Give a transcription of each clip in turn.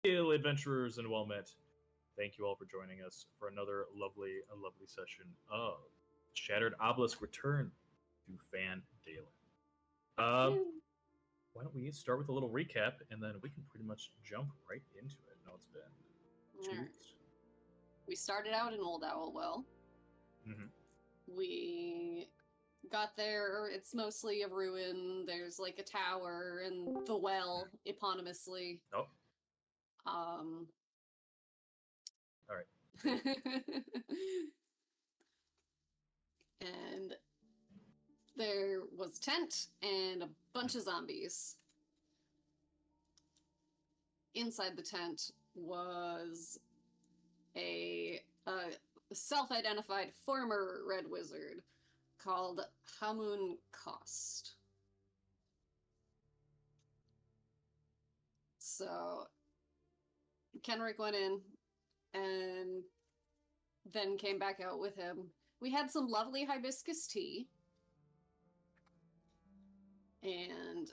Hail, adventurers, and well met. Thank you all for joining us for another lovely session of Shattered Obelisk Return to Fan Dalen. Why don't we start with a little recap, and then we can pretty much jump right into it. Now it's been 2 weeks. We started out in Old Owlwell. Mm-hmm. We got there. It's mostly a ruin. There's like a tower and the well, eponymously. Oh. All right. And there was a tent and a bunch of zombies. Inside the tent was a self-identified former Red Wizard called Hamun Kost. So Kenrick went in and then came back out with him. We had some lovely hibiscus tea. And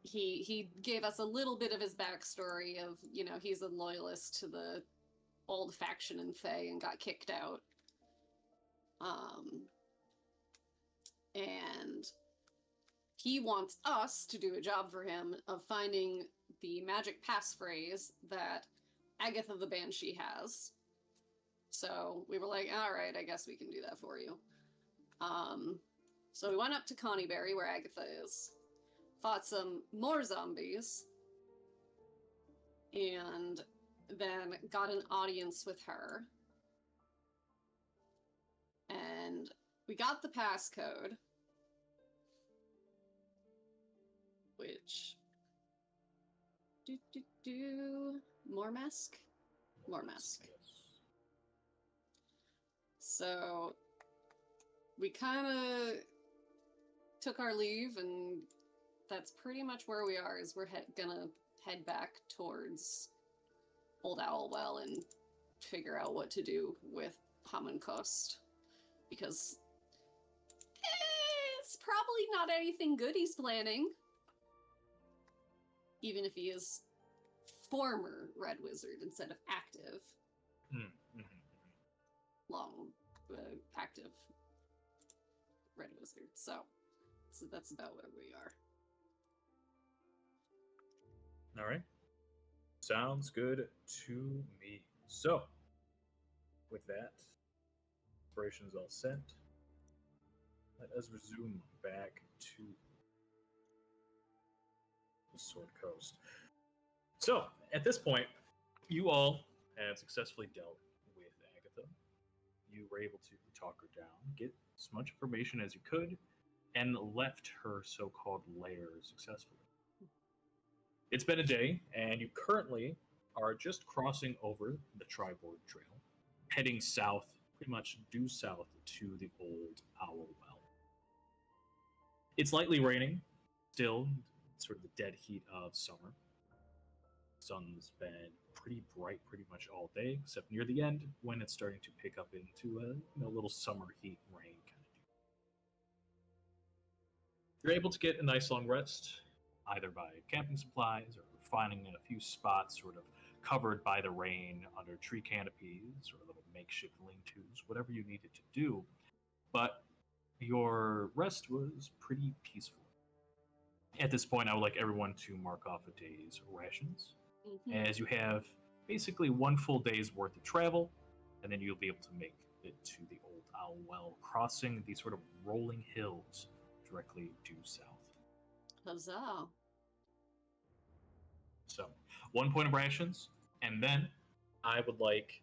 he gave us a little bit of his backstory of, you know, he's a loyalist to the old faction in Fae and got kicked out. And he wants us to do a job for him of finding the magic passphrase that Agatha the Banshee has. So we were like, all right, I guess we can do that for you. So we went up to Connieberry, where Agatha is, fought some more zombies, and then got an audience with her. And we got the passcode, which more mask. Yes. So we kind of took our leave, and that's pretty much where we are. Is we're gonna head back towards Old Owlwell and figure out what to do with Hamankost, because it's probably not anything good he's planning, even if he is former Red Wizard instead of active. Long active Red Wizard. So that's about where we are. All right. Sounds good to me. So, with that, inspiration's all set. Let us resume back to the Sword Coast. So, at this point, you all have successfully dealt with Agatha. You were able to talk her down, get as much information as you could, and left her so-called lair successfully. It's been a day, and you currently are just crossing over the Triboard Trail, heading south, pretty much due south to the Old Owl Well. It's lightly raining, still sort of the dead heat of summer. Sun's been pretty bright pretty much all day, except near the end when it's starting to pick up into a little summer heat rain kind of deal. You're able to get a nice long rest, either by camping supplies or finding a few spots sort of covered by the rain under tree canopies or little makeshift lean-tos, whatever you needed to do. But your rest was pretty peaceful. At this point, I would like everyone to mark off a day's rations, as you have basically one full day's worth of travel, and then you'll be able to make it to the Old Owl Well, crossing these sort of rolling hills directly due south. Huzzah. So, 1 point of rations, and then I would like.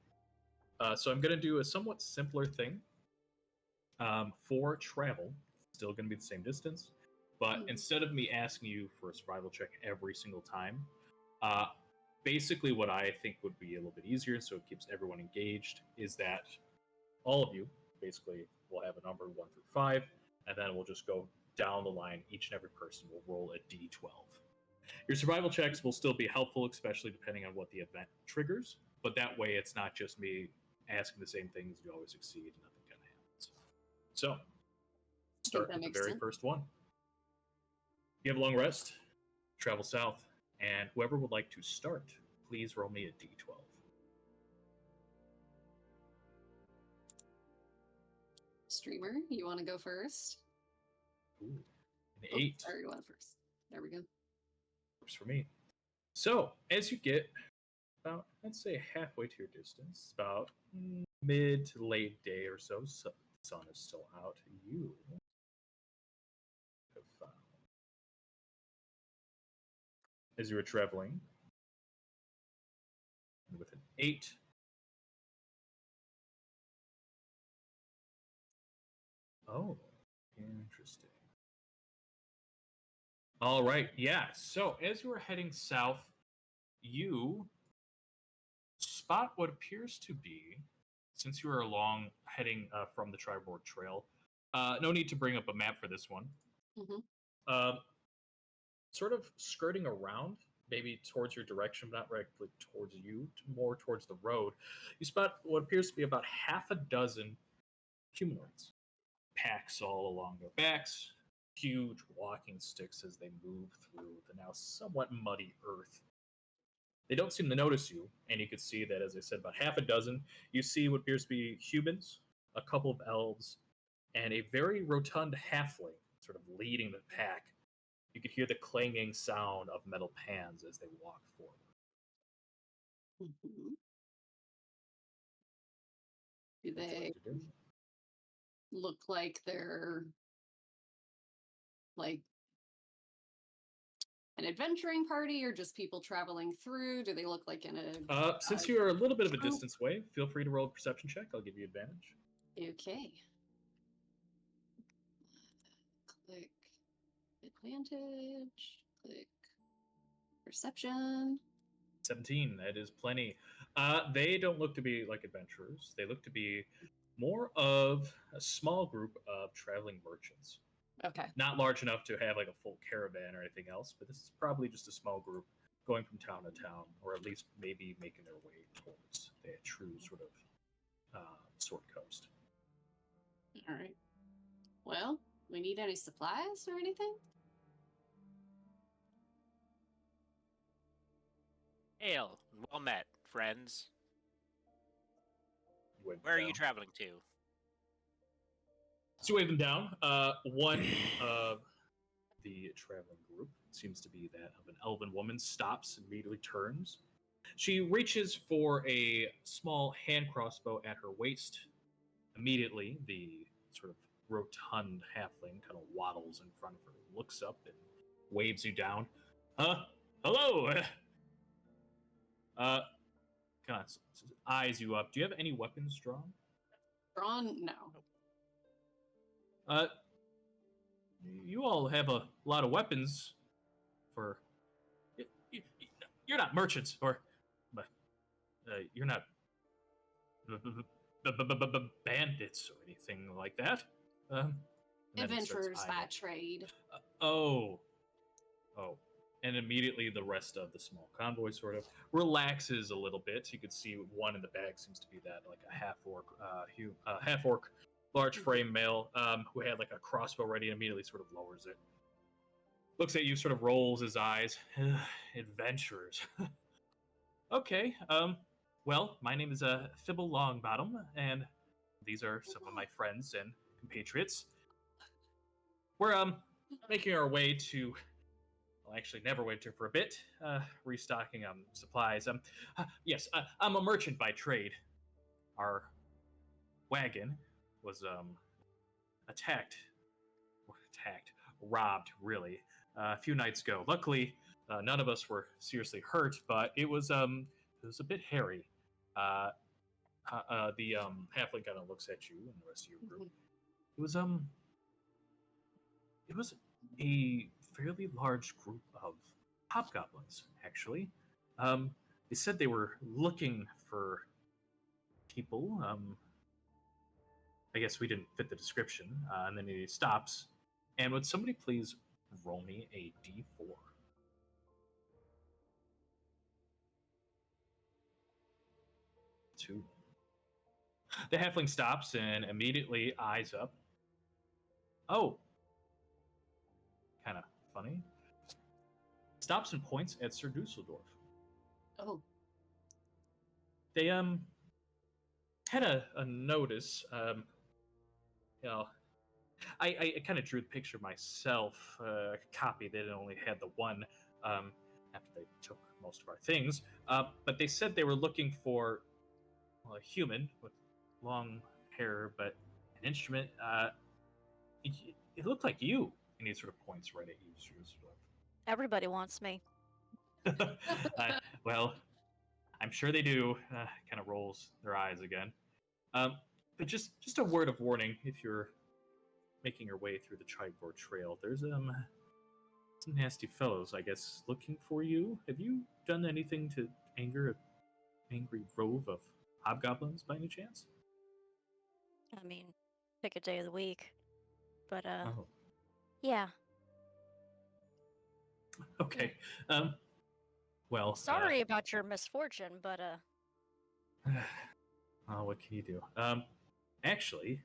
So, I'm going to do a somewhat simpler thing for travel. Still going to be the same distance, but instead of me asking you for a survival check every single time, basically what I think would be a little bit easier, so it keeps everyone engaged, is that all of you basically will have a number 1 through 5, and then we'll just go down the line. Each and every person will roll a d12. Your survival checks will still be helpful, especially depending on what the event triggers, but that way it's not just me asking the same things, you always succeed, and nothing kind of happens. So, start with the very first one. You have a long rest, travel south, and whoever would like to start, please roll me a d12. Streamer, you want to go first? Ooh, an 8. Sorry, you went first. There we go. Works for me. So, as you get about, let's say, halfway to your distance, about mid to late day or so, the sun is still out, you have found, as you were traveling, with an 8, oh, interesting. All right, yeah. So as you were heading south, you spot what appears to be, since you are heading from the Triboard Trail, no need to bring up a map for this one. Sort of skirting around, maybe towards your direction, but not directly towards you, more towards the road, you spot what appears to be about half a dozen humanoids. Packs all along their backs, huge walking sticks as they move through the now somewhat muddy earth. They don't seem to notice you, and you can see that, as I said, about half a dozen. You see what appears to be humans, a couple of elves, and a very rotund halfling sort of leading the pack. You could hear the clanging sound of metal pans as they walk forward. Do they look like they're like an adventuring party or just people traveling through? Do they look like in a Since you are a little bit of a troop? distance away, feel free to roll a perception check. I'll give you advantage. Okay. Click advantage. Click perception. 17. That is plenty. They don't look to be like adventurers. They look to be more of a small group of traveling merchants. Okay. Not large enough to have like a full caravan or anything else, but this is probably just a small group going from town to town, or at least maybe making their way towards the true sort of Sword Coast. All right. Well, we need any supplies or anything? Hail, well met, friends. You wave Where are them you down. traveling to? So you wave them down. One of the traveling group seems to be that of an elven woman, stops and immediately turns. She reaches for a small hand crossbow at her waist. Immediately, the sort of rotund halfling kind of waddles in front of her, looks up, and waves you down. Hello! Kind of eyes you up. Do you have any weapons drawn? Drawn? No. You all have a lot of weapons for. You're not merchants, or. But you're not bandits or anything like that. And then it starts Adventurers by eyeing- trade. Oh. And immediately the rest of the small convoy sort of relaxes a little bit. You could see one in the back seems to be that like a half orc, large frame male who had like a crossbow ready and immediately sort of lowers it. Looks at you, sort of rolls his eyes. Adventurers. Okay. Well, my name is Fibble Longbottom, and these are some of my friends and compatriots. We're making our way to. Well, actually, Neverwinter for a bit, restocking supplies. Yes, I'm a merchant by trade. Our wagon was robbed, really, a few nights ago. Luckily, none of us were seriously hurt, but it was a bit hairy. The halfling kind of looks at you and the rest of your group. It was a fairly large group of hobgoblins, actually. They said they were looking for people. I guess we didn't fit the description. And then he stops. And would somebody please roll me a d4? Two. The halfling stops and immediately eyes up. Oh. Kind of funny. Stops and points at Sir Dusseldorf. Oh. They had a notice. I kind of drew the picture myself. Copy. They only had the one after they took most of our things. But they said they were looking for a human with long hair, but an instrument. It looked like you, and he sort of points right at you, Sir Dusseldorf. Everybody wants me. Well, I'm sure they do. Kind of rolls their eyes again. But just a word of warning: if you're making your way through the Chibor Trail, there's some nasty fellows, I guess, looking for you. Have you done anything to anger an angry rove of hobgoblins by any chance? I mean, pick a day of the week. But, Oh, yeah. okay. Well, Sorry about your misfortune, but, oh, what can you do? Actually,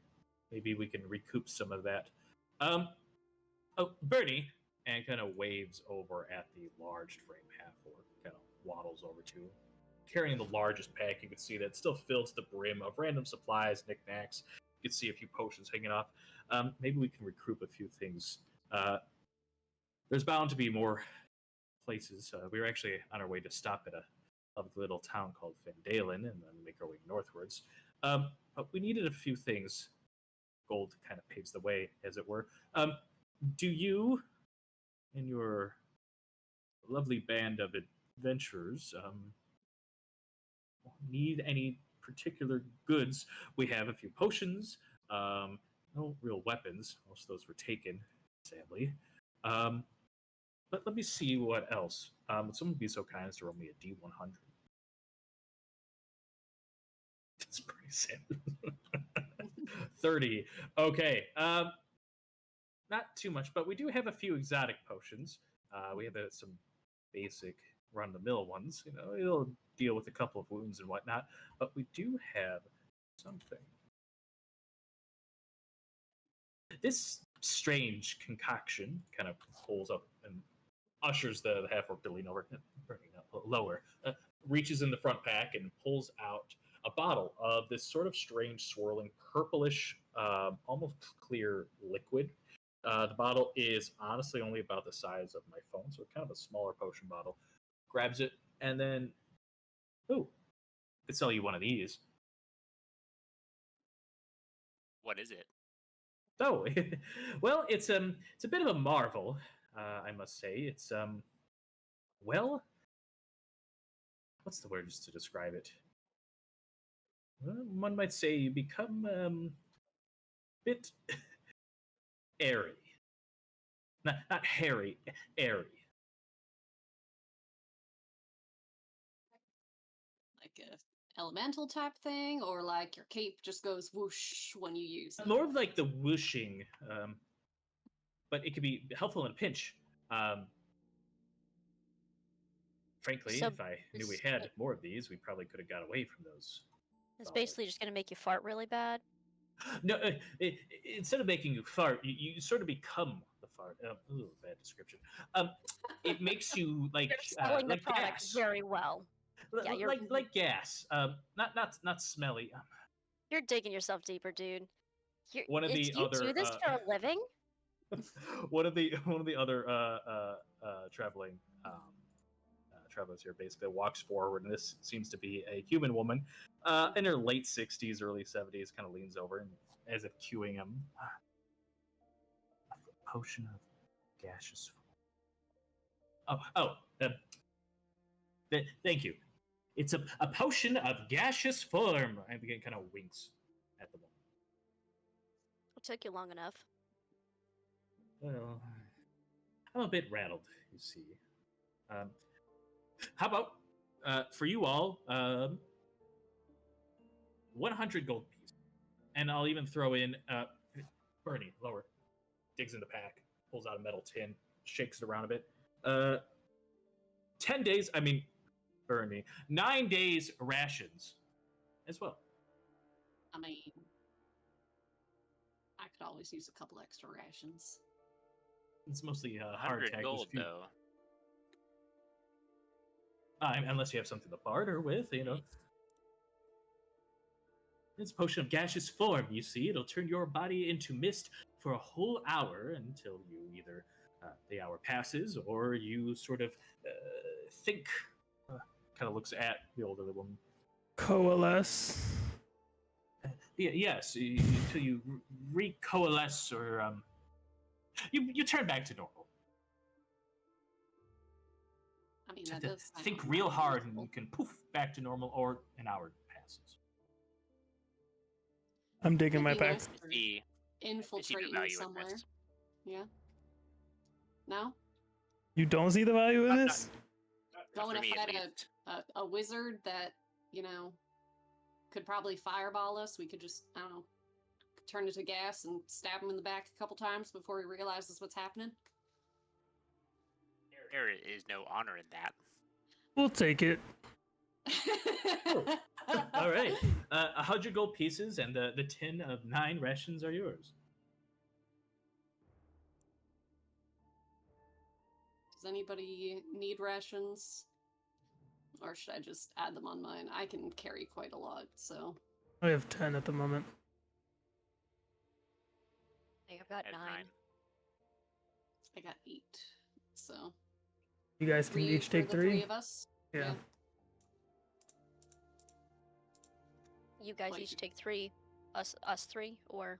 maybe we can recoup some of that. Oh, Bernie, and kind of waves over at the large frame half-orc, kind of waddles over to him. Carrying the largest pack, you can see that it's still filled to the brim of random supplies, knickknacks. You can see a few potions hanging off. Maybe we can recoup a few things. There's bound to be more places. We were actually on our way to stop at a little town called Fandalen and then make our way northwards. But we needed a few things. Gold kind of paves the way, as it were. Do you, in your lovely band of adventurers need any particular goods, we have a few potions. No real weapons. Most of those were taken, sadly. But let me see what else. Would someone be so kind as to roll me a D100? That's pretty sad. 30. Okay. Not too much, but we do have a few exotic potions. We have some basic run-of-the-mill ones. You know, it'll deal with a couple of wounds and whatnot. But we do have something. This strange concoction kind of pulls up and ushers the half-orc to lean over, bringing up lower, reaches in the front pack and pulls out a bottle of this sort of strange, swirling, purplish, almost clear liquid. The bottle is honestly only about the size of my phone, so it's kind of a smaller potion bottle. Grabs it, and then, ooh, could sell you one of these. What is it? Oh, well, it's a bit of a marvel, I must say. It's well, what's the word just to describe it? Well, one might say you become bit airy. Not hairy, airy. Like a elemental type thing, or like your cape just goes whoosh when you use it. More of like the whooshing, but it could be helpful in a pinch. Frankly, So if I knew we had more of these, we probably could have got away from those. it's basically just gonna make you fart really bad. No, instead of making you fart, you sort of become the fart. Ooh, bad description. It makes you like You're selling the product gas. very well. Yeah, you're like gas. Not smelly. You're digging yourself deeper, dude. One of the You other do this for a living? one of the other traveling travelers here basically walks forward, and this seems to be a human woman in her late 60s, early 70s. Kind of leans over and, as if cueing him, a potion of gaseous. Thank you. It's a potion of gaseous form. And again, kind of winks at the woman. It took you long enough. Well, I'm a bit rattled, you see. How about for you all, 100 gold pieces, and I'll even throw in Bernie lower, digs in the pack, pulls out a metal tin, shakes it around a bit. 10 days. I mean, Bernie, 9 days rations as well. I mean, I could always use a couple extra rations. It's mostly 100 hardtack. gold, though. Unless you have something to barter with, you know. It's a potion of gaseous form, you see. It'll turn your body into mist for a whole hour until you either the hour passes or you sort of think. Kind of looks at the older woman. Coalesce. Yes, until you recoalesce or you turn back to normal. I mean, Just that have does to think sound real hard and reasonable. you can poof back to normal, or an hour passes. I'm digging my It'd be pack. nice for See the infiltrating value in somewhere. this. Yeah. No? You don't see the value in Not- this? Not Going for to me, at fight least. a wizard that, you know, could probably fireball us. We could just, I don't know, turn it to gas and stab him in the back a couple times before he realizes what's happening. There is no honor in that. We'll take it. All right, 100 gold pieces and the tin of 9 rations are yours. Does anybody need rations? Or should I just add them on mine? I can carry quite a lot, so. I have 10 at the moment. I think I've got At 9. I got 8. So. You guys can 3 each for take the 3? 3 of us. Yeah. You guys Like- each take 3. Us 3, or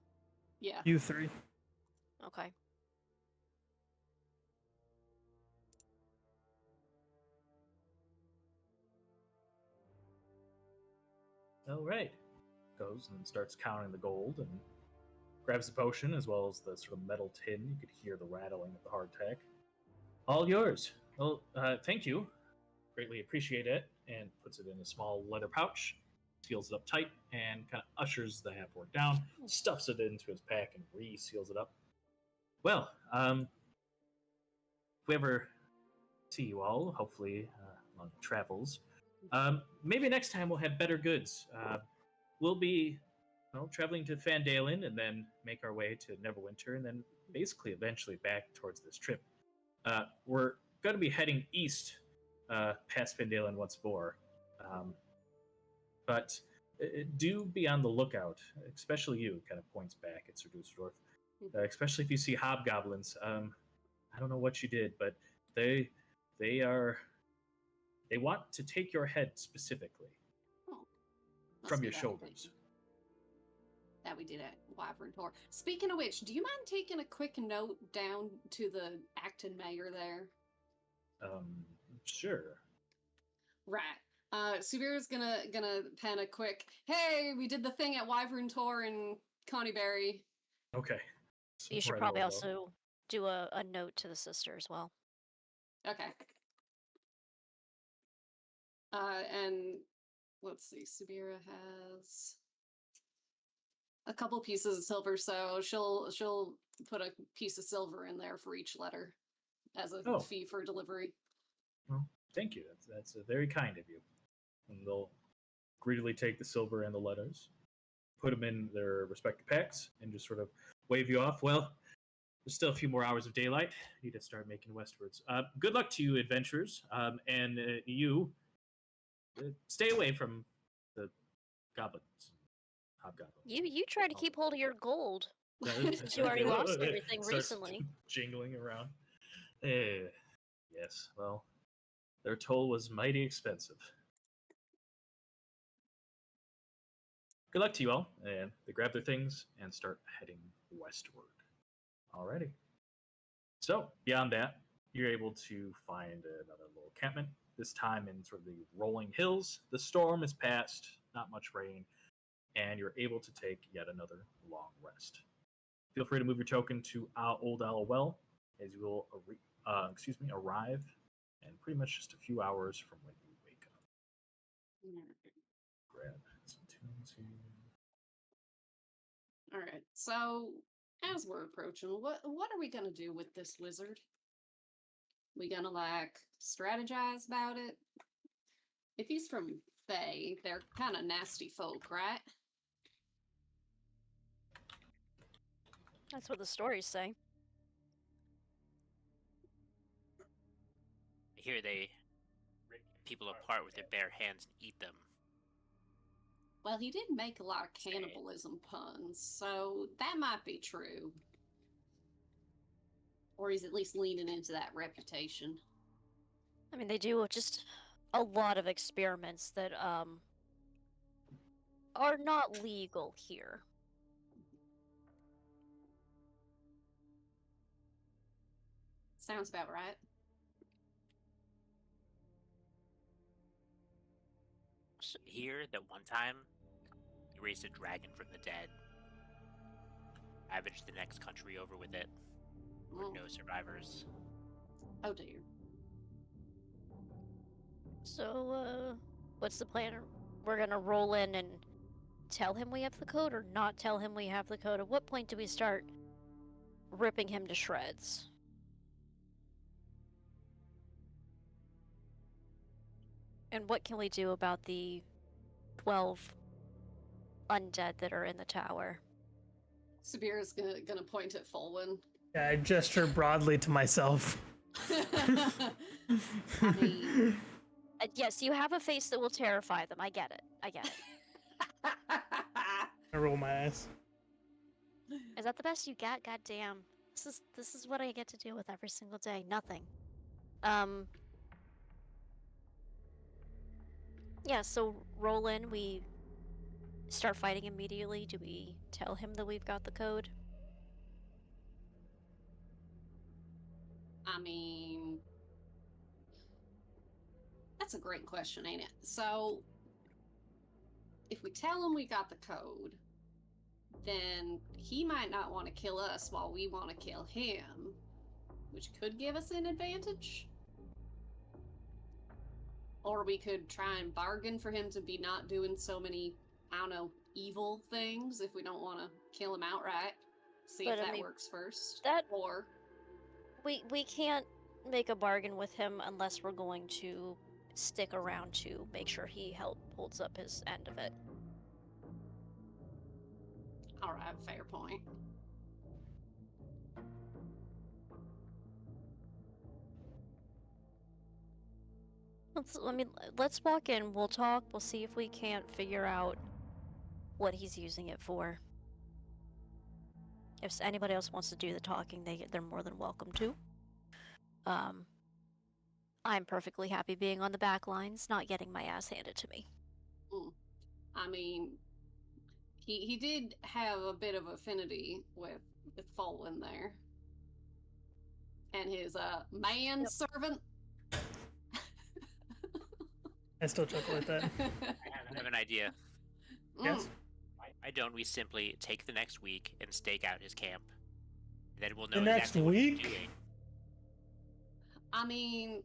Yeah. You 3. okay. All right. Goes and starts counting the gold and grabs the potion as well as the sort of metal tin. You could hear the rattling of the hardtack. All yours. Well, thank you. Greatly appreciate it. And puts it in a small leather pouch, seals it up tight, and kind of ushers the half orc down, stuffs it into his pack, and re-seals it up. Well, if we ever see you all, hopefully on travels, maybe next time we'll have better goods. We'll be traveling to Fandalen and then make our way to Neverwinter and then basically eventually back towards this trip. We're going to be heading east past Fandalen once more. But do be on the lookout, especially you, kind of points back at Sir Dusseldorf. Especially if you see hobgoblins. I don't know what you did, but they want to take your head specifically from your shoulders. That we did at Wyvern Tor. Speaking of which, do you mind taking a quick note down to the Acton mayor there? Sure. Right. Subira's gonna pen a quick, hey, we did the thing at Wyvern Tor in Coneyberry. Okay. You should Right probably over. also do a note to the sister as well. Okay. And let's see, Subira has a couple pieces of silver, so she'll put a piece of silver in there for each letter as a fee for delivery. Well, thank you. That's very kind of you. And they'll greedily take the silver and the letters, put them in their respective packs, and just sort of wave you off. Well, there's still a few more hours of daylight. Need to start making westwards. Good luck to you, adventurers, and you. Stay away from the goblins. Hobgoblins. You try to keep hold of your gold. You already lost everything recently. Jingling around. Yes, well, their toll was mighty expensive. Good luck to you all. And they grab their things and start heading westward. Alrighty. So, beyond that, you're able to find another little encampment, this time in sort of the rolling hills. The storm is past, not much rain, and you're able to take yet another long rest. Feel free to move your token to Old Owl Well, as you will arrive in pretty much just a few hours from when you wake up. Grab some tunes here. All right. So, as we're approaching, what are we gonna do with this wizard? We gonna strategize about it? If he's from Fae, they're kind of nasty folk, right? That's what the stories say. Here they rip people apart with their bare hands and eat them. Well, he did make a lot of cannibalism puns, so that might be true. Or he's at least leaning into that reputation. I mean, they do just a lot of experiments that are not legal here. Sounds about right. Here, that one time, he raised a dragon from the dead. Ravaged the next country over with it. There were no survivors. Oh dear. So, what's the plan? We're gonna roll in and tell him we have the code or not tell him we have the code? At what point do we start ripping him to shreds? And what can we do about the 12 undead that are in the tower? Sabira's gonna point at Fulwin. Yeah, I gesture broadly to myself. I mean... Yes, you have a face that will terrify them. I get it. I roll my eyes. Is that the best you got? God damn. This is what I get to deal with every single day. Nothing. Yeah, so roll in, we start fighting immediately. Do we tell him that we've got the code? I mean... That's a great question, ain't it? So... if we tell him we got the code, then he might not want to kill us while we want to kill him, which could give us an advantage. Or we could try and bargain for him to be not doing so many, I don't know, evil things if we don't want to kill him outright. See if But, I that mean, works first. that- Or We can't make a bargain with him unless we're going to stick around to make sure he holds up his end of it. alright, fair point. Let's walk in. We'll talk. We'll see if we can't figure out what he's using it for. If anybody else wants to do the talking, they're more than welcome to. I'm perfectly happy being on the back lines, not getting my ass handed to me. I mean, he did have a bit of affinity with Fallen there. And his manservant. I still chuckle at that. I have an idea. Yes. Why don't we simply take the next week and stake out his camp? Then we'll know The next exactly what he's week? doing. I mean,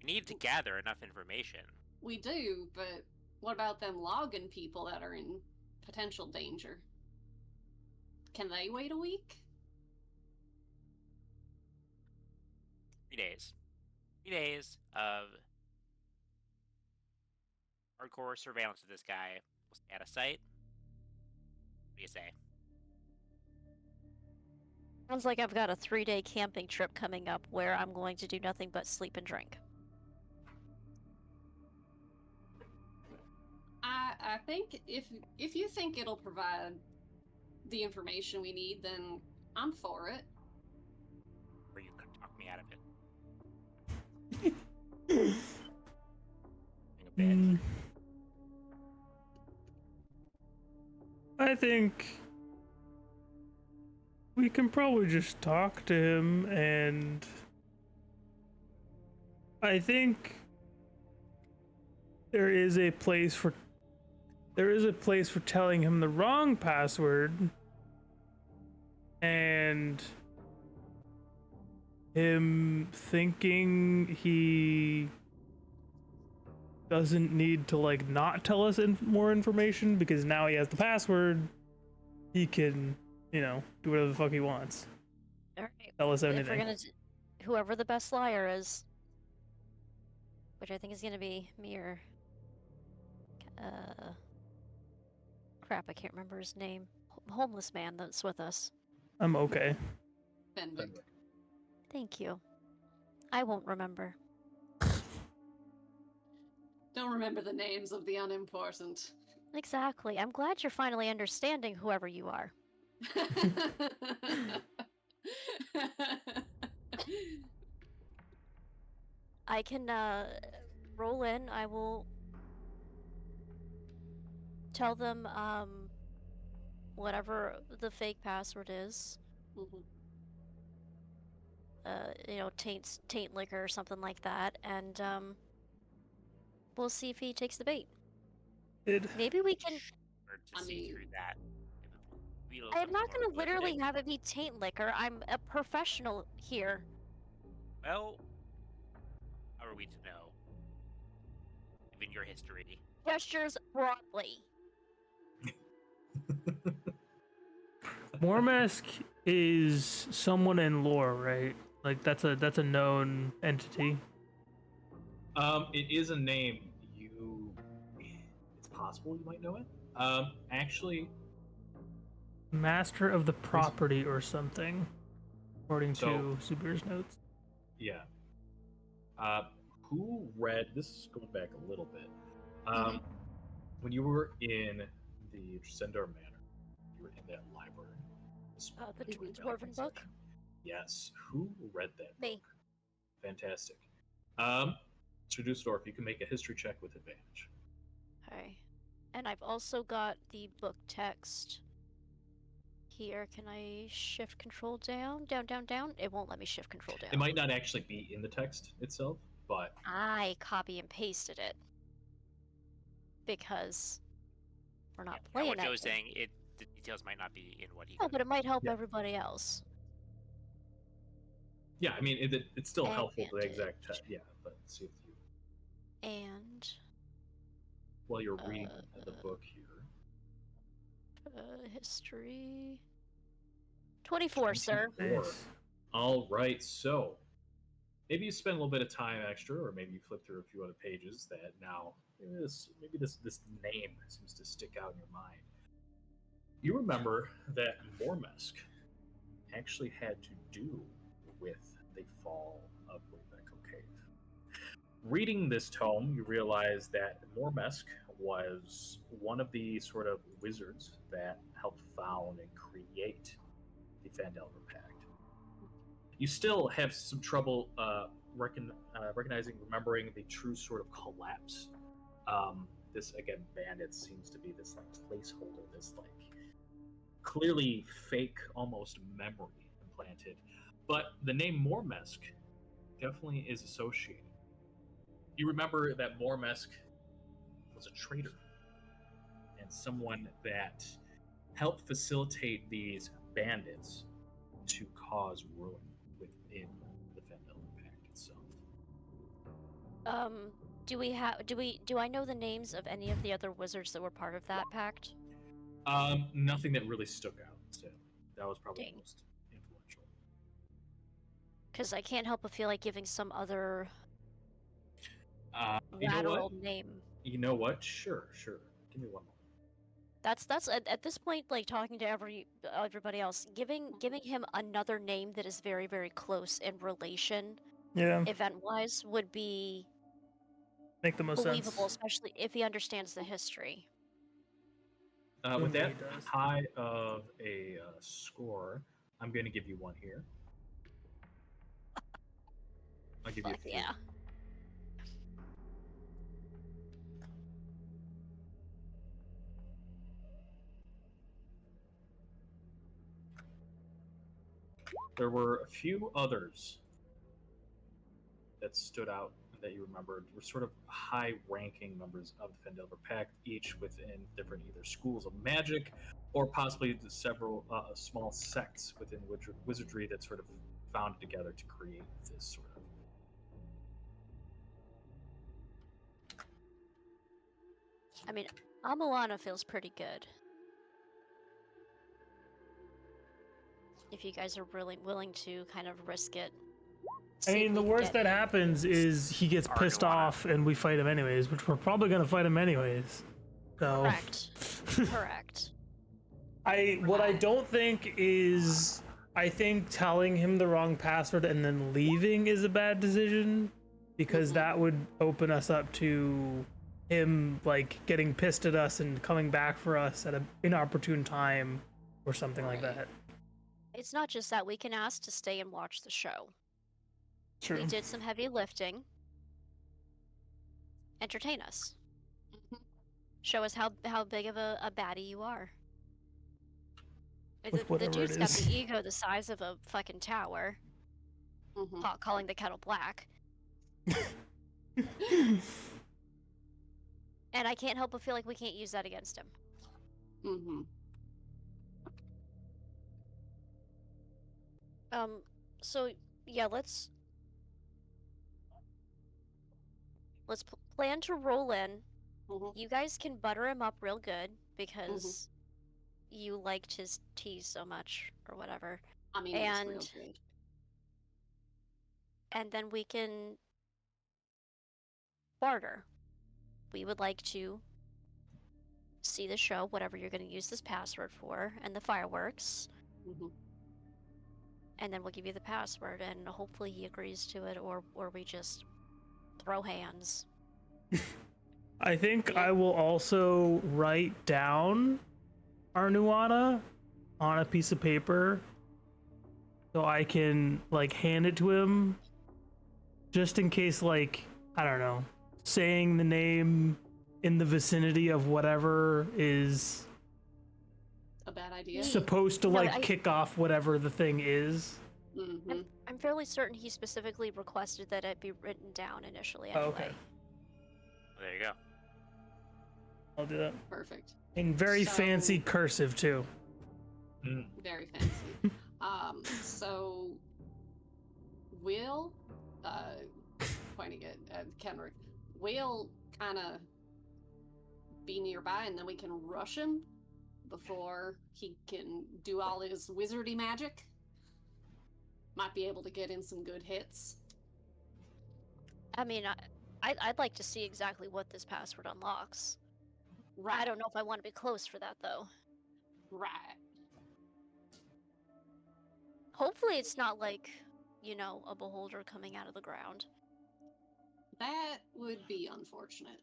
We need to gather enough information. we do, but what about them logging people that are in potential danger? Can they wait a week? 3 days. 3 days of hardcore surveillance of this guy. We'll stay out of sight. What do you say? Sounds like I've got a 3-day camping trip coming up where I'm going to do nothing but sleep and drink. I think if you think it'll provide the information we need, then I'm for it. Or you could talk me out of it. Taking a bit. I think we can probably just talk to him, and I think there is a place for telling him the wrong password and him thinking he doesn't need to like not tell us more information because now he has the password. He can, do whatever the fuck he wants. All right. Tell us If we're anything. gonna whoever the best liar is, which I think is gonna be me or crap, I can't remember his name. Homeless man that's with us. I'm okay. Benvic. Thank you. I won't remember. Don't remember the names of the unimportant. Exactly. I'm glad you're finally understanding whoever you are. I can roll in. I will tell them whatever the fake password is. Mhm. Taint liquor or something like that, and we'll see if he takes the bait. Maybe we can. Or to I see mean- through that. I'm not gonna literally have it be taint liquor. I'm a professional here. Well, how are we to know? Given your history. Gestures broadly. Mormask is someone in lore, right? Like that's a known entity. It is a name. It's possible you might know it. Actually, Master of the property or something, according So- to Subir's notes. yeah. Who read? This is going back a little bit. When you were in the Sendor Manor, you were in that library. The Between Dwarven Balcony book? section. Yes. Who read that Me. book? Fantastic. So Dusseldorf, you can make a history check with advantage. Okay. And I've also got the book text here. Can I shift control down? Down, down, down? It won't let me shift control down. It might not actually be in the text itself, but I copy and pasted it. Because we're not And playing what that Joe's game. saying, the details might not be in what he. No, but it might help Yeah. everybody else. Yeah, I mean, it's still helpful to the exact Advantage. yeah, but see if you, And while you're reading the book here. history. 24, sir. 24. Nice. All right, so maybe you spend a little bit of time extra, or maybe you flip through a few other pages that now maybe this name seems to stick out in your mind. You remember that Mormesk actually had to do with the fall of Wayveko Cave. Reading this tome, you realize that Mormesk was one of the sort of wizards that helped found and create the Phandelver Pact. You still have some trouble recognizing, remembering the true sort of collapse. This again, bandit seems to be this like placeholder, this like clearly fake, almost memory implanted. But the name Mormesk definitely is associated. You remember that Mormesk was a traitor and someone that helped facilitate these bandits to cause ruin within the Phandelver Pact itself. Do I know the names of any of the other wizards that were part of that pact? Nothing that really stuck out. So that was probably Dang. the most influential. Because I can't help but feel like giving some other You know lateral what? name. You know what? Sure. Give me one moment. That's at this point, like talking to everybody else, giving him another name that is very, very close in relation, Yeah, event-wise, would be make the most believable, sense. especially if he understands the history. With Assuming that he does. high of a score, I'm going to give you one here. I'll give you Fuck three. yeah. There were a few others that stood out that you remembered were sort of high-ranking members of the Phandelver Pact, each within different either schools of magic or possibly several small sects within wizardry that sort of found together to create this sort of. I mean, Amalana feels pretty good. If you guys are really willing to kind of risk it. I See if mean, we the can worst get that happens is he gets pissed Arnuana. off and we fight him anyways, which we're probably gonna fight him anyways. So. Correct. Correct. What I don't think is, I think telling him the wrong password and then leaving is a bad decision, because that would open us up to him like getting pissed at us and coming back for us at an inopportune time or something like Right. that. It's not just that. We can ask to stay and watch the show. True. We did some heavy lifting. Entertain us. Show us how big of a baddie you are. With The whatever dude's it got is. the ego the size of a fucking tower. Calling the kettle black. And I can't help but feel like we can't use that against him. So yeah, let's plan to roll in. You guys can butter him up real good because you liked his tea so much or whatever. I mean, it's real good. And then we can barter. We would like to see the show, whatever you're going to use this password for, and the fireworks. And then we'll give you the password, and hopefully he agrees to it, or we just throw hands. I think I will also write down Arnuana on a piece of paper so I can like hand it to him just in case, like, I don't know, saying the name in the vicinity of whatever is A bad idea. supposed to No, like kick off whatever the thing is. I'm fairly certain he specifically requested that it be written down initially anyway. Okay. There you go. I'll do that. Perfect. In very So- fancy cursive too. Very fancy. So we'll pointing at Kenrick. We'll kind of be nearby, and then we can rush him before he can do all his wizardy magic. Might be able to get in some good hits. I mean, I'd like to see exactly what this password unlocks. Right. I don't know if I want to be close for that though. Right. Hopefully, it's not like, you know, a beholder coming out of the ground. That would be unfortunate.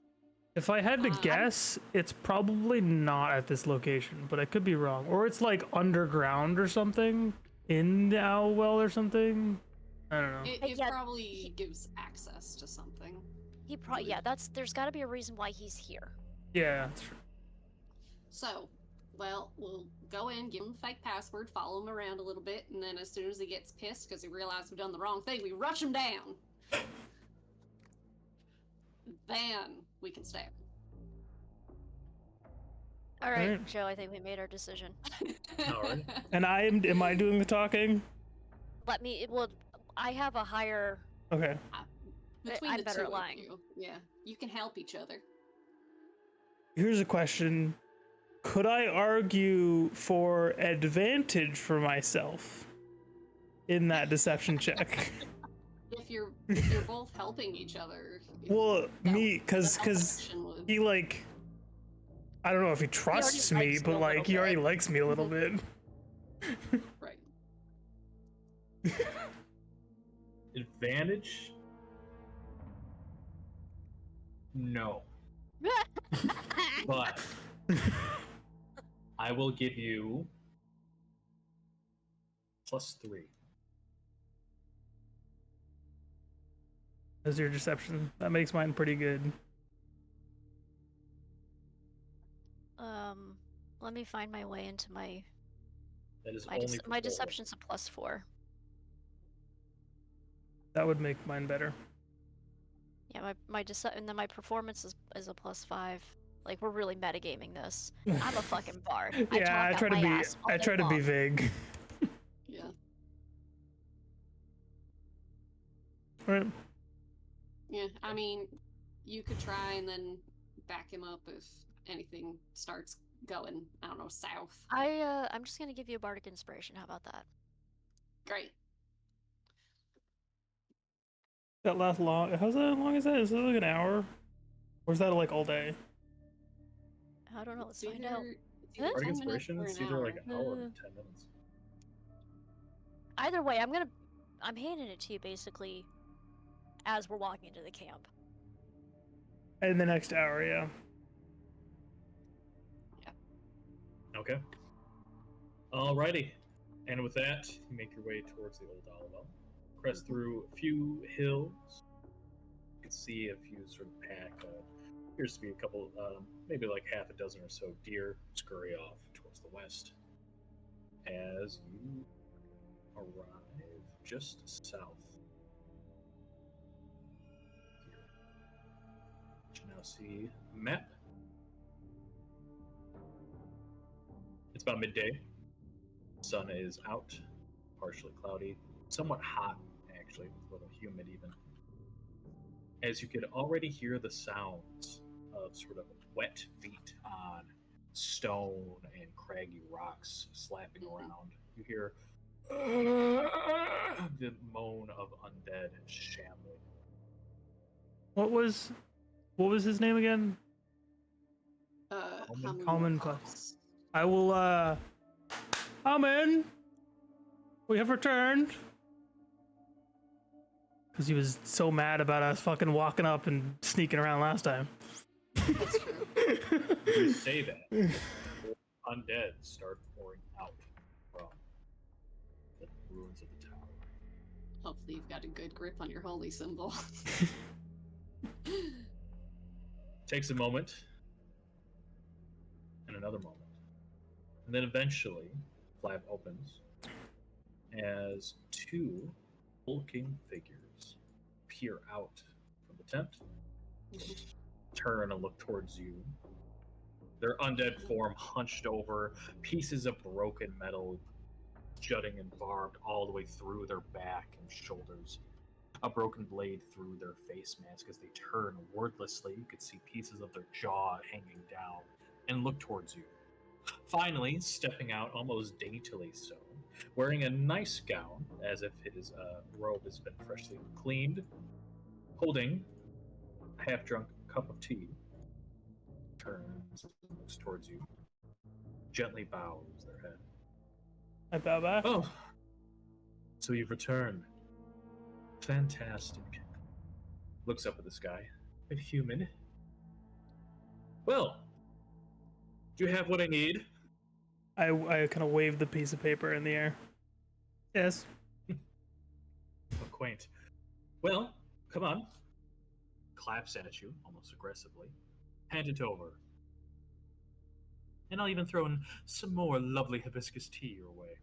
If I had to I'm- guess, it's probably not at this location, but I could be wrong. Or it's like underground or something in the owl well or something. I don't know. It Yeah, probably gives access to something. He probably, yeah, there's got to be a reason why he's here. Yeah, that's true. So, well, we'll go in, give him a fake password, follow him around a little bit, and then as soon as he gets pissed because he realized we've done the wrong thing, we rush him down. Then we can stab All right, Alright. Joe, I think we made our decision. him. Alright. And am I doing the talking? I have a higher. Okay. Between I'm the better two at lying. of you, yeah, you can help each other. Here's a question. Could I argue for advantage for myself in that deception check? If you're both helping each other. Well, that- me, the help cause action would- he like, I don't know if he trusts me, likes me but a like little he already bit. likes me a little bit. Right. Advantage? No. But I will give you +3. As your deception, that makes mine pretty good. Let me find my way into my That is my, only dece- for my 4. deception's a +4. That would make mine better. Yeah, and then my performance is a +5. Like we're really metagaming this. I'm a fucking bard. Yeah, I talk try out to my be. ass all I day try to be long. vague. Yeah. Right. Yeah. I mean, you could try and then back him up if anything starts going, I don't know, south. I'm just gonna give you a bardic inspiration. How about that? Great. That lasts long. How's that long is that? Is it like an hour? Or is that like all day? I don't know. Let's It's find either- out. it's either Bardic 10 minutes Inspiration, or it's an either like an hour or Uh, 10 minutes. Either way, I'm handing it to you basically as we're walking into the camp. In the next hour, yeah. Okay. Alrighty. And with that, you make your way towards the old Olivel. Crest through a few hills. You can see a few sort of pack. Appears to be a couple, maybe like half a dozen or so deer scurry off towards the west. As you arrive just south. Here. You now see a map. It's about midday. Sun is out, partially cloudy, somewhat hot, actually, a little humid even. As you could already hear the sounds of sort of wet feet on stone and craggy rocks slapping around. You hear the moan of undead shambling. What was his name again? Common class. I will Amen. We have returned. Because he was so mad about us fucking walking up and sneaking around last time. That's true. You say that, undead start pouring out from the ruins of the tower. Hopefully you've got a good grip on your holy symbol. Takes a moment, and another moment, and then eventually, flap opens as 2 hulking figures peer out from the tent, turn and look towards you, Their undead form hunched over, pieces of broken metal jutting and barbed all the way through their back and shoulders. A broken blade through their face mask as they turn wordlessly. You could see pieces of their jaw hanging down and look towards you. Finally, stepping out almost daintily so, wearing a nice gown as if his robe has been freshly cleaned, holding a half-drunk cup of tea, turns and looks towards you, gently bows their head. I bow back. Oh, so you've returned. Fantastic. Looks up at the sky. A bit humid. Well, do you have what I need? I kind of wave the piece of paper in the air. Yes. Oh, quaint. Well, come on. Claps at you, almost aggressively. Hand it over. And I'll even throw in some more lovely hibiscus tea your way.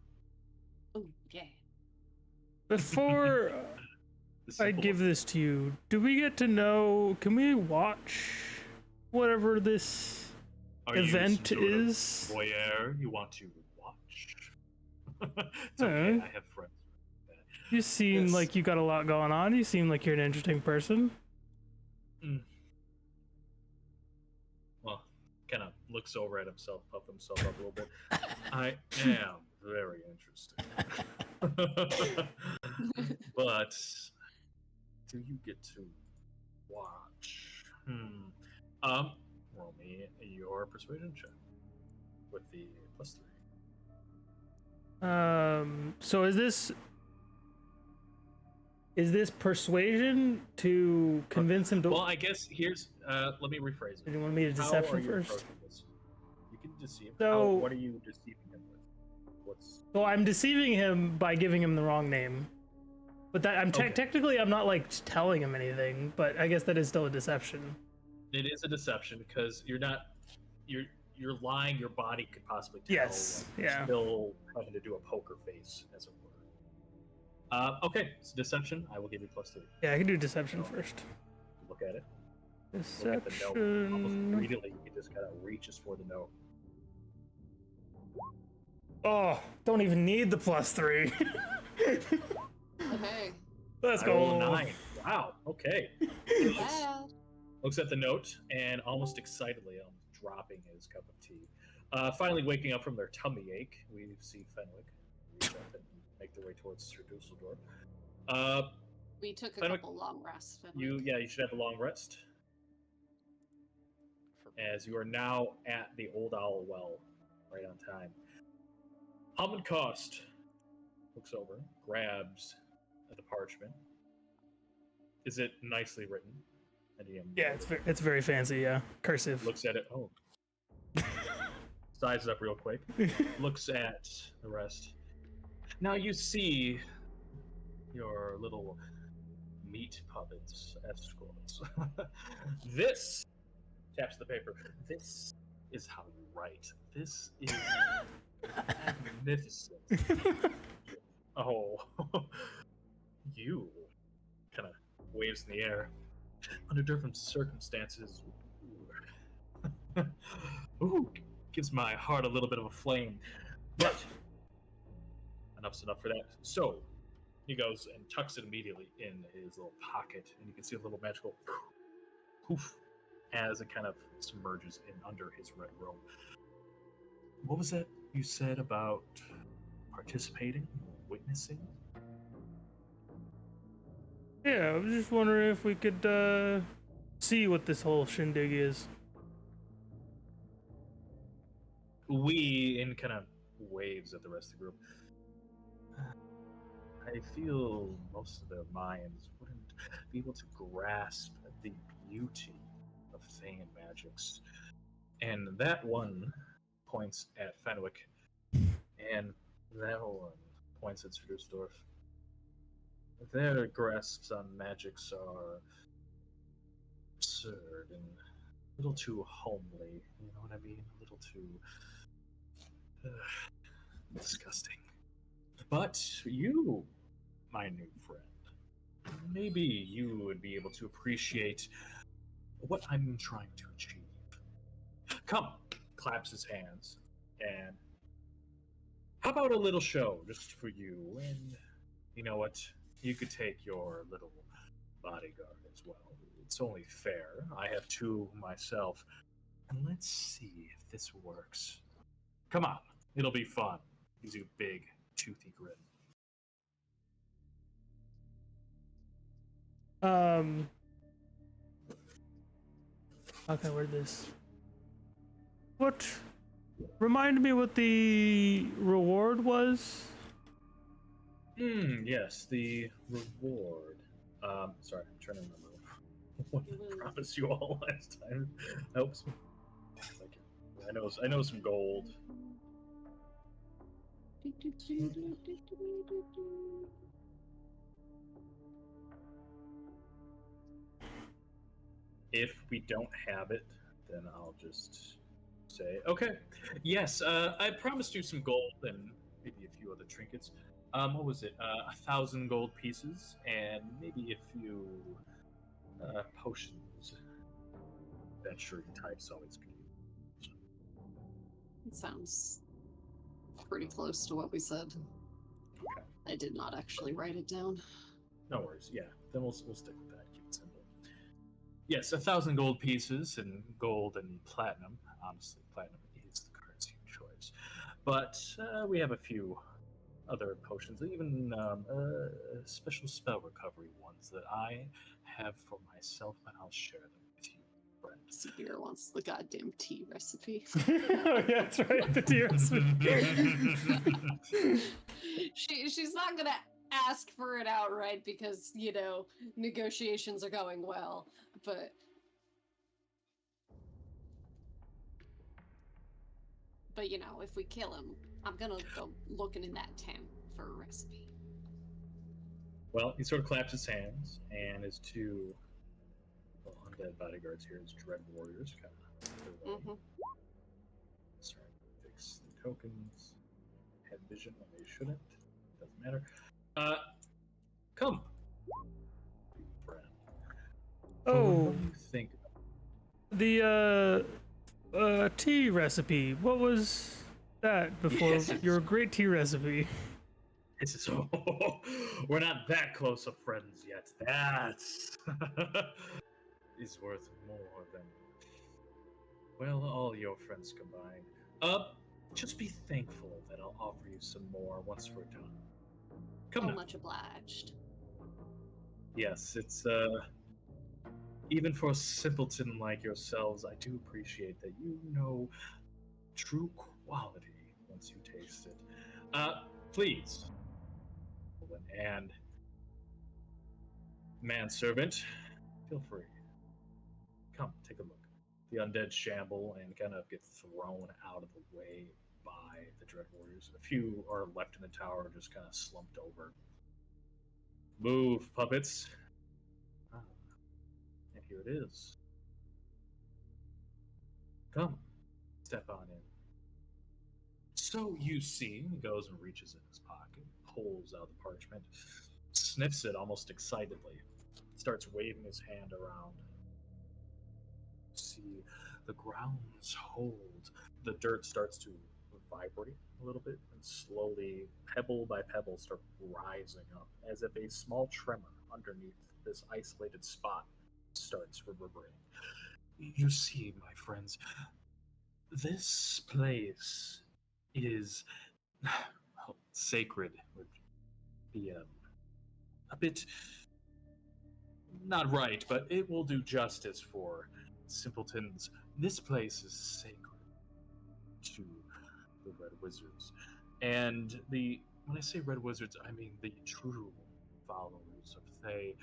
Oh, yeah. Before The I simple give one. this to you, do we get to know? Can we watch whatever this Are you event some sort of is? voyeur you want to watch? It's okay, I have friends. like that. You seem Yes. like you got a lot going on. You seem like you're an interesting person. Well, kind of looks over at himself, puff himself up a little bit. I am very interesting. But do you get to watch? Roll me your persuasion check with the +3. So is this persuasion to convince him to? Well, I guess here's. Let me rephrase Do it. you want me to How deception are you first? approaching this? You can deceive. So- what are you deceiving him with? What's So I'm deceiving him by giving him the wrong name. But that I'm Okay. technically I'm not like telling him anything, but I guess that is still a deception. It is a deception because you're not. You're lying. Your body could possibly tell. Yes, Like, you're yeah. Still having to do a poker face, as it were. Okay, it's deception. I will give you +3. Yeah, I can do deception first. Look at it. Look at the note. Almost Deception. immediately, you can just kind of reaches for the note. Oh, don't even need the +3. Okay. Let's I roll a go. 9. Wow. Okay. Bad. Looks at the note and almost excitedly, almost dropping his cup of tea. Finally waking up from their tummy ache, we see Fenwick reach up and make their way towards Sir Dusseldorf. We took a Fenwick, couple long rests. Fenwick. you should have a long rest, as you are now at the Old Owl Well, right on time. Hammond Cost looks over, grabs the parchment. Is it nicely written? And he Yeah, it's very fancy. Yeah, cursive. looks at it. Oh, sizes up real quick. Looks at the rest. Now you see your little meat puppets, escorts. This taps the paper. This is how you write. This is magnificent. Oh, you kind of waves in the air. Under different circumstances, ooh, gives my heart a little bit of a flame. But enough's enough for that. So he goes and tucks it immediately in his little pocket, and you can see a little magical poof as it kind of submerges in under his red robe. What was that you said about participating, witnessing? Yeah, I was just wondering if we could see what this whole shindig is. We, in kind of waves at the rest of the group, I feel most of their minds wouldn't be able to grasp the beauty of Thane magics. And that one points at Fenwick, and that one points at Sir Dusseldorf. Their grasps on magics are absurd and a little too homely, you know what I mean? A little too disgusting. But you, my new friend, maybe you would be able to appreciate what I'm trying to achieve. Come, claps his hands, and how about a little show just for you? And you know what? You could take your little bodyguard as well. It's only fair. I have two myself. And let's see if this works. Come on, it'll be fun. Gives you a big, toothy grin. How can I word this? What? Remind me what the reward was? Yes, the reward. Sorry, I'm trying to remember what I promised you all last time. Oops. I know some gold. If we don't have it, then I'll just say, okay, yes, I promised you some gold and maybe a few other trinkets. What was it? 1,000 gold pieces and maybe a few potions. Adventuring types always good. It sounds pretty close to what we said. Okay. I did not actually write it down. No worries. Yeah, then we'll stick with that. Keep it simple. Yes, 1,000 gold pieces and gold and platinum. Honestly, platinum is the currency of choice. But we have a few other potions, even special spell recovery ones that I have for myself, and I'll share them with you, friend. Sabir wants the goddamn tea recipe. Oh yeah, that's right. The tea recipe. She's not gonna ask for it outright because, you know, negotiations are going well, but you know, if we kill him, I'm gonna go looking in that tent for a recipe. Well, he sort of claps his hands, and his two undead bodyguards here, his dread warriors, kind of. Sorry, fix the tokens. Had vision when they shouldn't. Doesn't matter. Come, friend. Oh, What do you think? the tea recipe. What was that before Yes. your great tea recipe? This is we're not that close of friends yet. That is worth more than all your friends combined. Just be thankful that I'll offer you some more once we're done. Come So now. much obliged. Yes, it's even for a simpleton like yourselves, I do appreciate that you know true quality once you taste it. Please. And manservant, feel free. Come, take a look. The undead shamble and kind of get thrown out of the way by the Dread Warriors. A few are left in the tower, just kind of slumped over. Move, puppets. And here it is. Come, step on in. So you see, he goes and reaches in his pocket, pulls out the parchment, sniffs it almost excitedly, starts waving his hand around. See the grounds hold. The dirt starts to vibrate a little bit and slowly, pebble by pebble, start rising up as if a small tremor underneath this isolated spot starts reverberating. You see, my friends, this place is sacred would be a bit not right, but it will do justice for simpletons. This place is sacred to the Red Wizards, and when I say Red Wizards, I mean the true followers of Thay,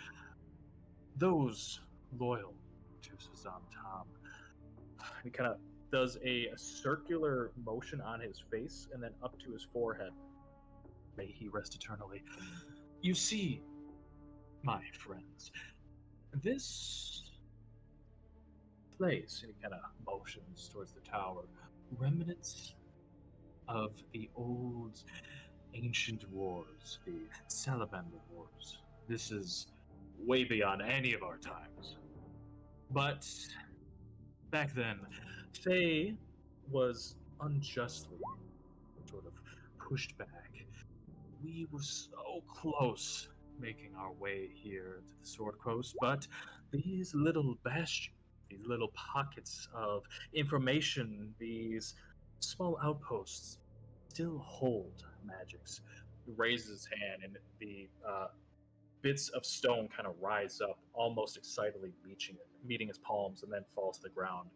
those loyal to Sazam Tom. He kind of does a circular motion on his face and then up to his forehead. May he rest eternally. You see, my friends, this place, and he kind of motions towards the tower, remnants of the old ancient wars, the Salamander Wars. This is way beyond any of our times. But back then, Faye was unjustly sort of pushed back. We were so close making our way here to the Sword Coast, but these little bastions, these little pockets of information, these small outposts still hold magics. He raises his hand, and the bits of stone kind of rise up, almost excitedly meeting his palms, and then falls to the ground.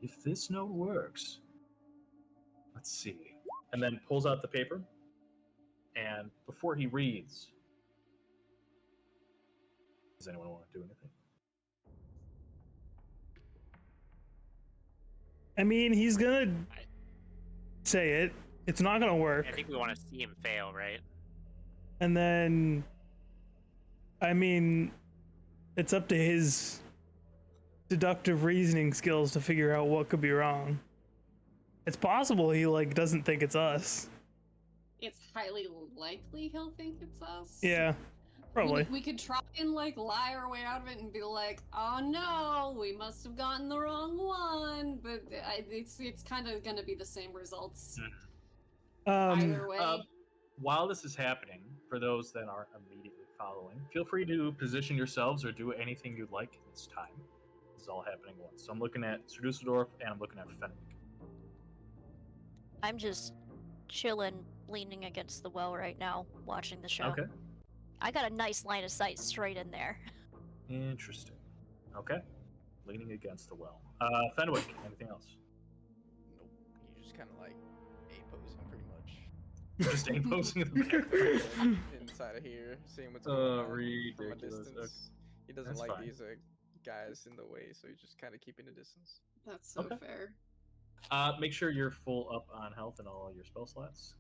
If this note works, let's see. And then pulls out the paper, and before he reads, does anyone want to do anything? I mean, he's gonna say it. It's not gonna work. I think we want to see him fail, right? And then, I mean, it's up to his deductive reasoning skills to figure out what could be wrong. It's possible he like doesn't think it's us. It's highly likely he'll think it's us. Yeah, probably. We could try and like lie our way out of it and be like, "Oh no, we must have gotten the wrong one." But it's kind of gonna be the same results either way. While this is happening, for those that aren't immediately following, feel free to position yourselves or do anything you'd like at this time. This is all happening at once. So I'm looking at Sir Dusseldorf and I'm looking at Fenwick. I'm just chilling, leaning against the well right now, watching the show. Okay. I got a nice line of sight straight in there. Interesting. Okay. Leaning against the well. Fenwick, anything else? Nope. You just kind of like A-posing pretty much. Just posing in the back. Inside of here, seeing what's going on from a ridiculous. distance. Okay. He doesn't That's like fine. these guys in the way, so he's just kind of keeping a distance. That's so Okay. fair. Make sure you're full up on health and all your spell slots.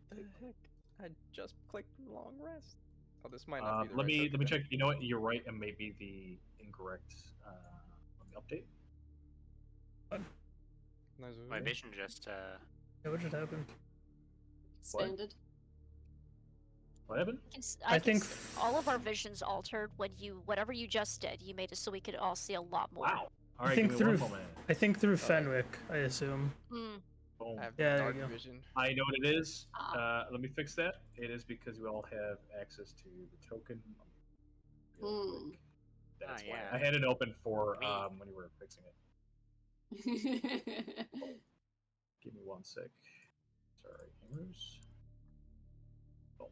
What the heck? I just clicked long rest. Oh, this might not be the Let right me okay. check. You know what? You're right. It may be the incorrect update. Nice of My you. vision just Yeah, what just happened? Expanded. What happened? I think all of our visions altered when whatever you just did. You made it so we could all see a lot more. Wow. All I right. think Give me one through moment. I think through Fenwick, I assume. Hmm. Boom. I have Yeah, there dark you go. vision. I know what it is. Ah. Let me fix that. It is because you all have access to the token. Real quick. That's why. yeah. I had it open for Me. when you were fixing it. Give me one sec. Sorry, errors. Boom.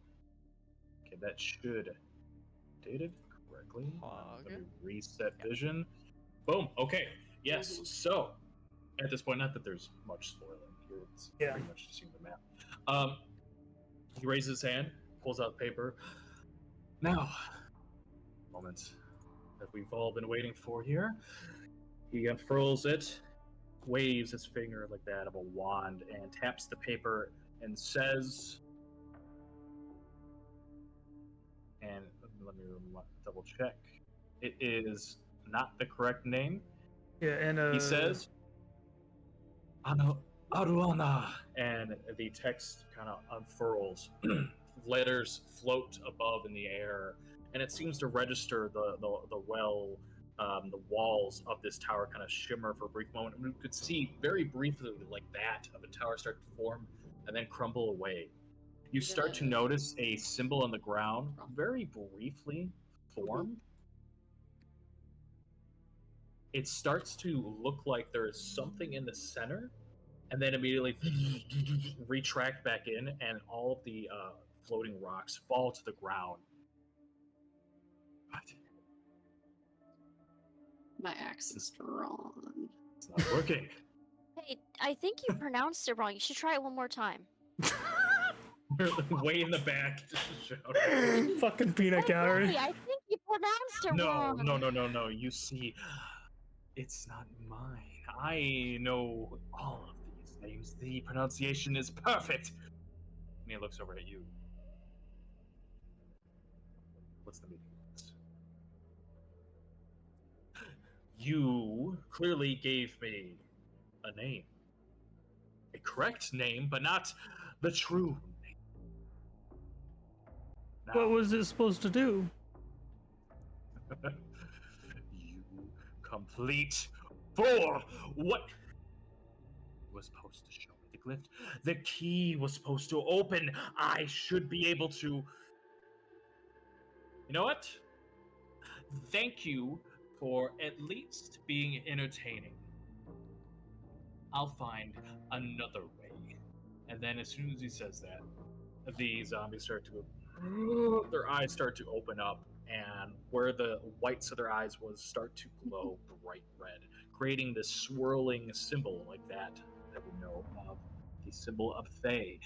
Okay, that should dated correctly. Let me reset vision. Boom. Okay. Yes. Mhm. So at this point, not that there's much spoiling here. It's Yeah. pretty much just seeing the map. He raises his hand, pulls out paper. Now, moment that we've all been waiting for here. He unfurls it, waves his finger like that of a wand, and taps the paper and says, and let me double check. It is not the correct name. Yeah, and He says, Aruana, and the text kind of unfurls. Letters float above in the air, and it seems to register the walls of this tower kind of shimmer for a brief moment. And we could see very briefly like that of a tower start to form and then crumble away. You start to notice a symbol on the ground very briefly form. It starts to look like there is something in the center, and then immediately retract back in, and all of the floating rocks fall to the ground. What? My axe is drawn. It's not working. Hey, I think you pronounced it wrong. You should try it one more time. Way in the back. Just shout. Fucking peanut gallery. Hey, I think you pronounced it wrong. No. You see, it's not mine. I know all of these names. The pronunciation is perfect. And he looks over at you. What's the meaning of this? You clearly gave me a name. A correct name, but not the true name. Now, What was it supposed to do? you complete fool. What? was supposed to show me the glyph. The key was supposed to open. I should be able to. You know what? Thank you for at least being entertaining. I'll find another way. And then as soon as he says that, the zombies start to, their eyes start to open up, and where the whites of their eyes was start to glow bright red, creating this swirling symbol like that we know of, the symbol of Thay.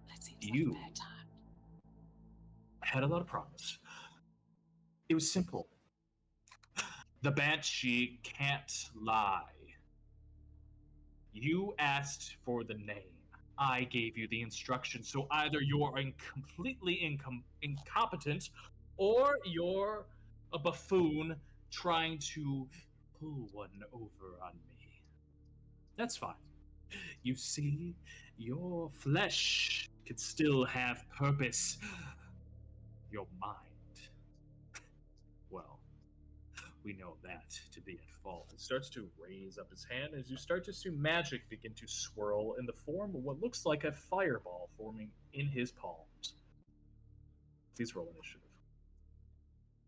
That seems You- like a bad time. Had a lot of promise. It was simple. The Banshee can't lie. You asked for the name. I gave you the instructions, so either you're completely incompetent, or you're a buffoon trying to pull one over on me. That's fine. You see, your flesh could still have purpose. Your mind, well, we know that to be at fault. It starts to raise up his hand as you start to see magic begin to swirl in the form of what looks like a fireball forming in his palms. Please roll initiative.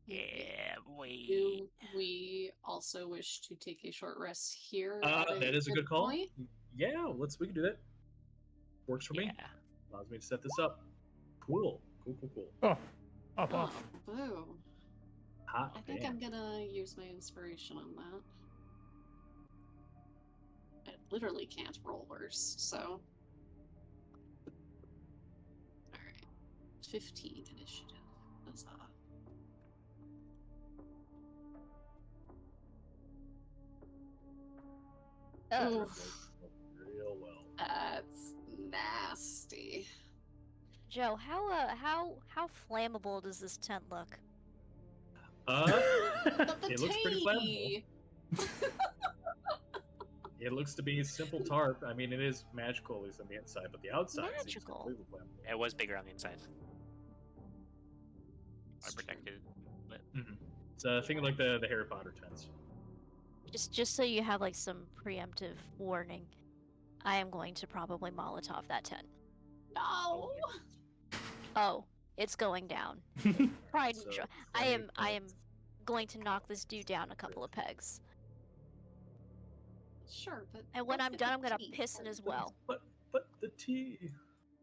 Yeah, boy. Do we also wish to take a short rest here? That is a good call. point? Yeah, we can do that. Works for me. Yeah. Allows me to set this up. Cool. Oh, hop off. Oh, boo. Hot I think damn. I'm gonna use my inspiration on that. I literally can't roll worse, so. Alright. 15 initiative. That's Oof. Real well. That's nasty. Joe, how flammable does this tent look? But the It looks pretty tea! It looks to be a simple tarp. I mean, it is magical, at least on the inside, but the outside seems Magical. completely flammable. It was bigger on the inside. I protected it. But So think of like the Harry Potter tents. Just so you have like some preemptive warning, I am going to probably Molotov that tent. No! Oh, it's going down. Pride and So, joy. flaming I am tents. going to knock this dude down a couple of pegs. Sure, but. And when look I'm at done, the I'm gonna tea. piss in as well. But the tea.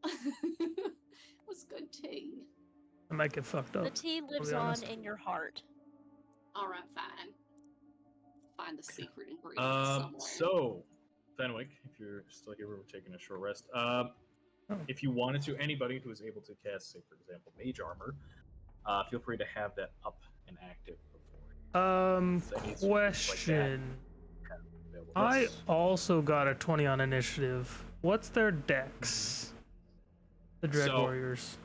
It was good tea. I might get fucked up. The tea lives be on honest. in your heart. Alright, fine. Find the secret ingredient somewhere. So, Fenwick, if you're still here, we're taking a short rest. If you wanted to, anybody who is able to cast, say, for example, Mage Armor, feel free to have that up and active before. So any sort of like that Question. available. I Yes. also got a 20 on initiative. What's their dex? The Dread So- Warriors.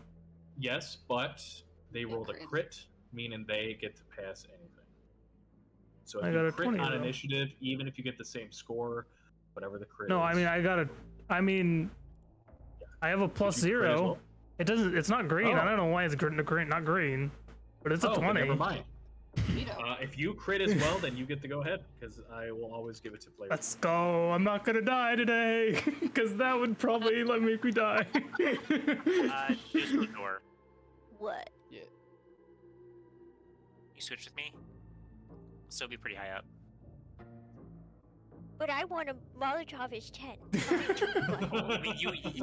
Yes, but they rolled a crit. crit, meaning they get to pass anything. So if I you got a crit 20 on though. initiative, even if you get the same score, whatever the crit No, is. I mean I have a plus Did you crit as 0. well? It doesn't. It's not green. I Oh. don't know why it's not green, but it's a Oh, then 20. never mind. Neato. If you crit as well, then you get to go ahead, because I will always give it to players. Let's go. I'm not gonna die today, because that would probably make me die. just the door. What? Yeah. You switch with me? Still be pretty high up. But I want a Molotov his tent. I mean, you can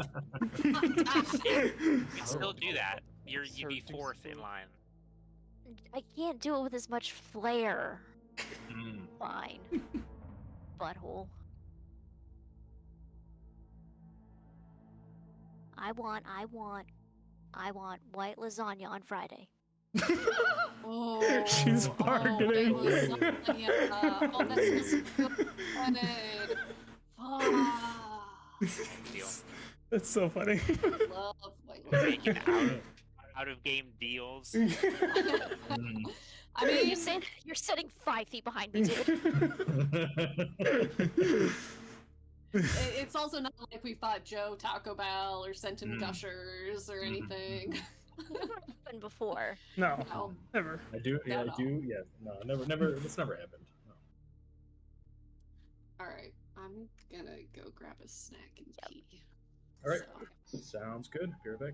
still do that. You'd be Searching fourth in still. line. I can't do it with as much flair. Mm. Fine. Butthole. I want white lasagna on Friday. Oh, She's oh, bargaining. wait, lasagna. Oh, that smells so good. Deal. That's so funny. Love white We're lasagna. making out of game deals. Mm. I mean, You're sitting 5 feet behind me, dude. it's also not like we fought Joe Taco Bell or sent him Mm. gushers or Mhm, anything. Never happened before. No, No. never. I do. Yeah, No. I do. Yeah. No, never. That's never happened. No. All right, I'm I'm gonna go grab a snack and pee. All right. So. Sounds good. Be right back.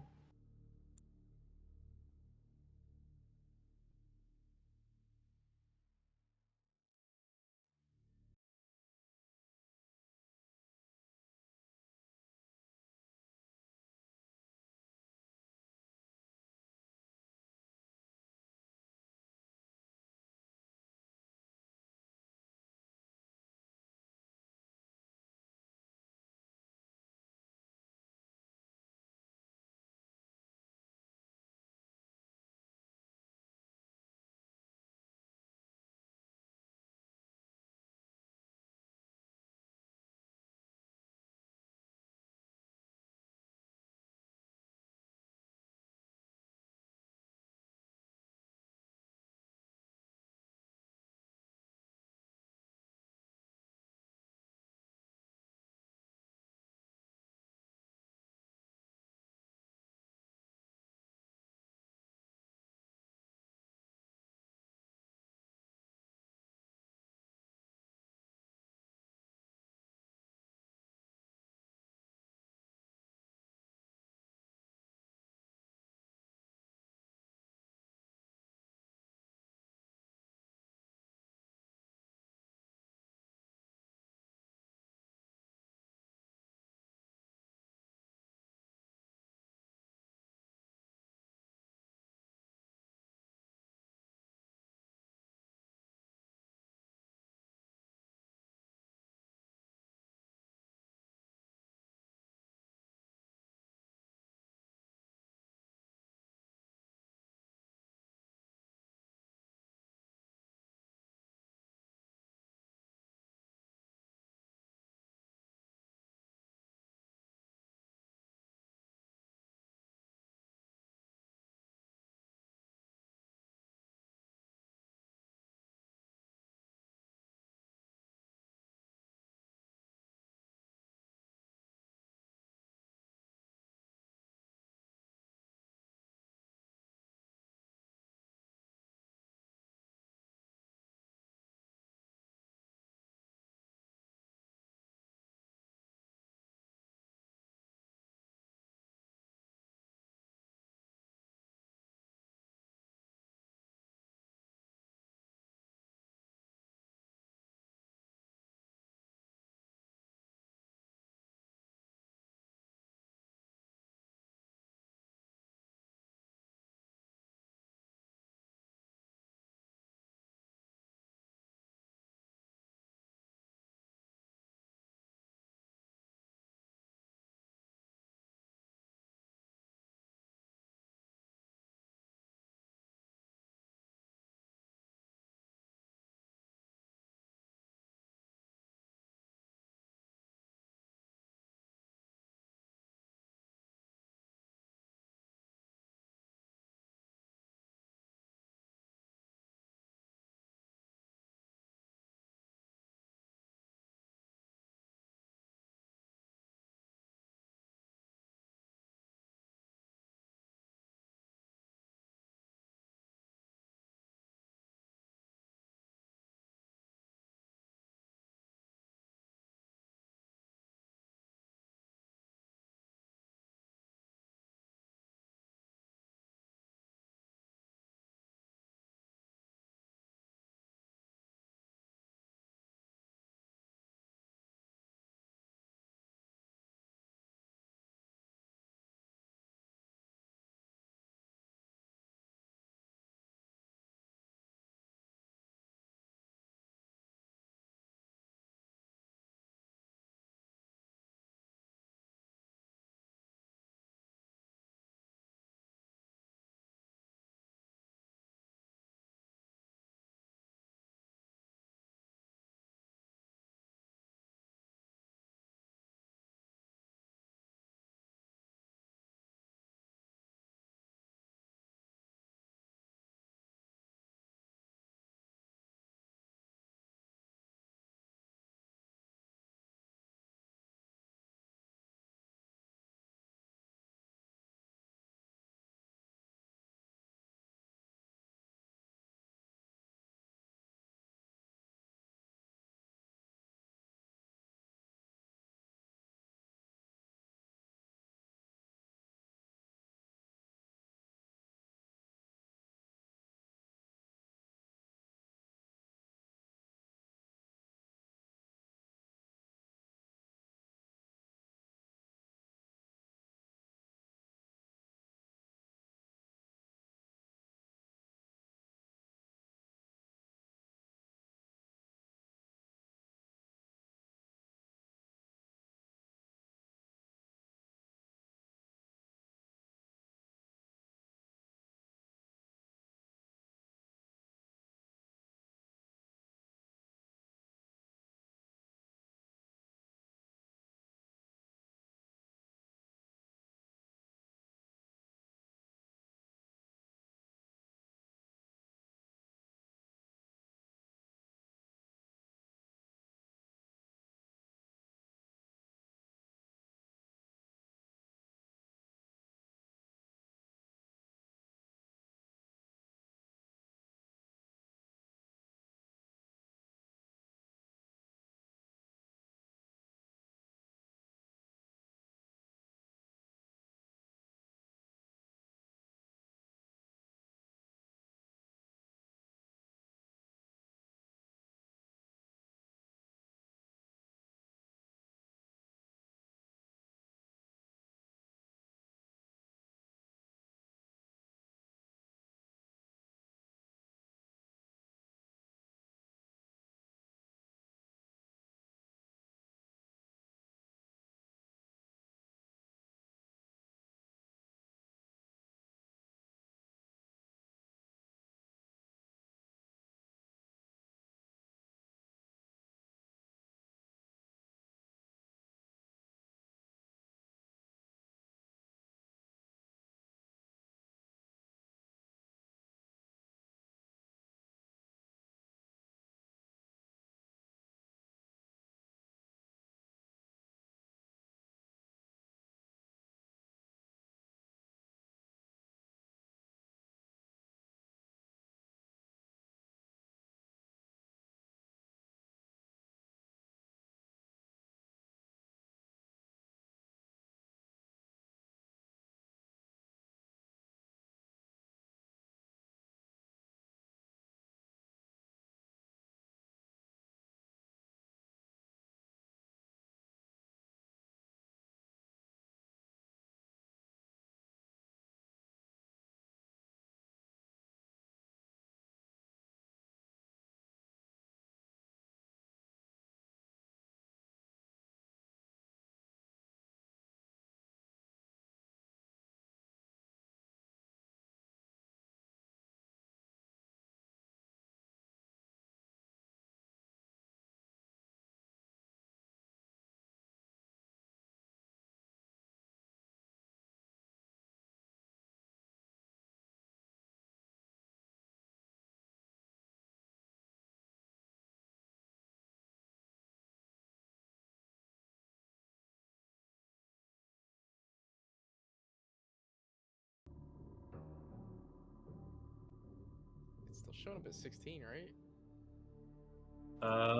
showing up at 16, right?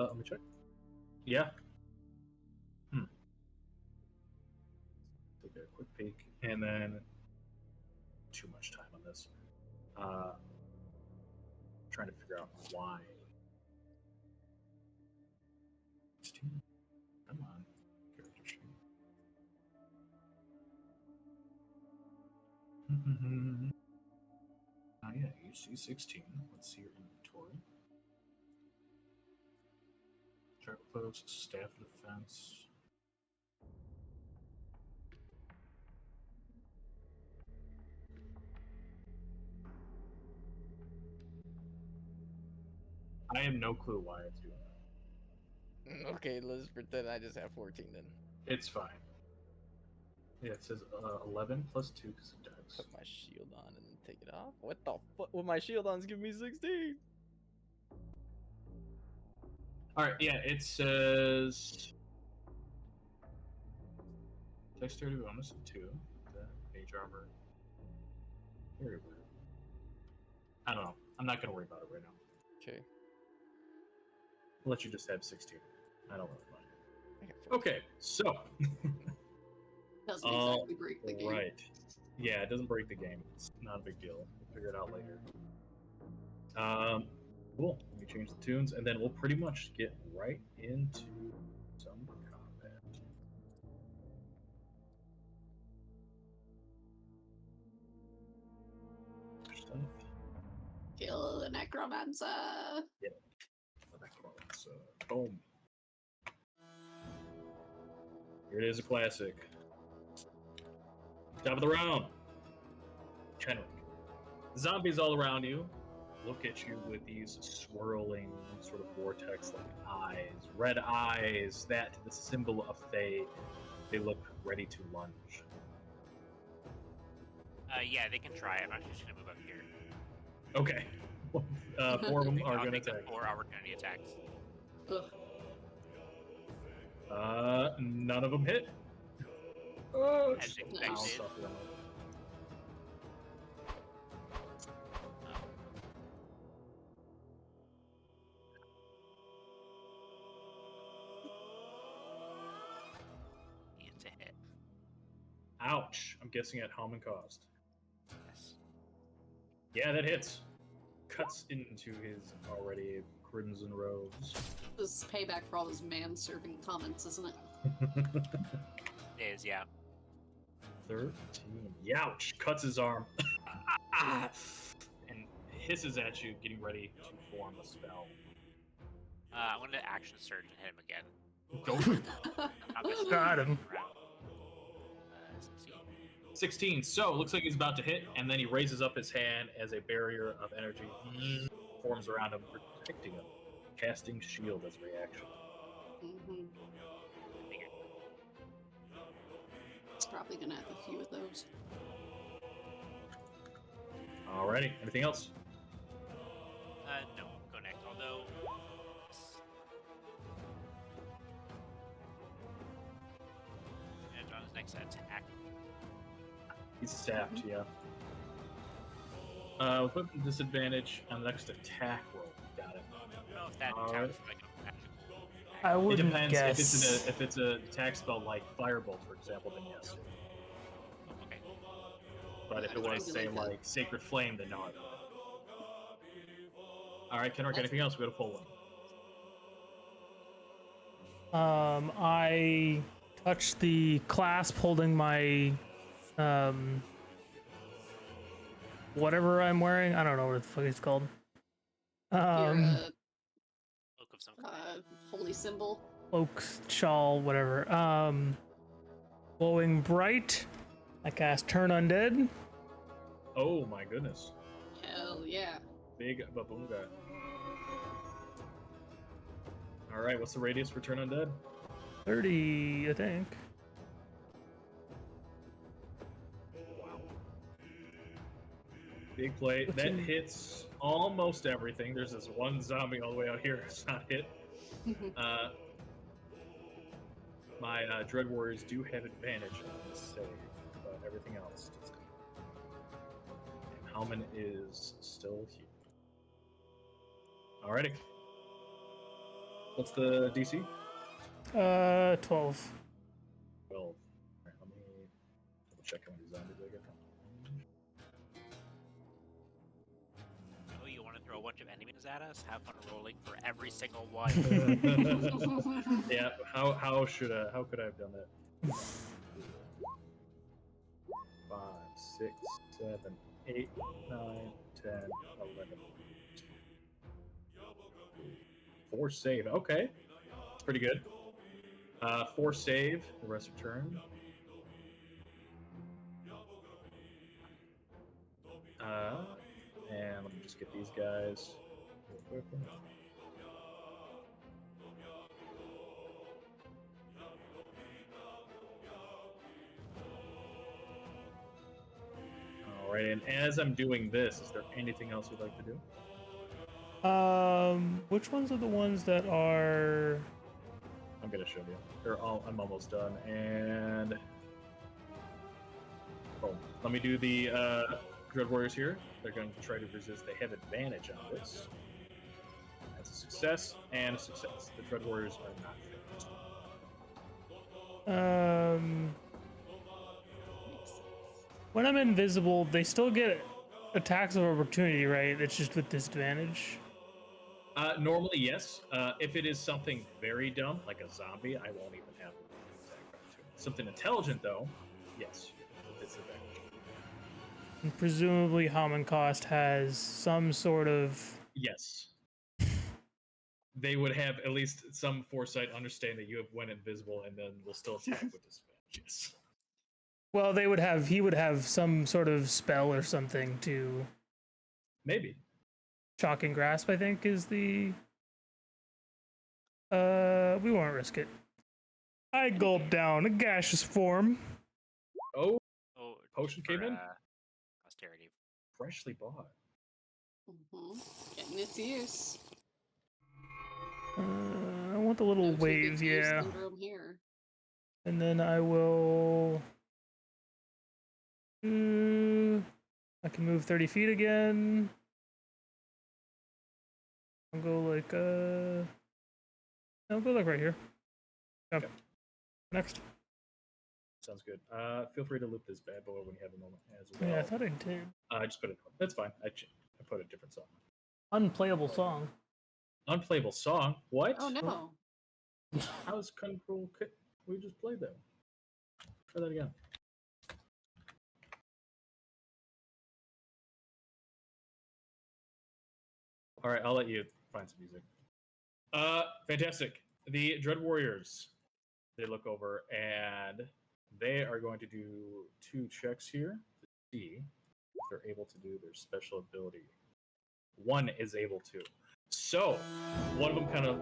Let me check. Yeah. Take a quick peek, and then too much time on this. Trying to figure out why. 16. Come on, character sheet. Oh yeah, you see 16. Let's see your inventory. Travel clothes, staff defense. I have no clue why it's doing that. Okay, let's pretend I just have 14 then. It's fine. Yeah, it says 11 plus 2 because of dex. Put my shield on and then take it off. What the fuck? Well, my shield on's giving me 16. Alright, yeah, it says dexterity bonus of 2. The mage armor. Very weird. I don't know. I'm not going to worry about it right now. Okay. I'll let you just have 16. I don't really mind. I got 14. Okay, so. Doesn't exactly break the game. Right. Yeah, it doesn't break the game. It's not a big deal. We'll figure it out later. Cool. Let me change the tunes, and then we'll pretty much get right into some combat. Stuff. Kill the necromancer. So, boom. Here it is, a classic. Top of the round. Kenrick. Zombies all around you look at you with these swirling sort of vortex-like eyes. Red eyes, that the symbol of Fae. They look ready to lunge. Yeah, they can try. I'm actually just gonna move up here. Okay. 4 of them are I'll going to make them attack. 4 opportunity attacks. Ugh. None of them hit. As expected. I'll stop them. It's a hit. Ouch. I'm guessing at home and cost. Yes. Yeah, that hits. Cuts into his already crimson robes. This is payback for all his man-serving comments, isn't it? It is, yeah. 13. Youch! Cuts his arm. And hisses at you, getting ready to form a spell. I'm gonna action surge and hit him again. Go for it. I'm just Got him. 16. 16. So, looks like he's about to hit, and then he raises up his hand as a barrier of energy forms around him, protecting him. Casting shield as a reaction. Mm-hmm. It's probably gonna have a few of those. Alrighty. Anything else? No, go next. Although, and on his next attack. He's sapped, yeah. With weapon disadvantage on the next attack roll. Got it. I don't know if that All counts like a magical. I It wouldn't depends. guess. If it's a attack spell like Firebolt, for example, then yes. Okay. But if it was, say, like Sacred Flame, then no. Alright, Kenrick, anything else? We got a full one. I touched the clasp holding my whatever I'm wearing. I don't know what the fuck it's called. Your Look of some holy symbol. Cloak, shawl, whatever. Glowing bright. I cast Turn Undead. Oh my goodness. Hell yeah. Big babunga. Alright, what's the radius for Turn Undead? 30, I think. Wow. Big play. That hits almost everything. There's this one zombie all the way out here that's not hit. My Dread Warriors do have advantage on this save, but everything else does not. And Hellman is still here. Alrighty. What's the DC? 12. 12. Alright, let me double check how many zombies I get. Oh, you want to throw a bunch of enemies at us? Have fun rolling for every single one. Yeah, how could I have done that? 5, 6, 7, 8, 9, 10, 11. 4 save. Okay. That's pretty good. 4 save, the rest return. And let me just get these guys real quickly. Alright, and as I'm doing this, is there anything else you'd like to do? Which ones are the ones that are? I'm gonna show you. I'm almost done, and boom. Let me do the Dread Warriors here. They're going to try to resist. They have advantage on this. That's a success and a success. The Dread Warriors are not finished. Makes sense. When I'm invisible, they still get attacks of opportunity, right? It's just with disadvantage. Normally, yes. If it is something very dumb, like a zombie, I won't even have an attack opportunity. Something intelligent, though, yes, it's advantage. And presumably, Cost has some sort of. Yes. They would have at least some foresight, understand that you have went invisible, and then will still attack with disadvantage. Yes. Well, he would have some sort of spell or something to. Maybe. Shocking Grasp, I think, is the. We won't risk it. I gulp down a gaseous form. Oh, Oh, potion for, came in? Posterity. Freshly bought. Getting its use. I want the little No too big waves, to use yeah. syndrome here. And then I will. I can move 30 feet again. I'll go like I'll go like right here. Okay. Next. Sounds good. Feel free to loop this bad boy when you have a moment as well. Yeah, I thought I did. I just put it. That's fine. I put a different song. Unplayable song. Unplayable song. What? Oh no. How's Control? We just played that. Try that again. All right, I'll let you find some music. Fantastic. The Dread Warriors. They look over and they are going to do 2 checks here to see if they're able to do their special ability. One is able to. So, one of them kind of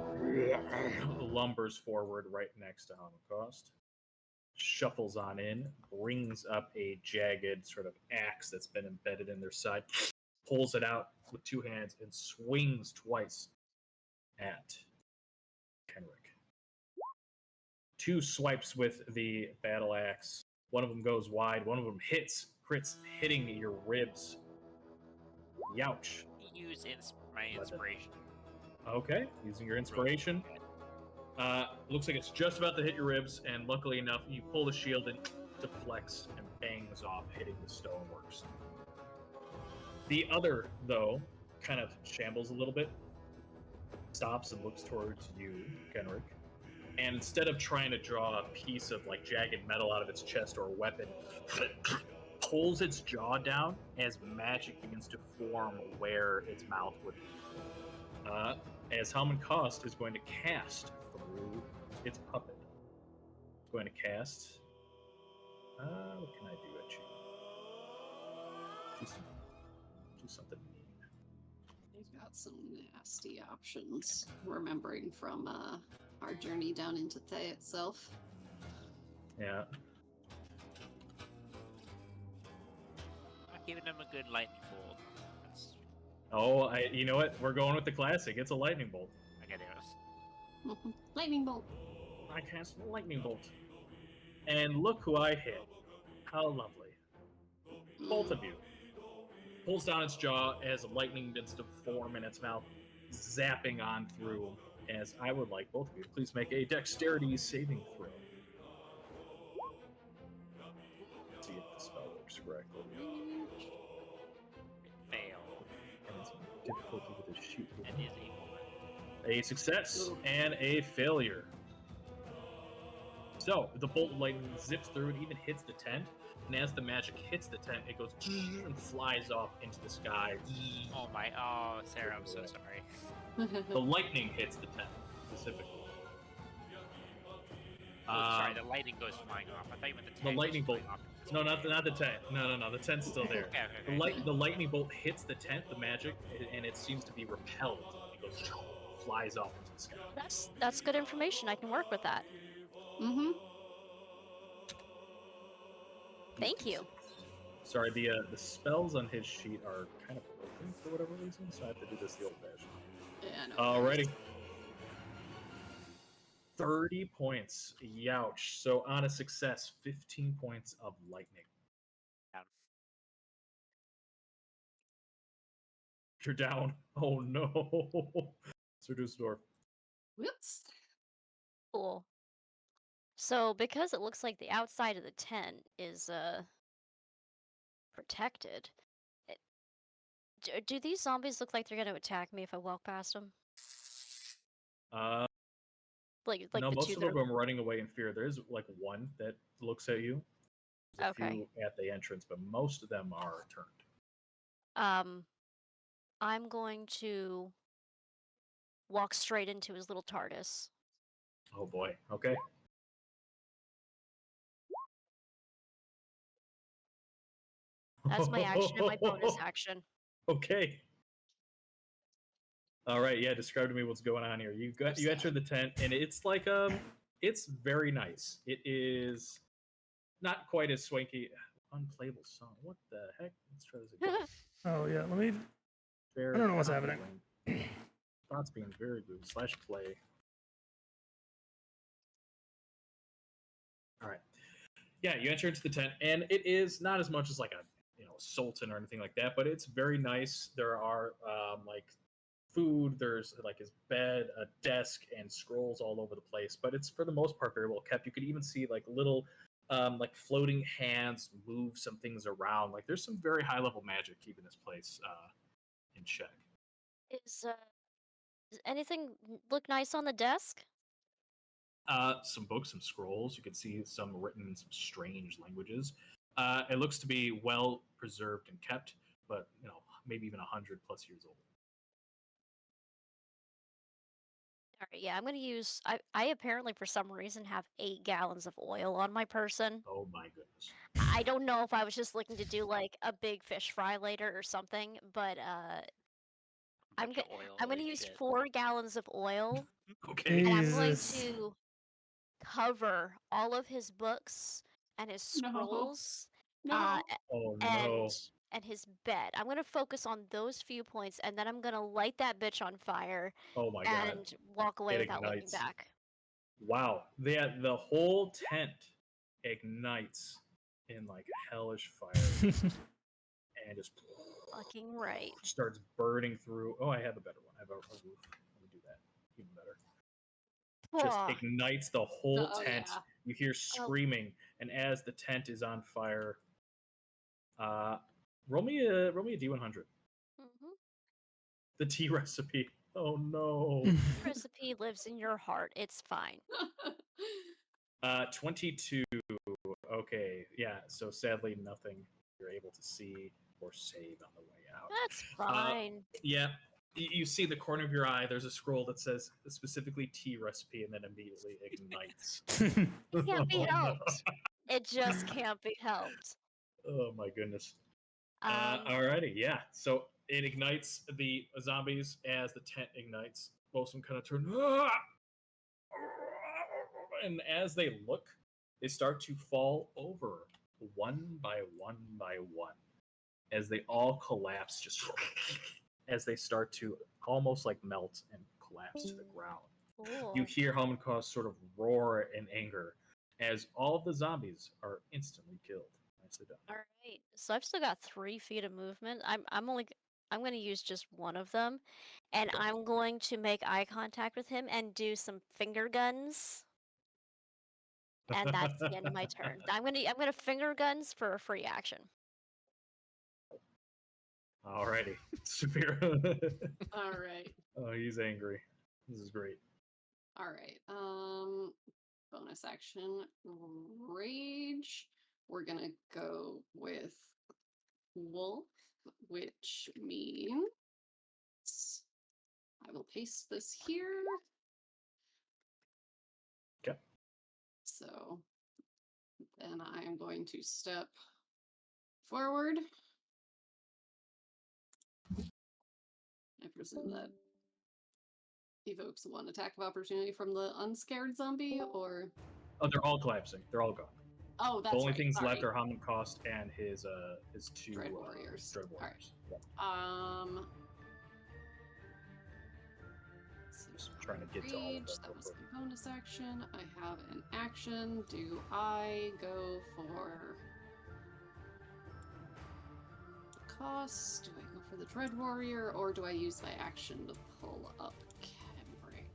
lumbers forward right next to Holocaust, shuffles on in, brings up a jagged sort of axe that's been embedded in their side, pulls it out with 2 hands, and swings twice at Kenrick. 2 swipes with the battle axe. One of them goes wide, one of them crits, hitting your ribs. Youch. Use my inspiration. Okay, using your inspiration. Looks like it's just about to hit your ribs, and luckily enough, you pull the shield and deflects and bangs off, hitting the stoneworks. The other, though, kind of shambles a little bit, stops and looks towards you, Kenrick, and instead of trying to draw a piece of like jagged metal out of its chest or a weapon, pulls its jaw down as magic begins to form where its mouth would be. As Halman Cost is going to cast through its puppet. It's going to cast. What can I do at you? Do something mean. They've got some nasty options. Remembering from our journey down into Thay itself. Yeah. Not giving them a good lightning bolt. Oh, you know what? We're going with the classic. It's a lightning bolt. I get it. Lightning bolt. I cast a lightning bolt. And look who I hit. How lovely. Both of you. Pulls down its jaw as lightning begins to form in its mouth. zapping on through. As I would like both of you to please make a dexterity saving throw. Let's see if the spell works correctly. Fail. And some difficulty with his shoot. That is a 1. A success Ooh. and a failure. So the bolt of lightning zips through and even hits the tent. And as the magic hits the tent, it goes and flies off into the sky. Oh my! Oh, Sarah, I'm so sorry. The lightning hits the tent specifically. Oh, sorry, the lightning goes flying off. I thought you meant the The tent lightning goes bolt. flying off. No, not the tent. No. The tent's still there. Okay. The lightning bolt hits the tent, the magic, and it seems to be repelled. It goes flies off into the sky. That's good information. I can work with that. Mm-hmm. Thank you. Sorry, the spells on his sheet are kind of broken for whatever reason, so I have to do this the old-fashioned. Yeah, no. Alrighty. 30 points. Youch. So on a success, 15 points of lightning. Down. You're down. Oh no. Sir Dusseldorf. Whoops. Cool. So because it looks like the outside of the tent is protected, do these zombies look like they're going to attack me if I walk past them? Like No, the most two of that them are running away in fear. There's like one that looks at you. There's a Okay. few at the entrance, but most of them are turned. I'm going to walk straight into his little TARDIS. Oh boy. Okay. That's my action and my bonus action. Okay. All right. Yeah. Describe to me what's going on here. You enter the tent, and it's like it's very nice. It is not quite as swanky. Unplayable song. What the heck? Let's try this again. Oh yeah, let me. Very I don't know what's happening. Thoughts being very good. /play. All right. Yeah, you enter into the tent, and it is not as much as like a sultan or anything like that, but it's very nice. There are like food. There's like his bed, a desk, and scrolls all over the place. But it's for the most part very well kept. You could even see like little like floating hands move some things around. Like there's some very high level magic keeping this place in check. Does anything look nice on the desk? Some books, some scrolls. You can see some written in some strange languages. It looks to be well preserved and kept, but maybe even 100+ years old. All right, yeah, I'm going to use. I apparently, for some reason, have 8 gallons of oil on my person. Oh my goodness. I don't know if I was just looking to do like a big fish fry later or something, but I'm Bunch of oil, going to holy use shit. 4 gallons of oil, Okay. and I'm going Jesus. to cover all of his books and his No. scrolls No. Oh no. and his bed. I'm going to focus on those few points, and then I'm going to light that bitch on fire Oh my god. and walk away It without looking ignites. back. Wow. The whole tent ignites in like hellish fire and just Fucking right. starts burning through. Oh, I have a better one. I have a roof. Let me do that. Even better. Just Aw. ignites the whole Oh, tent. yeah. You hear screaming, and as the tent is on fire, roll me a D100. Mhm. The tea recipe. Oh no. Recipe lives in your heart. It's fine. 22. Okay, yeah. So sadly, nothing you're able to see or save on the way out. That's fine. Yeah. You see the corner of your eye. There's a scroll that says specifically tea recipe, and then immediately ignites. It can't be Oh, no. helped. It just can't be helped. Oh my goodness. Um, Alrighty, yeah. So it ignites the zombies as the tent ignites. Most of them kind of turn, and as they look, they start to fall over one by one by one, as they all collapse, just as they start to almost like melt and collapse to the ground. cool. You hear Homunculus sort of roar in anger as all of the zombies are instantly killed. Nicely done. All right. So I've still got 3 feet of movement. I'm I'm going to use just one of them, and Okay. I'm going to make eye contact with him and do some finger guns. And that's the end of my turn. I'm gonna finger guns for a free action. Alrighty, Spear. All right. Oh, he's angry. This is great. All right. Bonus action rage. We're gonna go with wolf, which means I will paste this here. Okay. So then I am going to step forward. I presume that evokes one attack of opportunity from the unscared zombie, or Oh, they're all collapsing. They're all gone. oh, that's The only right. things Sorry. left are Hammond Cost and his two Dread warriors. Dread All right. warriors. Yeah. Just trying to get to all of them. That was a bonus action. I have an action. Do I go for the cost? Do I go for the Dread Warrior, or do I use my action to pull up Kenrick?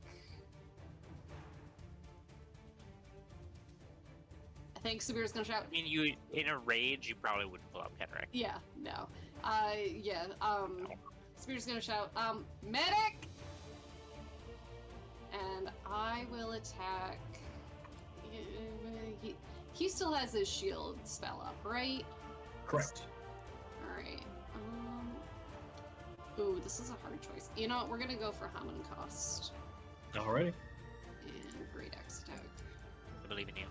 I think Sabir's gonna shout. I mean, you in a rage, you probably would pull up Kenrick. Yeah, no. Yeah, Spear's gonna shout, medic! And I will attack. He still has his shield spell up, right? Correct. Alright. Ooh, this is a hard choice. You know what? We're gonna go for Hammond Cost. Alrighty. And Great Axe attack. I believe in you.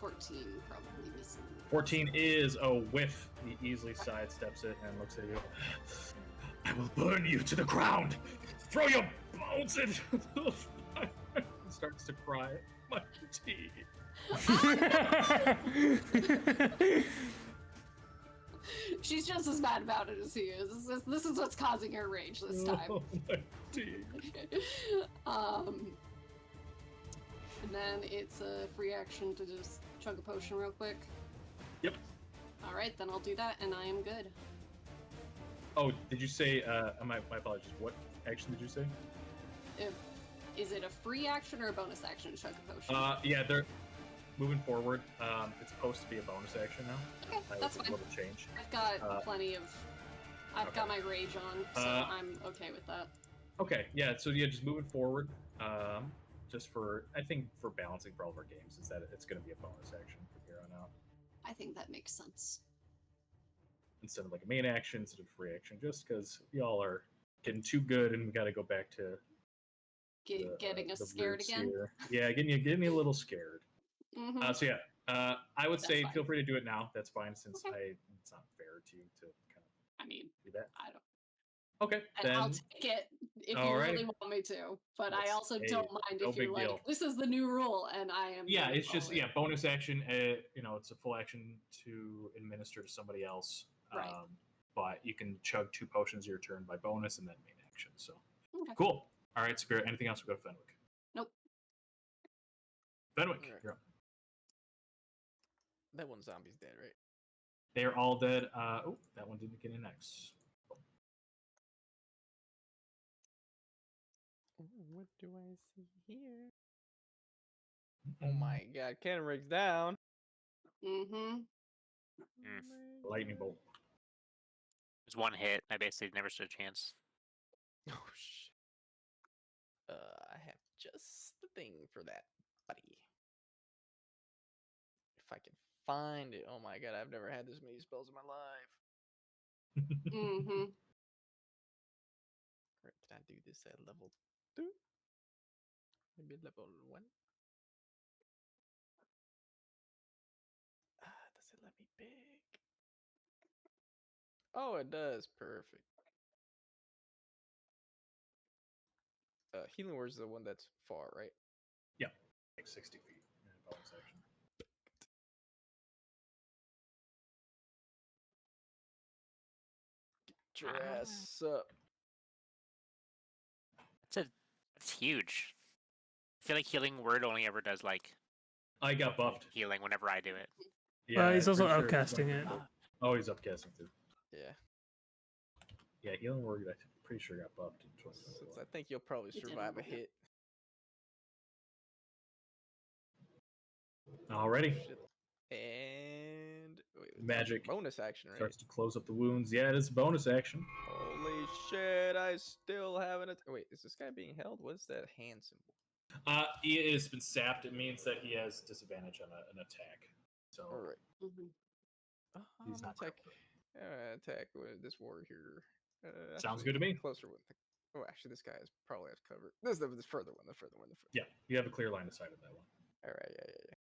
14, probably missing. 14 is a whiff. He easily sidesteps it and looks at you. I will burn you to the ground. Throw your bones into the fire. Starts to cry. My tea. She's just as mad about it as he is. This is what's causing her rage this time. Oh, my tea. And then it's a free action to just chug a potion real quick. Yep. Alright, then I'll do that and I am good. Oh, did you say, my apologies, what action did you say? Is it a free action or a bonus action to chug a potion? Yeah, they're moving forward. It's supposed to be a bonus action now. Okay, that's fine. A little change. I've got plenty of... I've got my rage on, so I'm okay with that. Okay, yeah, so yeah, just moving forward. Just for, I think for balancing for all of our games, is that it's going to be a bonus action from here on out. I think that makes sense. Instead of like a main action, instead of free action, just because y'all are getting too good and we got to go back to Getting us the scared roots again? here. Yeah, getting me a little scared. Mm-hmm. So yeah, I would That's say fine. feel free to do it now. That's fine, since Okay. it's not fair to you to kind of I mean, do that. I don't... Okay, And then I'll take it if you Alrighty. really want me to. But I That's- also hey, don't mind no if you're big like, deal. this is the new rule, and I am... yeah, gonna it's just follow it. bonus action. It's a full action to administer to somebody else. Right. But you can chug 2 potions your turn by bonus and then main action. So Okay. cool. All right, Spirit. Anything else? We go to Fenwick. Nope. Fenwick, Alright. you're up. That one zombie's dead, right? They're all dead. Oh, that one didn't get an X. Ooh, what do I see here? Oh my god, Kenrick's down. Mm-hmm. Mm. Oh my Lightning God. bolt. It was one hit. I basically never stood a chance. Oh shit. I have just the thing for that, buddy. If I can find it. Oh my god, I've never had this many spells in my life. Mm-hmm. Or can I do this at level 2? Maybe level 1? Does it let me pick? Oh, it does. Perfect. Healing Word is the one that's far, right? Yeah, like 60 feet. Yeah, bonus action. Get your ass up. It's huge. I feel like Healing Word only ever does like I got buffed. healing whenever I do it. Yeah, he's I'm also pretty sure upcasting it. Oh, he's upcasting too. Yeah. Yeah, healing word. I'm pretty sure got buffed in Since 2021. I think you'll probably It did survive a remove it. hit. Alrighty, Shit. And wait, it's a magic bonus action, right? starts to close up the wounds. Yeah, it is a bonus action. Holy shit! I still haven't. Wait, is this guy being held? What is that hand symbol? He has been sapped. It means that he has disadvantage on an attack. So All right. Mhm. he's not Attack. crippled. Attack with this warrior. Sounds Actually, good to me. Closer with. Oh, actually, this guy is probably has cover. This is the further one. The further one. Yeah, you have a clear line of sight of that one. All right. Yeah.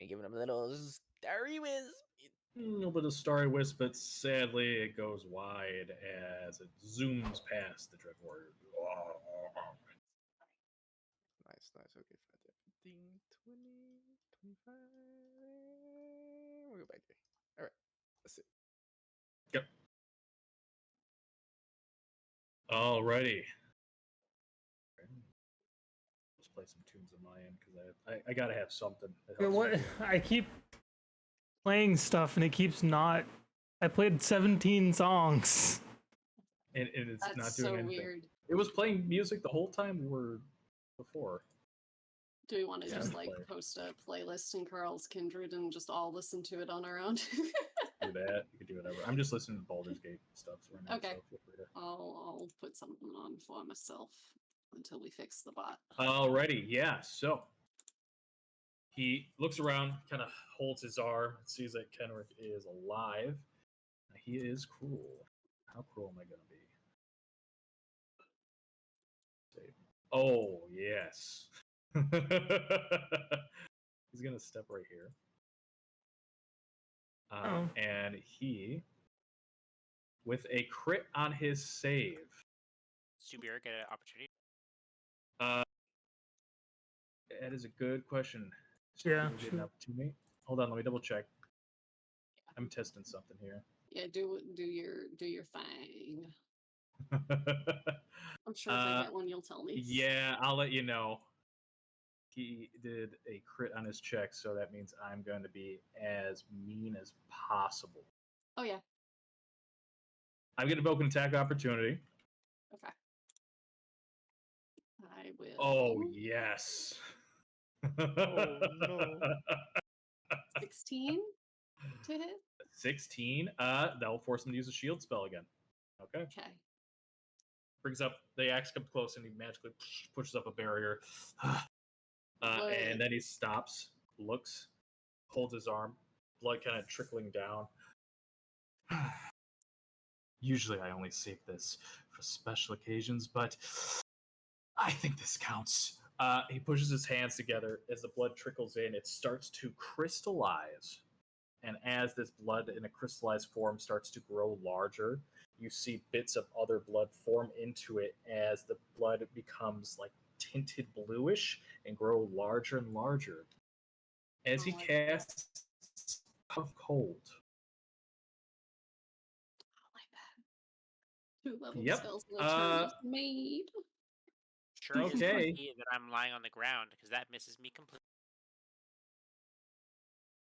And giving him a little starry whiz. A little bit of starry wisp, but sadly it goes wide as it zooms past the Dread Warrior. Nice. Okay, 15, 20, 25. We'll go back there. All right. That's it. Yep. Alrighty. Let's play some tunes on my end because I gotta have something. that helps What? me. I keep playing stuff and it keeps not. I played 17 songs. And it's That's not doing so anything. weird. It was playing music the whole time we were before. Do we want to Yeah. just like Play. post a playlist in Carl's Kindred and just all listen to it on our own? Do that. You can do whatever. I'm just listening to Baldur's Gate stuff right now. Okay. So feel free to. I'll put something on for myself until we fix the bot. Alrighty, yeah. So he looks around, kind of holds his arm, sees that Kenrick is alive. He is cruel. How cruel am I gonna be? Save. Oh yes. He's gonna step right here. Oh. And he, with a crit on his save, Subir get an opportunity. that is a good question. Yeah, Should we get sure. an opportunity? Hold on, let me double check. I'm testing something here. Yeah, do your thing. I'm sure if I get one, you'll tell me. Yeah, I'll let you know. He did a crit on his check, so that means I'm going to be as mean as possible. Oh yeah. I'm going to invoke an attack opportunity. Okay. I will. Oh, yes. Oh no. 16 to hit. 16. That will force him to use a shield spell again. Okay. Okay. Brings up the axe, comes close, and he magically pushes up a barrier. And then he stops, looks, holds his arm, blood kind of trickling down. Usually I only save this for special occasions, but I think this counts. He pushes his hands together. As the blood trickles in, it starts to crystallize. And as this blood in a crystallized form starts to grow larger, you see bits of other blood form into it as the blood becomes like tinted bluish and grow larger and larger. As he Oh, I like casts Puff Cold. I like that. 2 level Yep. spells in a turn is made. Sure is Okay. lucky that I'm lying on the ground because that misses me completely.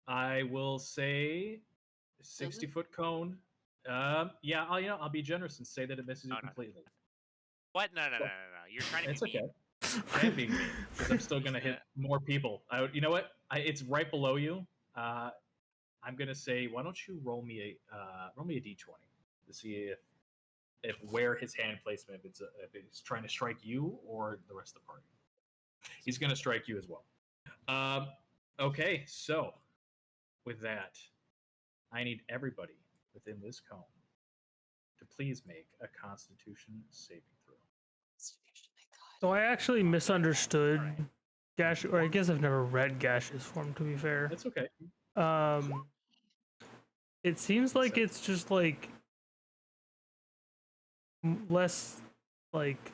I will say 60-foot cone. Yeah, I'll be generous and say that it misses you Oh, no. completely. What? No. You're trying to It's be okay. mean. I am being mean because I'm still gonna hit more people. You know what? It's right below you. I'm gonna say, why don't you roll me a d20 to see if where his hand placement, if it's trying to strike you or the rest of the party. He's gonna strike you as well. Okay, so with that, I need everybody within this cone to please make a Constitution saving throw. So I actually misunderstood Gash, or I guess I've never read Gash's form, to be fair. That's okay. It seems like it's just like less like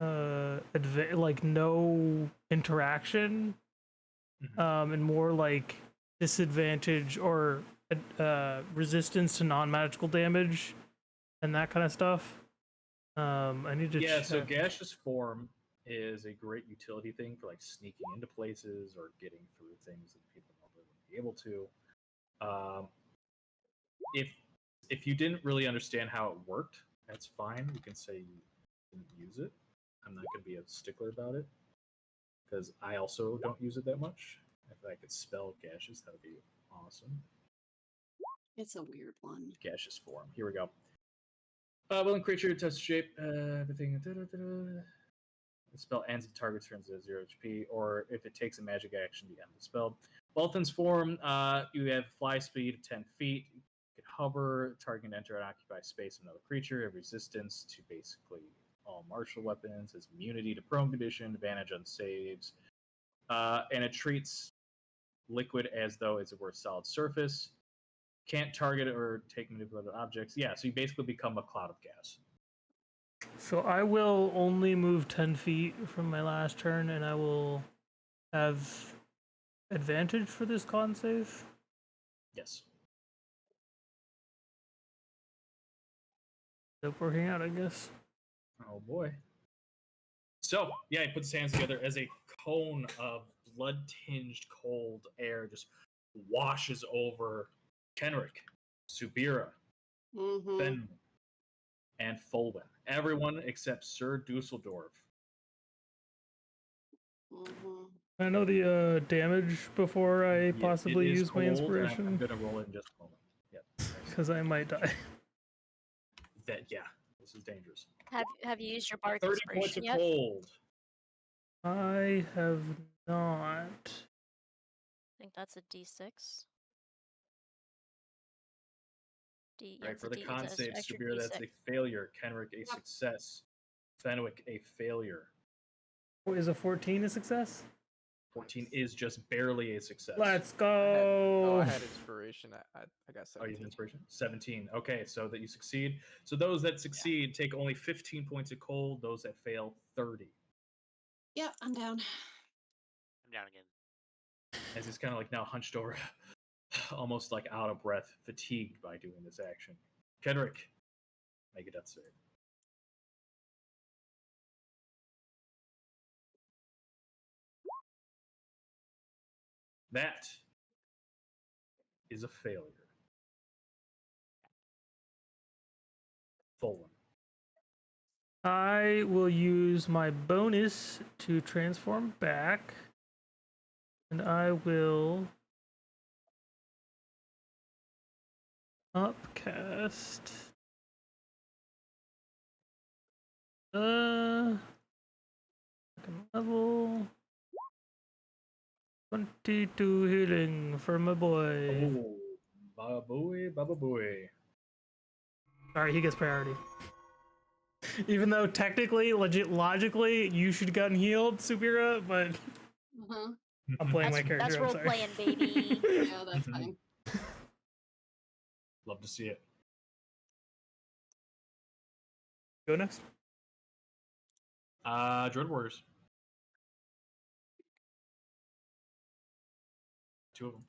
like no interaction, and more like disadvantage or resistance to non-magical damage and that kind of stuff. I need to check. So gaseous form is a great utility thing for like sneaking into places or getting through things that people normally wouldn't be able to. Um, if you didn't really understand how it worked, that's fine. You can say you didn't use it. I'm not going to be a stickler about it because I also don't use it that much. If I could spell gaseous, that would be awesome. It's a weird one. Gaseous form. Here we go. Willing creature, test shape, everything. The spell ends if the target turns at 0 HP, or if it takes a magic action to end the spell. Bolton's form, you have fly speed of 10 feet. You can hover, target can enter and occupy space of another creature. Have resistance to basically all martial weapons. Has immunity to prone condition, advantage on saves. And it treats liquid as though it's a solid surface. Can't target or take manipulated objects. Yeah, so you basically become a cloud of gas. So I will only move 10 feet from my last turn, and I will have advantage for this con save. Yes. Up working out, I guess. Oh boy. So, yeah, he puts his hands together as a cone of blood-tinged cold air just washes over Kenrick, Subira, Fenn, and Folwyn. Everyone except Sir Dusseldorf. I know the damage before I possibly it is use my cold, and inspiration. I'm going to roll it in just a moment. Yep. Because I might die. Yeah, this is dangerous. Have you used your bardic 30 points inspiration of yet? cold. I have not. I think that's a D6. Right, for the it's con an save, extra Subira, that's D6. a failure. Kenrick, a success. Fenwick, a failure. Is a 14 a success? 14 is just barely a success. Let's go. I had inspiration. I got 17. Oh, you have inspiration? 17. Okay, so that you succeed. So those that succeed take only 15 points of cold. Those that fail, 30. Yeah, I'm down. I'm down again. As he's kind of like now hunched over, almost like out of breath, fatigued by doing this action. Kenrick, make a death save. That is a failure. Folwyn. I will use my bonus to transform back. And I will upcast. Second level. 22 healing for my boy. Oh, Baba Booey, Baba Booey. Alright, he gets priority. Even though technically, logically, you should have gotten healed, Subira, but I'm playing my character. That's I'm role sorry. playing, baby. Yeah, that's fine. Love to see it. Go next. Dread Warriors. 2 of them.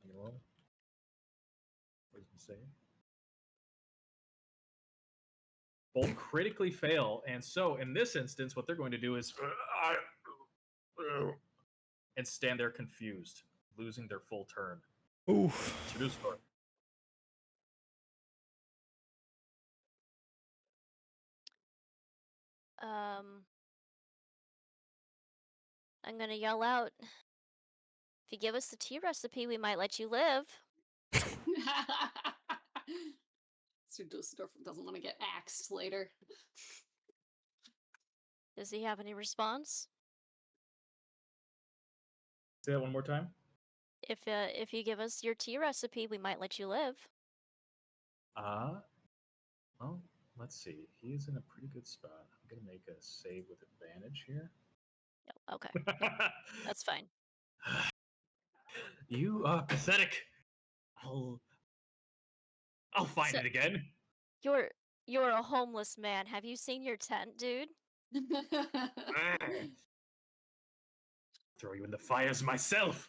You can roll. What does it say? Both critically fail, and so in this instance, what they're going to do is and stand there confused, losing their full turn. Oof. Dusseldorf. I'm gonna yell out. If you give us the tea recipe, we might let you live. Sir Dusseldorf doesn't want to get axed later. Does he have any response? Say that one more time. If you give us your tea recipe, we might let you live. Well, let's see. He's in a pretty good spot. I'm gonna make a save with advantage here. Oh, okay, that's fine. You are pathetic. I'll find it again. You're a homeless man. Have you seen your tent, dude? Throw you in the fires myself.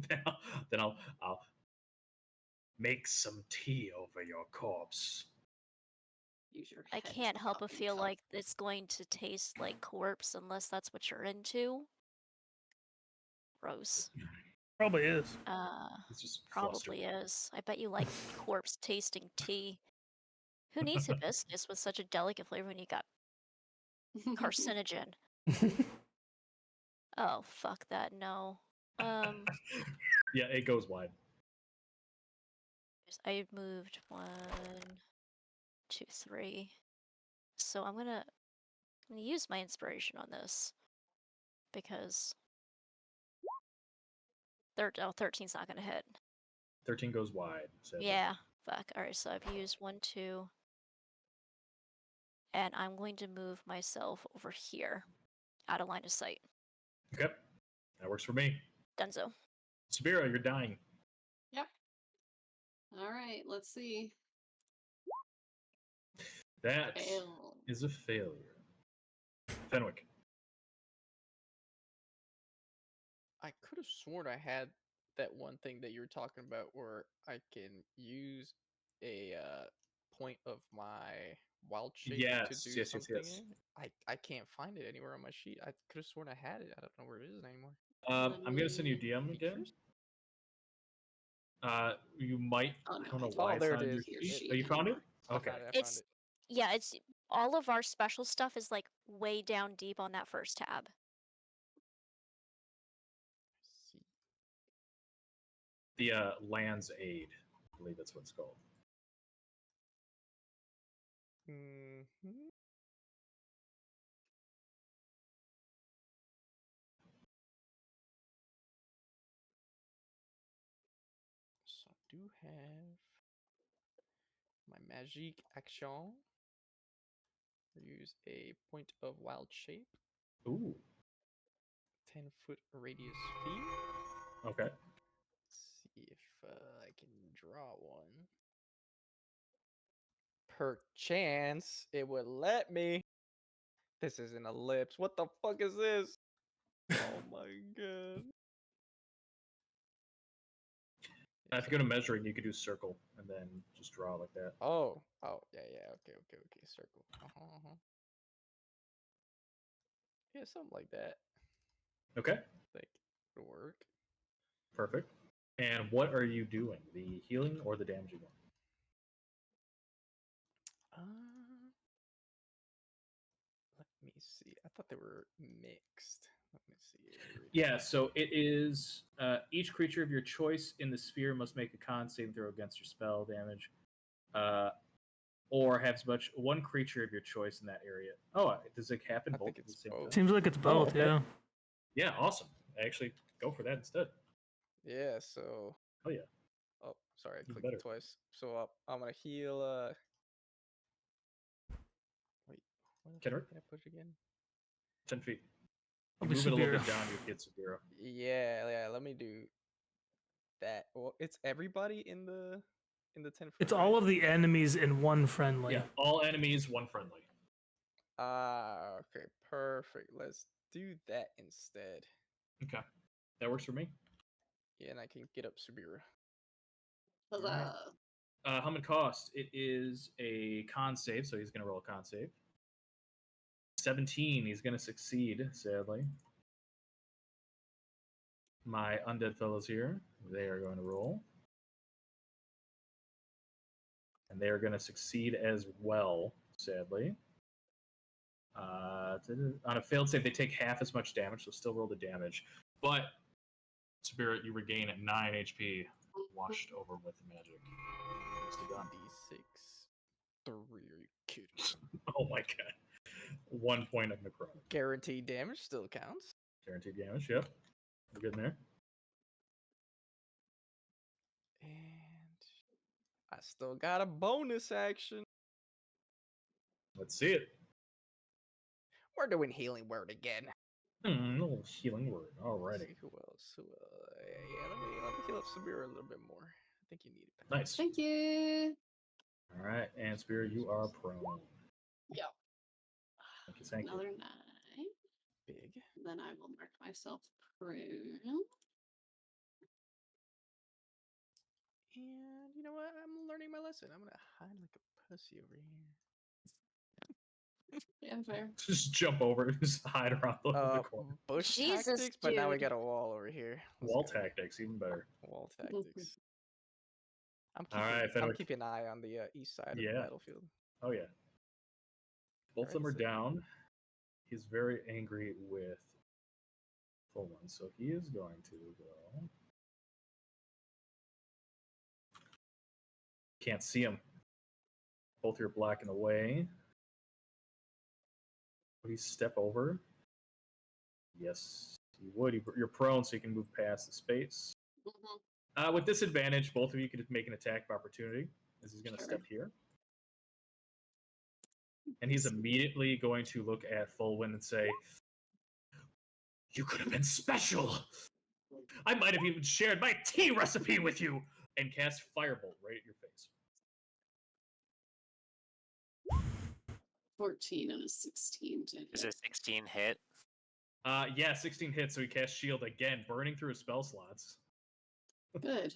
then I'll make some tea over your corpse. I can't help but feel like it's going to taste like corpse unless that's what you're into. Gross. Probably is. It's just flustered. Probably is. I bet you like corpse tasting tea. Who needs hibiscus with such a delicate flavor when you got carcinogen? Oh, fuck that, no. Yeah, it goes wide. I moved 1, 2, 3. So I'm gonna use my inspiration on this because 13's not gonna hit. 13 goes wide. Sadly. Yeah, fuck. All right, so I've used 1, 2, and I'm going to move myself over here, out of line of sight. Okay, that works for me. Dunzo. Sabira, you're dying. Yep. All right, let's see. That Fail. is a failure. Fenwick. I could have sworn I had that one thing that you were talking about where I can use a point of my wild shape to Yes, do yes, something. yes. I can't find it anywhere on my sheet. I could have sworn I had it. I don't know where it is anymore. I'm gonna send you DM again. Features? You might. Oh, I no, don't know I why Oh, it's there not it in your is. your sheet. sheet Oh, you found it? anymore. Okay. I found It's it. yeah, it's all of our special stuff is like way down deep on that first tab. See. The Lands Aid. I believe that's what it's called. Mm-hmm. So I do have my magic action. Use a point of wild shape, Ooh. 10-foot radius sphere. Okay. Let's see if I can draw one. Perchance it would let me. This is an ellipse. What the fuck is this? Oh my god. If you go to measuring, you could do circle and then just draw like that. Oh, yeah. Okay. Circle. Yeah, something like that. Okay. I think it'll work. Perfect. And what are you doing? The healing or the damaging one? Let me see. I thought they were mixed. Let me see. Yeah, so it is each creature of your choice in the sphere must make a con saving throw against your spell damage, or have as much one creature of your choice in that area. Oh, does it happen I both think at the it's same both. time? Seems like it's both, okay. yeah. Yeah, awesome. Actually, go for that instead. Yeah, so. Oh yeah. Oh, sorry, I Even clicked better. it twice. So I'm gonna heal. Wait, where the Kenrick? fuck did I put it again? 10 feet. You Probably move it a little Sabira. bit down, you get Sabira. Yeah. Let me do that. Well, it's everybody in the 10 foot. It's all of the enemies in one friendly. Yeah, all enemies, one friendly. Okay, perfect. Let's do that instead. Okay, that works for me. Yeah, and I can get up Subira. Huzzah. How much cost? It is a con save, so he's going to roll a con save. 17, he's going to succeed, sadly. My undead fellows here, they are going to roll. And they are going to succeed as well, sadly. On a failed save, they take half as much damage, so still roll the damage. But, Spirit, you regain 9 HP, washed over with magic. Nicely done. D6. 3. Are you kidding? Oh my god. 1 point of necrotic. Guaranteed damage still counts. Guaranteed damage, yep. We're good in there. And I still got a bonus action. Let's see it. We're doing healing word again. A little healing word. Let's Alrighty. see who else? Yeah, let me heal up Sabira a little bit more. I think you need it. Nice. Thank you. Alright, and Spirit, you are prone. Yep. Thank you. Another 9. Big. Then I will mark myself prone. And you know what? I'm learning my lesson. I'm gonna hide like a pussy over here. Yeah, fair. Just jump over, just hide around the corner. Bush Jesus, tactics, but now we dude. got a wall over here. Let's Wall go. tactics, even better. Wall tactics. I'm All keeping, right, I'm Fenwick. keeping an eye on the east side of the Yeah. battlefield. Oh yeah. Both of them are Alright, so- down. He's very angry with full one, so he is going to go. Can't see him. Both of you are blocking the way. Would he step over? Yes, you would. You're prone, so you can move past the space. With disadvantage, both of you could make an attack of opportunity, as he's going to Sure. step here. And he's immediately going to look at Fulwin and say, "You could have been special! I might have even shared my tea recipe with you!" And cast Firebolt right at your face. 14 and a 16 to Is hit. a 16 hit? Yeah, 16 hits, so he casts Shield again, burning through his spell slots. Good.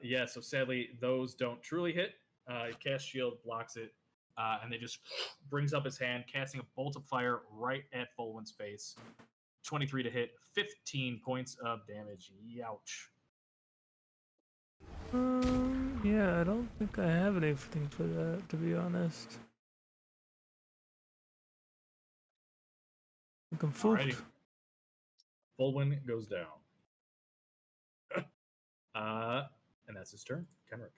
Yeah, so sadly, those don't truly hit. He casts Shield, blocks it, and then just brings up his hand, casting a bolt of fire right at Fulwin's face. 23 to hit, 15 points of damage. Youch. Yeah, I don't think I have anything for that, to be honest. I think I'm Alrighty. foofed. Fulwin goes down. And that's his turn. Kenrick.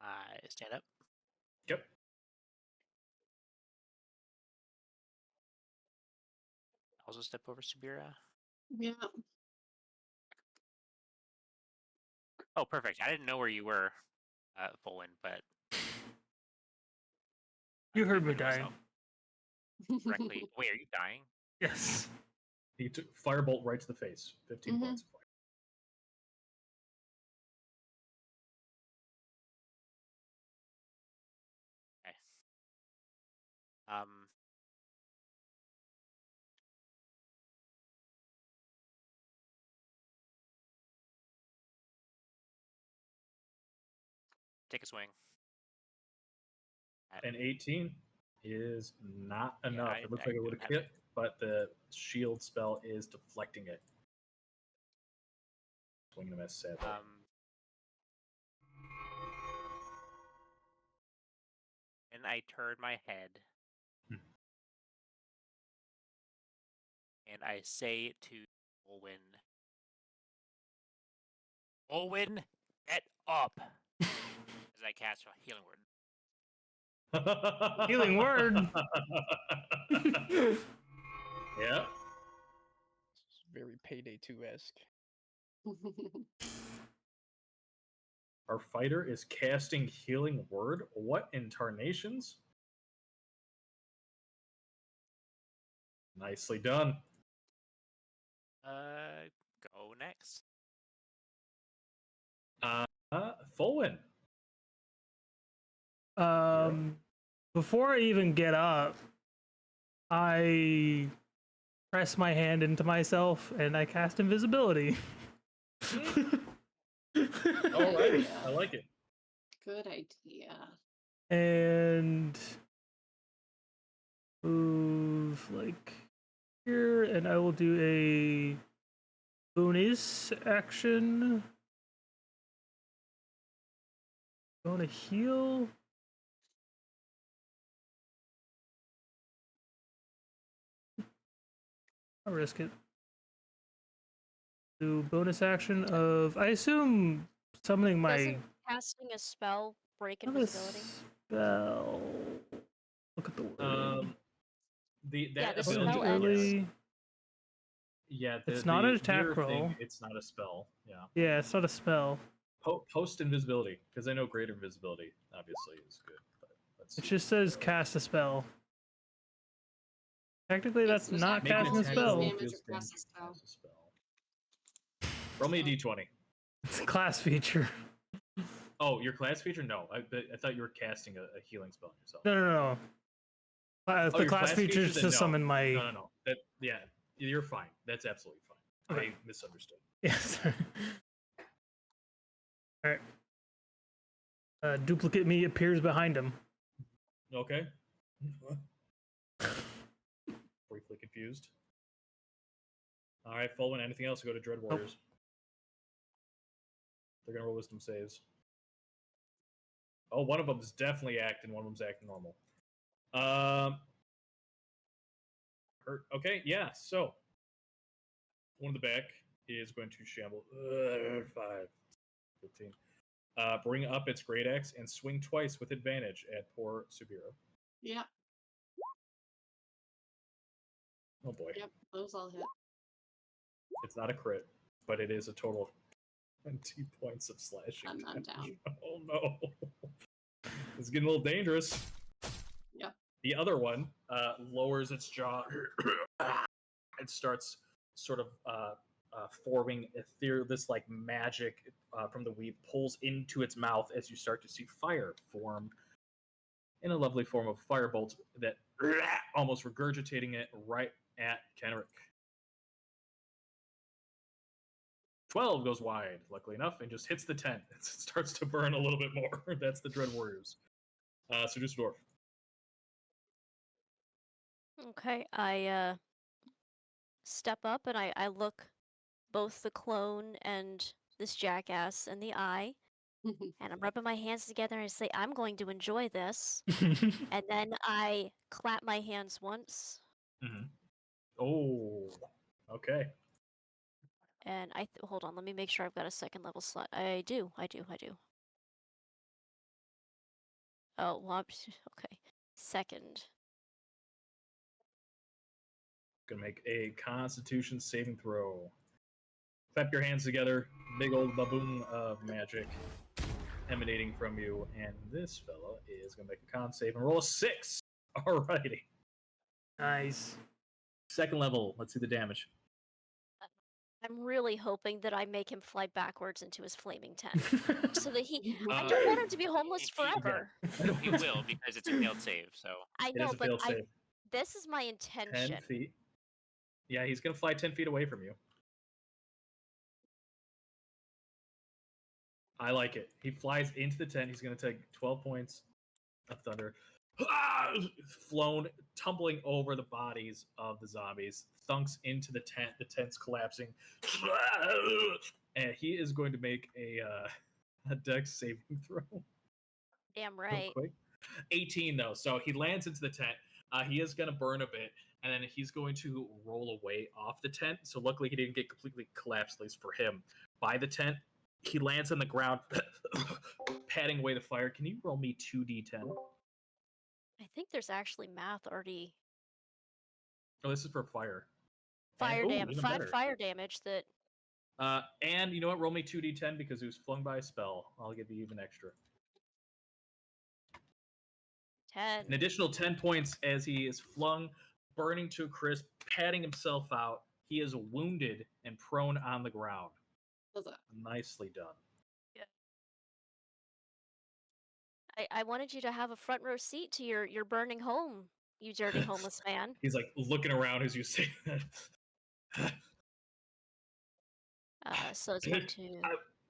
I stand up. Yep. Also step over Subira. Yeah. Oh, perfect. I didn't know where you were, Fulwin, but You I heard me muted dying. myself correctly. Wait, are you dying? Yes. He took Firebolt right to the face. 15 points of fire. Okay. Take a swing. An 18 is not Yeah, enough. It looks like it would have hit, but the shield spell is deflecting it. Swing and a miss, sadly. And I turn my head and I say to Olwyn, "Olwyn, get up!" as I cast a healing word. Healing word. Yeah. It's very Payday 2-esque. Our fighter is casting healing word. What in tarnations? Nicely done. Go next. Fulwin. Before I even get up, I press my hand into myself and I cast invisibility. Alrighty, I like it. Good idea. And move like here, and I will do a bonus action. Going to heal. I'll risk it. Do bonus action of, I assume, summoning my Doesn't casting a spell break not a invisibility? spell. Look at the word. Yeah, the ability spell is- early. Yeah, It's not an attack mirror roll. thing, it's not a spell. Yeah. Yeah, it's not a spell. Post invisibility, because I know greater invisibility obviously is good. But let's It see. just says cast a spell. Technically, Makes that's an not attack roll, casting a deals spell. damage, or Deals casts damage, a spell. casts a spell. Roll me a d20. It's a class feature. Oh, your class feature? No, I thought you were casting a healing spell on yourself. No. The your class feature is then to no. summon my. No. Yeah, you're fine. That's absolutely fine. Okay. I misunderstood. Yes. All right. Duplicate me appears behind him. Okay. Briefly confused. All right, Fulwin, anything else? Go to Dread Warriors. They're going to roll wisdom saves. Oh, one of them's definitely acting, one of them's acting normal. Hurt. Okay, yeah, so one in the back is going to shamble. 5, 15. Bring up its great axe and swing twice with advantage at poor Subiro. Yeah. Oh boy. Yep. Those all hit. It's not a crit, but it is a total of 20 points of slashing. I'm down. Oh no. It's getting a little dangerous. Yep. The other one lowers its jaw and starts sort of forming this like magic from the weave pulls into its mouth as you start to see fire form in a lovely form of firebolt that almost regurgitating it right at Kenrick. 12 goes wide, luckily enough, and just hits the tent. It starts to burn a little bit more. That's the Dread Warriors. So Dusseldorf. Okay, I step up and I look both the clone and this jackass in the eye, and I'm rubbing my hands together and I say, I'm going to enjoy this. And then I clap my hands once. Mm-hmm. Oh, okay. And hold on, let me make sure I've got a second level slot. I do. Oh, well, okay. Second. Gonna make a Constitution saving throw. Clap your hands together. Big old baboon of magic emanating from you, and this fella is gonna make a con save and roll a 6. Alrighty. Nice. Second level. Let's see the damage. I'm really hoping that I make him fly backwards into his flaming tent, so that I don't want him to be homeless forever. He will because it's a failed save. So I It know, is a but failed save. this is my 10 intention. feet. Yeah, he's gonna fly 10 feet away from you. I like it. He flies into the tent. He's gonna take 12 points of thunder. Flown, tumbling over the bodies of the zombies, thunks into the tent. The tent's collapsing, and he is going to make a dex saving throw. Damn Real right. quick. 18 though, so he lands into the tent. He is going to burn a bit, and then he's going to roll away off the tent. So luckily, he didn't get completely collapsed, at least for him, by the tent. He lands on the ground, patting away the fire. Can you roll me 2d10? I think there's actually math already. Oh, this is for fire. Fire Even better. fire damage that. And you know what? Roll me 2d10 because it was flung by a spell. I'll give you even extra. 10. An additional 10 points as he is flung, burning to a crisp, patting himself out. He is wounded and prone on the ground. Nicely done. I wanted you to have a front row seat to your burning home, you dirty homeless man. He's like looking around as you say that. So it's 1, 2,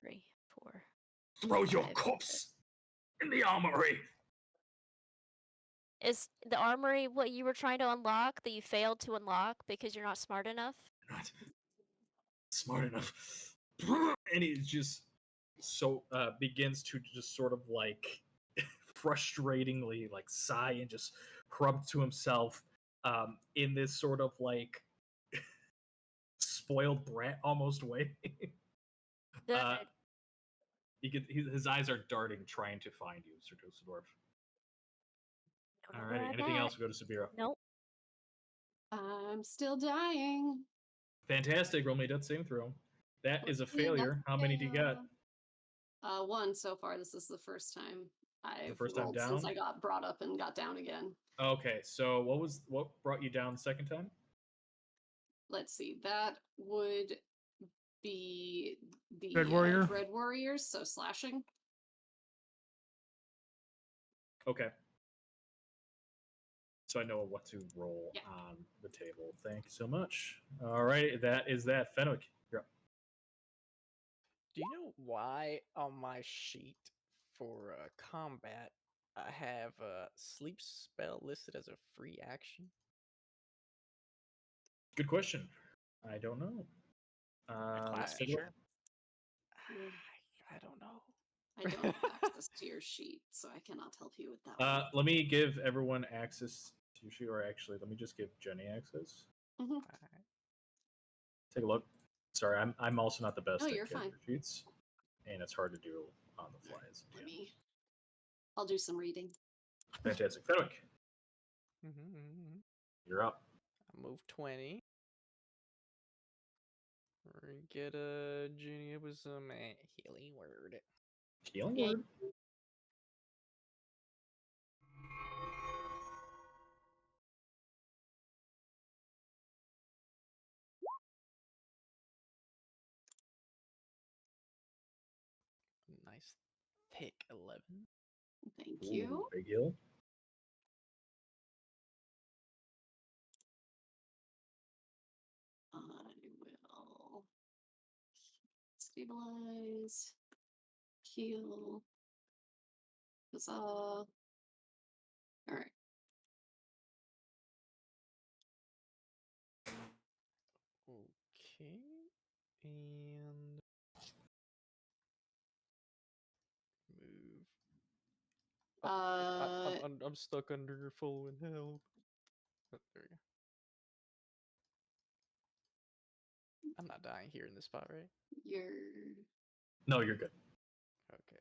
3, 4. Throw your 5, corpse in the armory. Is the armory what you were trying to unlock that you failed to unlock because you're not smart enough? Not smart enough. And he just begins to just sort of like frustratingly like sigh and just rub to himself in this sort of like spoiled brat almost way. His eyes are darting, trying to find you, Sir Dusseldorf. All right. Anything else? We'll go to Sabira. Nope. I'm still dying. Fantastic. Roll me a death saving throw. That is a failure. How many do you got? 1 so far. This is the first time I've first time rolled down? since I got brought up and got down again. Okay, so what brought you down the second time? Let's see. That would be the Dread Warrior? Dread Warriors, so slashing. Okay. So I know what to roll on the table. Thank you so much. All right, that is that. Fenwick, you're up. Do you know why on my sheet for combat, I have a sleep spell listed as a free action. Good question. I don't know. Class Let's take a look. feature? I don't know. I don't have access to your sheet, so I cannot help you with that one. Let me give everyone access to your sheet, or actually, let me just give Jenny access. Mhm. Alright. Take a look. Sorry, I'm also not the best Oh, at you're character fine. sheets, and it's hard to do on the fly. As a Let DM. me. I'll do some reading. Fantastic. Fenwick, Mm-hmm. you're up. I move 20. We're gonna get a Genie up with some healing word. Healing Yay. word. Nice thick 11. Thank Ooh, you. big heal. I will stabilize, heal. Huzzah. All right. Okay. And move. I'm stuck under your full and help. Oh, there we go. I'm not dying here in this spot, right? You're. No, you're good. Okay.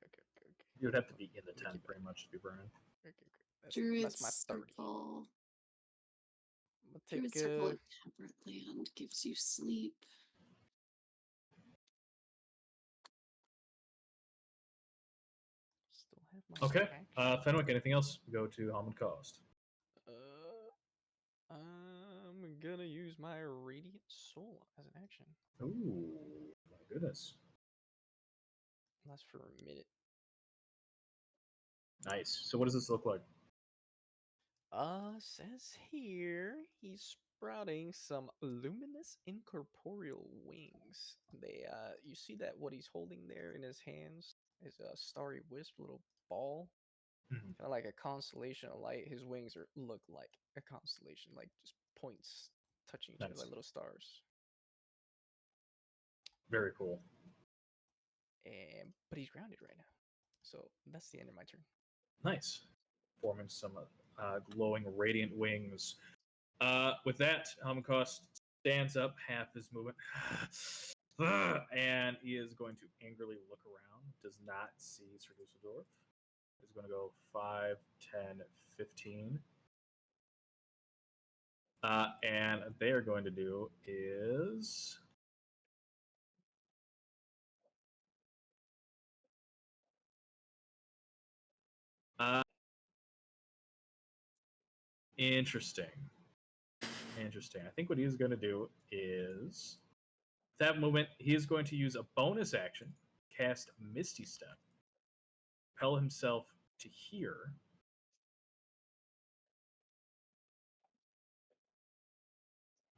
You would have to be in the Let me 10 keep pretty much to be burning. Okay, great. Druid That's my 30. Circle. I'm gonna Druid take Circle in Temperate Land gives you sleep. still have my Okay. action. Fenwick, anything else? Go to Almond Cost. I'm gonna use my Radiant Soul as an action. Ooh, my goodness. That's for a minute. Nice. So what does this look like? Says here he's sprouting some luminous incorporeal wings. They you see that what he's holding there in his hands is a starry wisp little ball. Mhm. Kind of like a constellation of light. His wings look like a constellation, like just points touching each other Nice. like little stars. Very cool. But he's grounded right now. So that's the end of my turn. Nice. Forming some glowing radiant wings. With that, Almond Cost stands up, half his movement, and he is going to angrily look around. Does not see Sir Dusseldorf. He's going to go 5, 10, 15. And they are going to do is interesting. Interesting. I think what he's going to do is that moment he is going to use a bonus action, cast Misty Step, propel himself to here.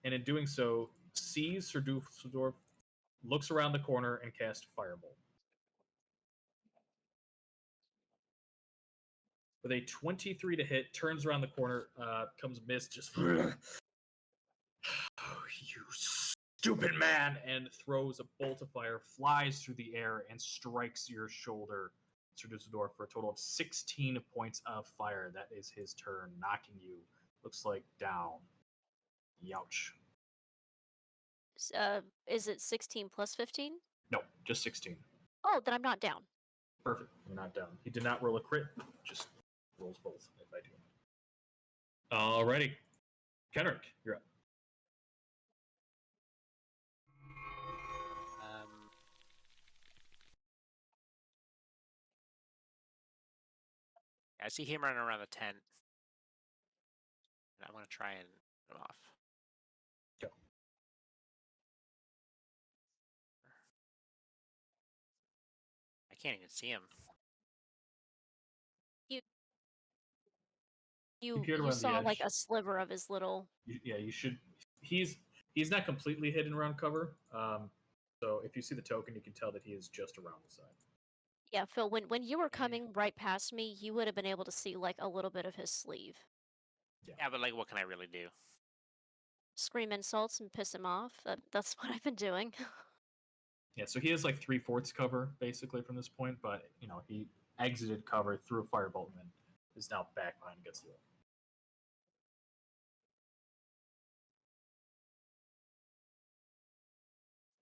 And in doing so, sees Sir Dusseldorf, looks around the corner, and casts Firebolt. With a 23 to hit, turns around the corner, comes Mist, just you stupid man, and throws a bolt of fire, flies through the air, and strikes your shoulder, Sir Dusseldorf, for a total of 16 points of fire. That is his turn, knocking you, looks like, down. Youch. Is it 16 plus 15? No, just 16. Oh, then I'm not down. Perfect. You're not down. He did not roll a crit, just rolls both, if I do. Alrighty. Kenrick, you're up. I see him running around the tent. And I'm going to try and get him off. Go. I can't even see him. You peered around the saw like edge. a sliver of his little. You should. He's not completely hidden around cover. So if you see the token, you can tell that he is just around the side. Yeah, Phil, when you were Yeah. coming right past me, you would have been able to see like a little bit of his sleeve. Yeah, but like, what can I really do? Scream insults and piss him off. That's what I've been doing. Yeah, so he has like 3/4 cover basically from this point, but he exited cover through a firebolt and is now back behind against the wall.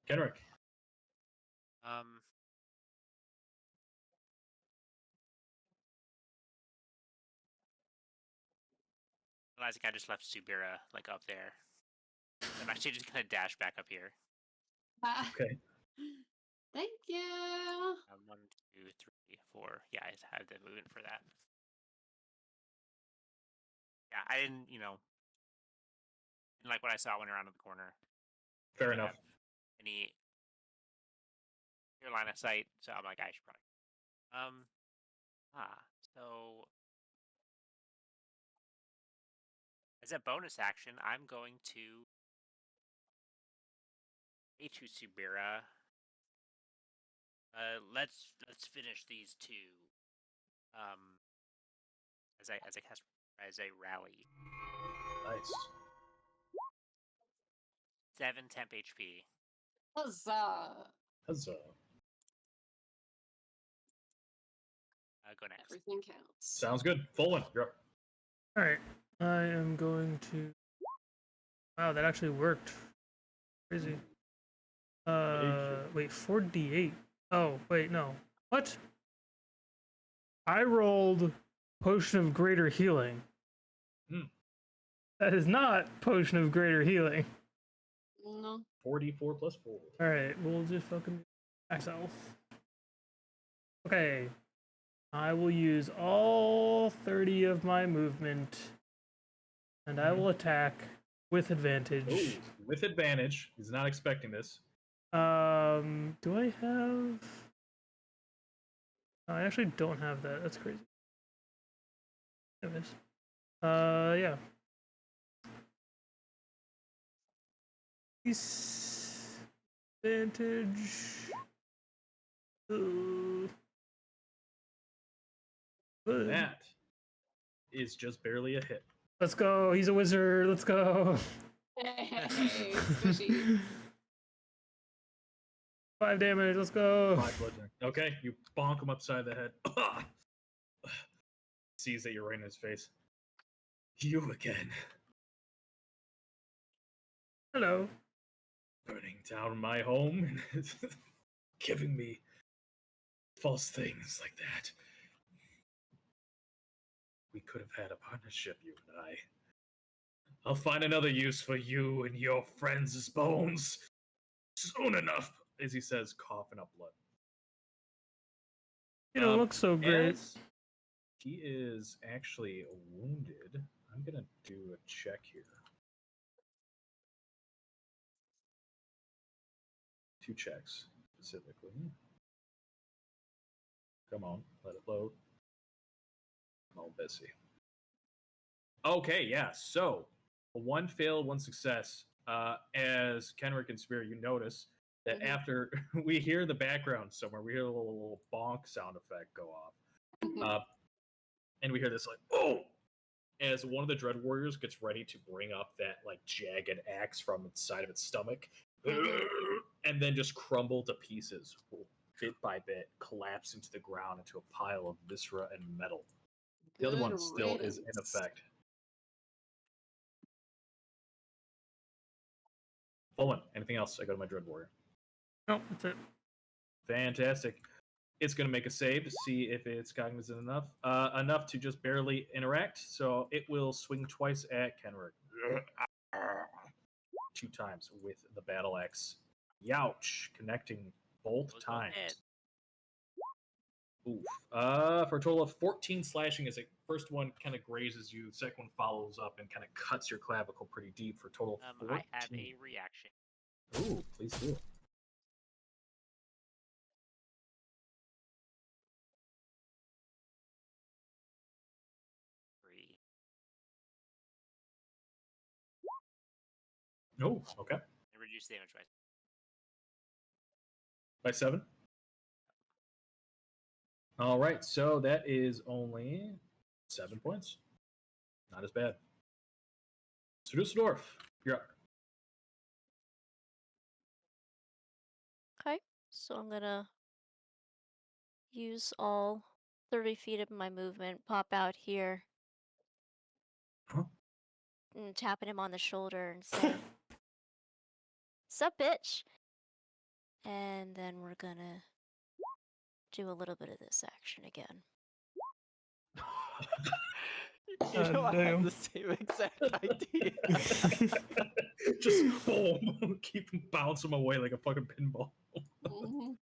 Kenrick. Um, realizing I just left Subira like up there. I'm actually just gonna dash back up here. Okay. Thank you. 1, 2, 3, 4. Yeah, I had the movement for that. Yeah, I didn't, like what I saw when around the corner. Fair Didn't enough. have any clear line of sight, so I'm like, I should probably. So as a bonus action, I'm going to say to Subira, let's finish these two. As I cast as a rally. Nice. 7 temp HP. Huzzah. Huzzah. Go next. Everything counts. Sounds good. Full one. You're up. All right, I am going to. Wow, that actually worked. Crazy. Wait, 4d8. Oh, wait, no. What? I rolled Potion of Greater Healing. Hmm. That is not Potion of Greater Healing. No. 44 plus 4. All right, we'll just fucking max elf. Okay, I will use all 30 of my movement, and I will attack with advantage. Ooh, with advantage. He's not expecting this. Do I have? I actually don't have that. That's crazy. Anyways, yeah. Disadvantage. Good. That is just barely a hit. Let's go. He's a wizard. Let's go. Hey, squishy. 5 damage. Let's go. 5 bludgeoning. Okay, you bonk him upside the head. Sees that you're right in his face. You again. Hello. Burning down my home and giving me false things like that. We could have had a partnership, you and I. I'll find another use for you and your friends' bones soon enough, as he says, coughing up blood. You don't look so great. As he is actually wounded, I'm going to do a check here. 2 checks, specifically. Come on, let it load. Oh, busy. Okay, yeah, so a 1 fail, 1 success. As Kenrick and Spear, you notice that after we hear the background somewhere, we hear a little bonk sound effect go off. And we hear this like, oh! As one of the Dread Warriors gets ready to bring up that like jagged axe from the side of its stomach, and then just crumble to pieces, bit by bit, collapse into the ground into a pile of viscera and metal. The other one still is in effect. Fulman, anything else? I go to my Dread Warrior. No, that's it. Fantastic. It's going to make a save to see if it's cognizant enough. Enough to just barely interact. So it will swing twice at Kenrick. 2 times with the battle axe. Youch. Connecting both times. Oof. For a total of 14 slashing as the first one kind of grazes you. The second one follows up and kind of cuts your clavicle pretty deep for a total of 14. I have a reaction. Ooh, please do. Oh, okay. And reduce damage by 7. All right, so that is only 7 points. Not as bad. So Dusseldorf, you're up. Okay, so I'm gonna use all 30 feet of my movement, pop out here, Huh? and tapping him on the shoulder and say, "Sup, bitch?" And then we're gonna do a little bit of this action again. You know, I had damn. the same exact idea. Just boom, keep him bouncing him away like a fucking pinball. Mhm.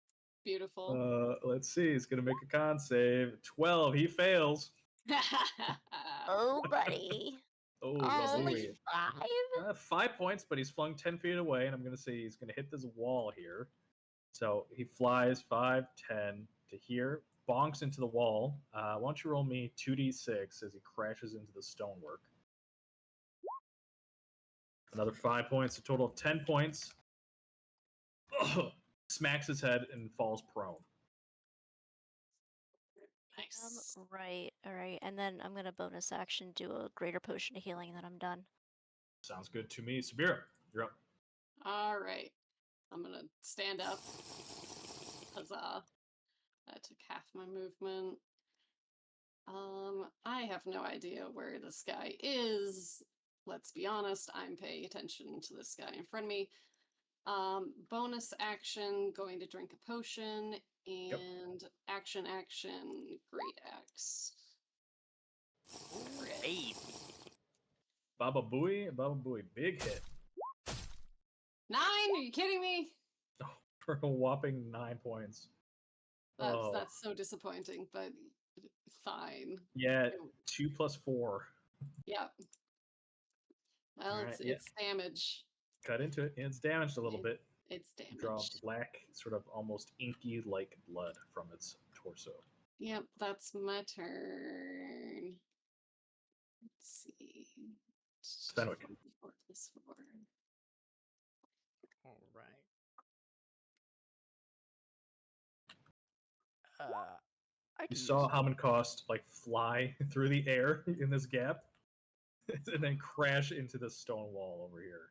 Beautiful. Let's see. He's gonna make a con save. 12. He fails. Oh, buddy. Oh, Only lovely. 5? 5 points, but he's flung 10 feet away, and I'm gonna say he's gonna hit this wall here. So he flies 5, 10 to here, bonks into the wall. Why don't you roll me 2d6 as he crashes into the stonework? Another 5 points, a total of 10 points. Smacks his head and falls prone. Nice. Right, alright. And then I'm gonna bonus action do a greater potion of healing, and then I'm done. Sounds good to me. Sabira, you're up. All right. I'm gonna stand up. Huzzah. That took half my movement. I have no idea where this guy is. Let's be honest, I'm paying attention to this guy in front of me. Bonus action, going to drink a potion, and action, great axe. Hey, Baba Booey, big hit. 9? Are you kidding me? For a whopping 9 points. That's so disappointing, but fine. Yeah, 2 plus 4. Yep. Well, Alright, it's damage. Cut into it, and it's damaged a little bit. It's You draw damaged. black, sort of almost inky like blood from its torso. Yep, that's my turn. Let's see. Fenwick. 4 plus 4. All right. I You can saw use, Haman Cost like fly through the air in this gap, and then crash into the stone wall over here.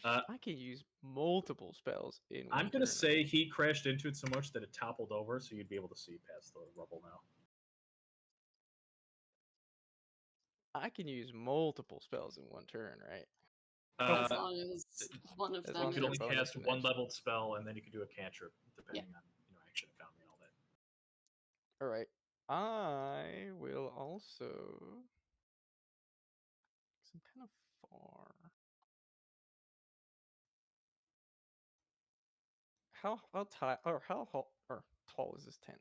gosh, I can use multiple spells in one I'm gonna turn, say right? he crashed into it so much that it toppled over, so you'd be able to see past the rubble now. I can use multiple spells in one turn, right? As long as one of as them long You as could they're only is. bonus cast and one action. leveled spell, and then you could do a cantrip, depending on action economy and all that. All right. I will also. 'Cause I'm kind of far. How tall is this tent?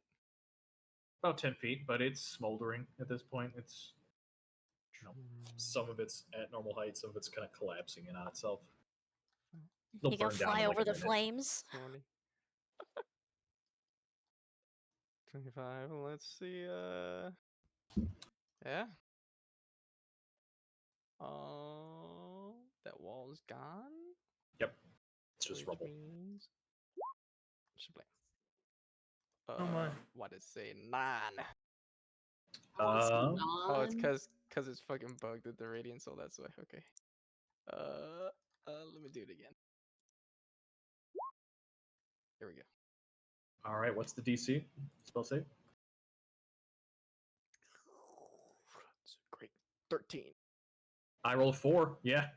About 10 feet, but it's smoldering at this point. It's some of it's at normal height, some of it's kind of collapsing in on itself. It'll You can burn down fly in like over a the minute. flames. 20. 25. Let's see. Yeah. That wall's gone. Yep, it's just Which rubble. means. Should play. Oh my. What is say 9? Um, Oh, it's because it's fucking bugged at the radiant, so that's why. Okay. Let me do it again. Here we go. All right, what's the DC? Spell save? Great. 13. I rolled 4. Yeah.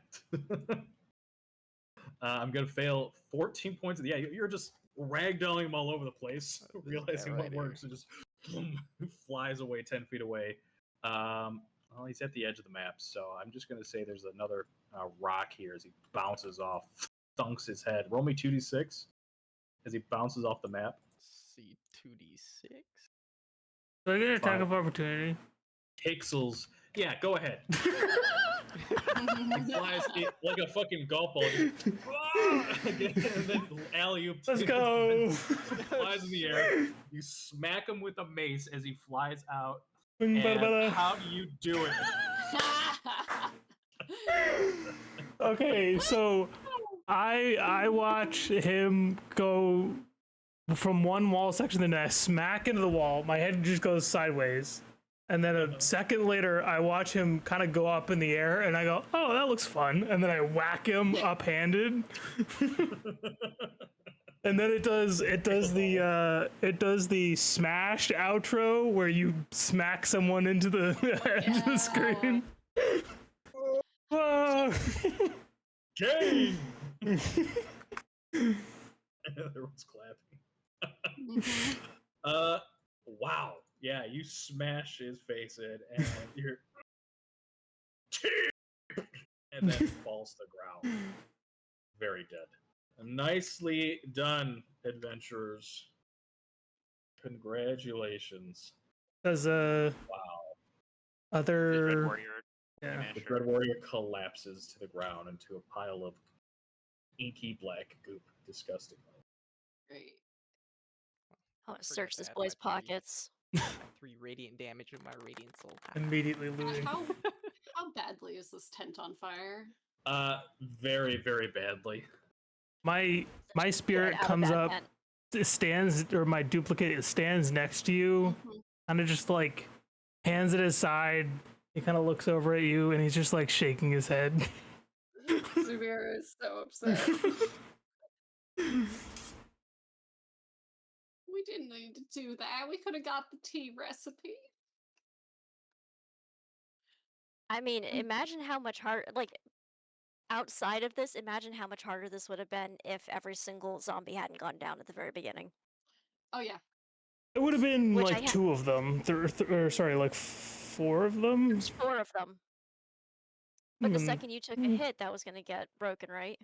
I'm gonna fail 14 points. Yeah, you're just ragdolling him all over the place, This guy realizing right what here. works, and just flies away 10 feet away. Well, he's at the edge of the map, so I'm just gonna say there's another rock here as he bounces off, thunks his head. Roll me 2d6 as he bounces off the map. See 2d6. Do I get an attack 5. of opportunity? Pixels. Yeah, go ahead. He flies like a fucking golf ball. And then alley-oop. Let's go. Flies in the air. You smack him with a mace as he flies out. Bing, bada, And bada. how do you do it? Okay, so I watch him go from one wall section, then I smack into the wall. My head just goes sideways. And then a second later, I watch him kind of go up in the air, and I go, "Oh, that looks fun!" And then I whack him up-handed, and then it does the smashed outro where you smack someone into the edge of the screen. Game. Everyone's clapping. Wow. Yeah, you smash his face in, and you're, and then falls to the ground, very dead. Nicely done, adventurers. Congratulations. Does Wow. The Dread other Warrior. yeah. The Smasher. Dread Warrior collapses to the ground into a pile of inky black goop. Disgusting. Great. I want to Forgot search to this add my boy's three. pockets. 3 radiant damage with my radiant soul. Immediately looting. How badly is this tent on fire? Very, very badly. My spirit Get out of comes that up, tent. it stands, or my duplicate stands next to you, Mhm. kind of just like hands at his side. He kind of looks over at you, and he's just like shaking his head. Zubira is so upset. We didn't need to do that. We could have got the tea recipe. I mean, imagine how much harder, like, outside of this, imagine how much harder this would have been if every single zombie hadn't gone down at the very beginning. Oh yeah. It would have been Which I like ha- 2 of them, or sorry, like 4 of them. There's 4 of them. But the Hmm. second you took a hit, that was going to get broken, right?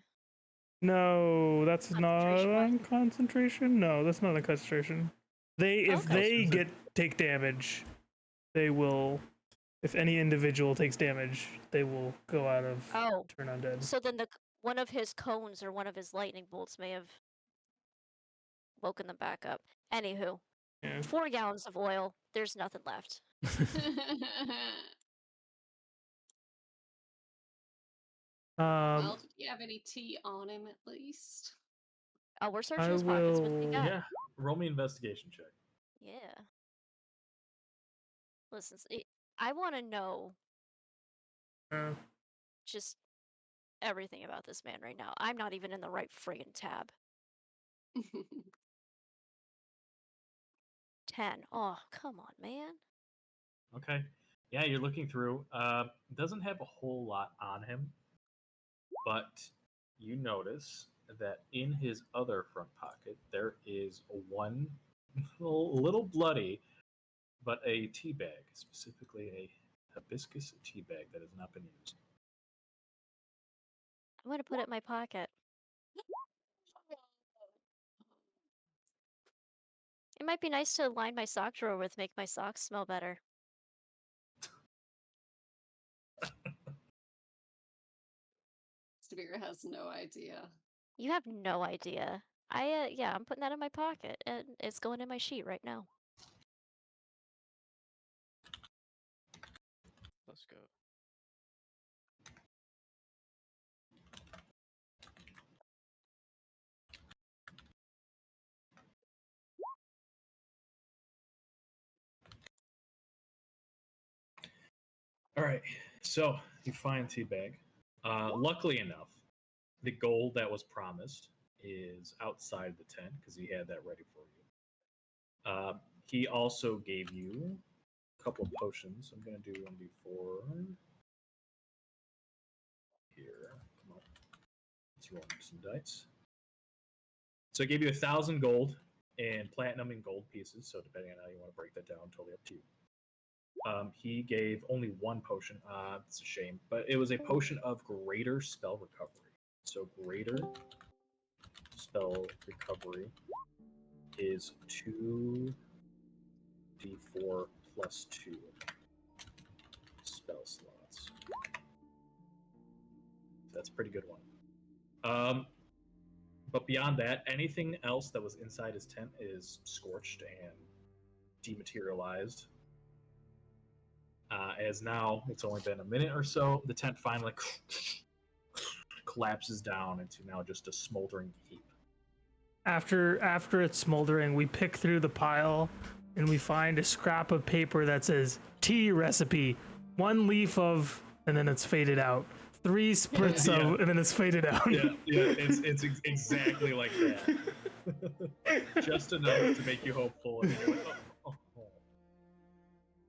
No, that's not Concentration-wise? on concentration. No, that's not a concentration. If Okay. they take damage, they will. If any individual takes damage, they will go out of Oh, turn undead. so then one of his cones or one of his lightning bolts may have woken them back up. Anywho, Yeah. 4 gallons of oil. There's nothing left. Well, did you have any tea on him at least? Oh, we're searching I his pockets. What do you will. got? Yeah. Roll me investigation check. Yeah. Listen, I want to know just everything about this man right now. I'm not even in the right friggin' tab. 10. Oh, come on, man. Okay. Yeah, you're looking through. Doesn't have a whole lot on him, but you notice that in his other front pocket there is one little bloody, but a tea bag, specifically a hibiscus tea bag that has not been used. I'm gonna put it in my pocket. It might be nice to line my sock drawer with, make my socks smell better. Zubira has no idea. You have no idea. Yeah, I'm putting that in my pocket, and it's going in my sheet right now. Let's go. All right, so you find Teabag. Luckily enough, the gold that was promised is outside the tent because he had that ready for you. He also gave you a couple of potions. I'm going to do 1d4 here. Come on. Let's roll some dice. So I gave you 1,000 gold and platinum and gold pieces. So depending on how you want to break that down, totally up to you. He gave only 1 potion. It's a shame, but it was a potion of greater spell recovery. So greater spell recovery is 2d4 plus 2 spell slots. That's a pretty good one. But beyond that, anything else that was inside his tent is scorched and dematerialized. As now it's only been a minute or so, the tent finally collapses down into now just a smoldering heap. After it's smoldering, we pick through the pile and we find a scrap of paper that says tea recipe, 1 leaf of, and then it's faded out. 3 spritz of, and then it's faded out. Yeah, it's exactly like that. Just enough to make you hopeful. And you're like,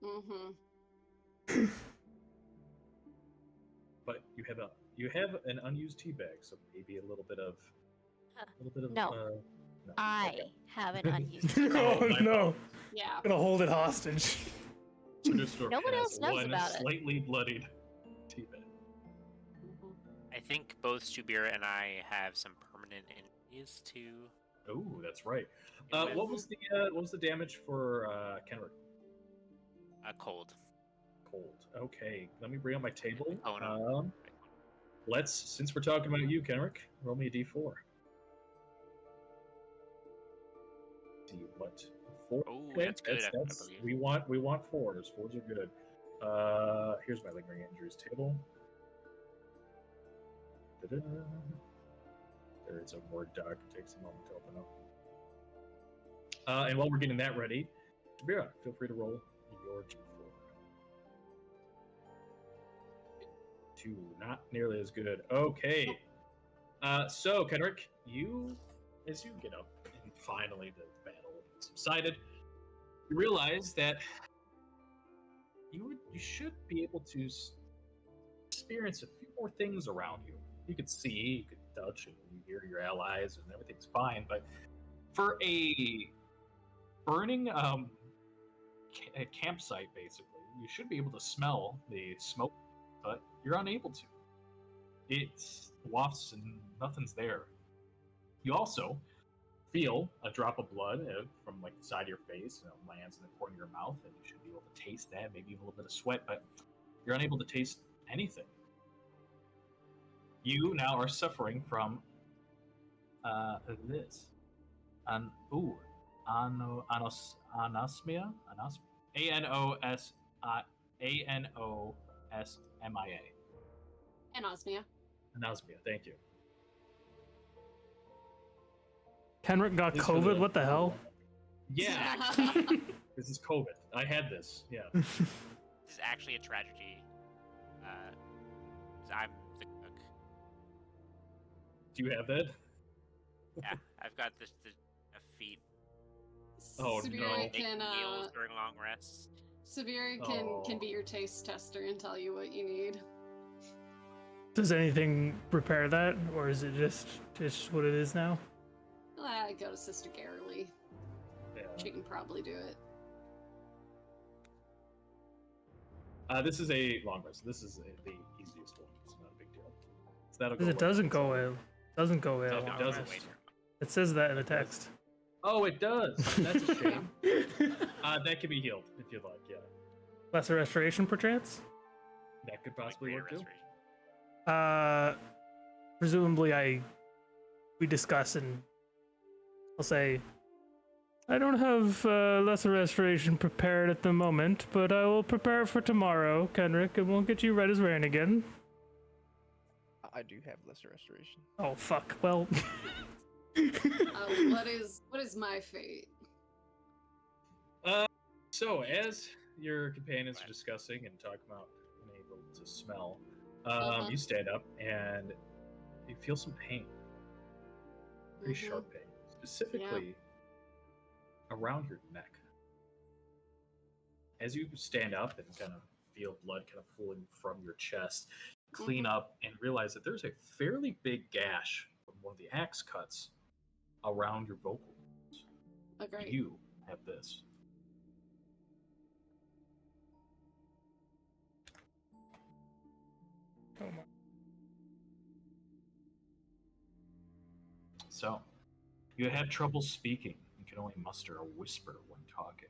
Mm-hmm. But you have an unused tea bag, so maybe a little bit of No. no. I Okay. have an unused. Oh my no! Yeah. I'm gonna hold it hostage. So this store No one has else knows one about it. slightly bloodied tea bag. Mhm. I think both Subira and I have some permanent injuries to. Oh, that's right. deal with. What was the damage for Kenrick? Cold. Cold. Okay, let me bring up my table. Oh no. Since we're talking about you, Kenrick, roll me a d4. See what 4. Oh, Okay, that's good. I believe. we want 4s. 4s are good. Here's my lingering injuries table. Da-da. There is a Word doc. It takes a moment to open up. And while we're getting that ready, Sabira, feel free to roll your d4. 2, not nearly as good. Okay. So, Kenrick, as you get up, and finally the battle subsided, you realize that you should be able to experience a few more things around you. You could see, you could touch, and you hear your allies, and everything's fine. But for a burning a campsite, basically, you should be able to smell the smoke, but you're unable to. It wafts and nothing's there. You also feel a drop of blood from like the side of your face, lands in the corner of your mouth, and you should be able to taste that, maybe even a little bit of sweat, but you're unable to taste anything. You now are suffering from this. Anosmia? Anosmia. Anosmia. Anosmia, thank you. Kenrick got This is for COVID. What the hell? Yeah, this is COVID. I had this. Yeah. This is actually a tragedy. 'Cause I'm the cook. Do you have that? Yeah, I've got a feat. Oh, Sabira no. Make can meals during long rests. Sabira Oh. can be your taste tester and tell you what you need. Does anything repair that, or is it just what it is now? I go to Sister Garrily. Yeah. She can probably do it. This is a long rest. This is the easiest one. It's not a big deal. So that'll go Because it away. doesn't go away. Doesn't go away. No, at it long doesn't. rest. It says that in the text. Oh, it does. That's a shame. That could be healed if you'd like. Yeah, Lesser restoration, perchance. that could possibly Greater work too. restoration. Presumably we discuss and I'll say, I don't have lesser restoration prepared at the moment, but I will prepare it for tomorrow, Kenrick, and we'll get you right as rain again. I do have lesser restoration. Oh fuck. Well. What is my fate? So as your companions are discussing and talking about being able to smell, you stand up and you feel some pain. Pretty sharp pain, specifically around your neck. As you stand up and kind of feel blood kind of pooling from your chest, clean up and realize that there's a fairly big gash from one of the axe cuts around your vocal cords. Okay. You have this. Oh my. So, you have trouble speaking and can only muster a whisper when talking.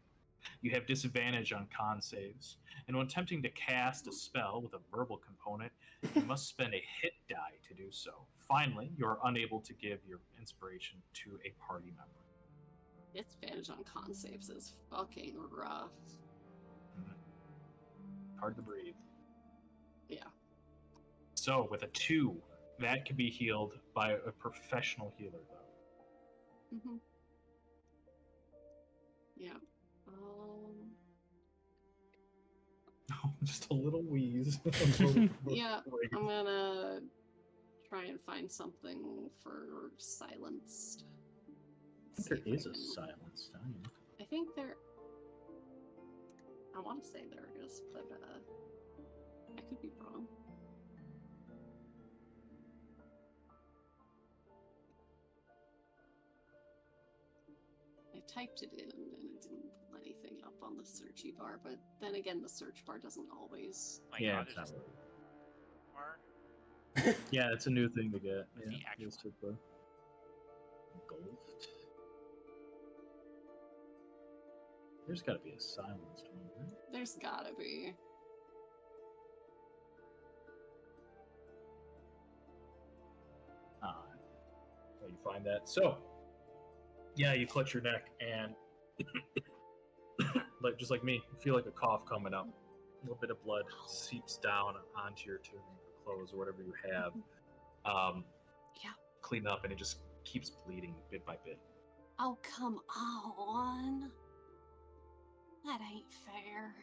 You have disadvantage on con saves, and when attempting to cast a spell with a verbal component, you must spend a hit die to do so. Finally, you are unable to give your inspiration to a party member. Disadvantage on con saves is fucking rough. Hard to breathe. Yeah. So, with a 2, that can be healed by a professional healer, though. Mm-hmm. Yeah. Just a little wheeze. Yeah, I'm gonna try and find something for silenced. I think See there if is a can- silence. I think there. I want to say there is, but I could be wrong. I typed it in and it didn't pull anything up on the searchy bar, but then again, the search bar doesn't always. My Yeah, God, it's there's not just really. bar. Yeah, it's a new thing to get. What's Yeah, the actual it's super engulfed. There's got to be a silenced one, right? There's gotta be. Well, you find that. So, yeah, you clutch your neck and, like just like me, you feel like a cough coming up. A little bit of blood seeps down onto your tunic or clothes or whatever you have. Yeah. Clean up, and it just keeps bleeding bit by bit. Oh, come on. That ain't fair.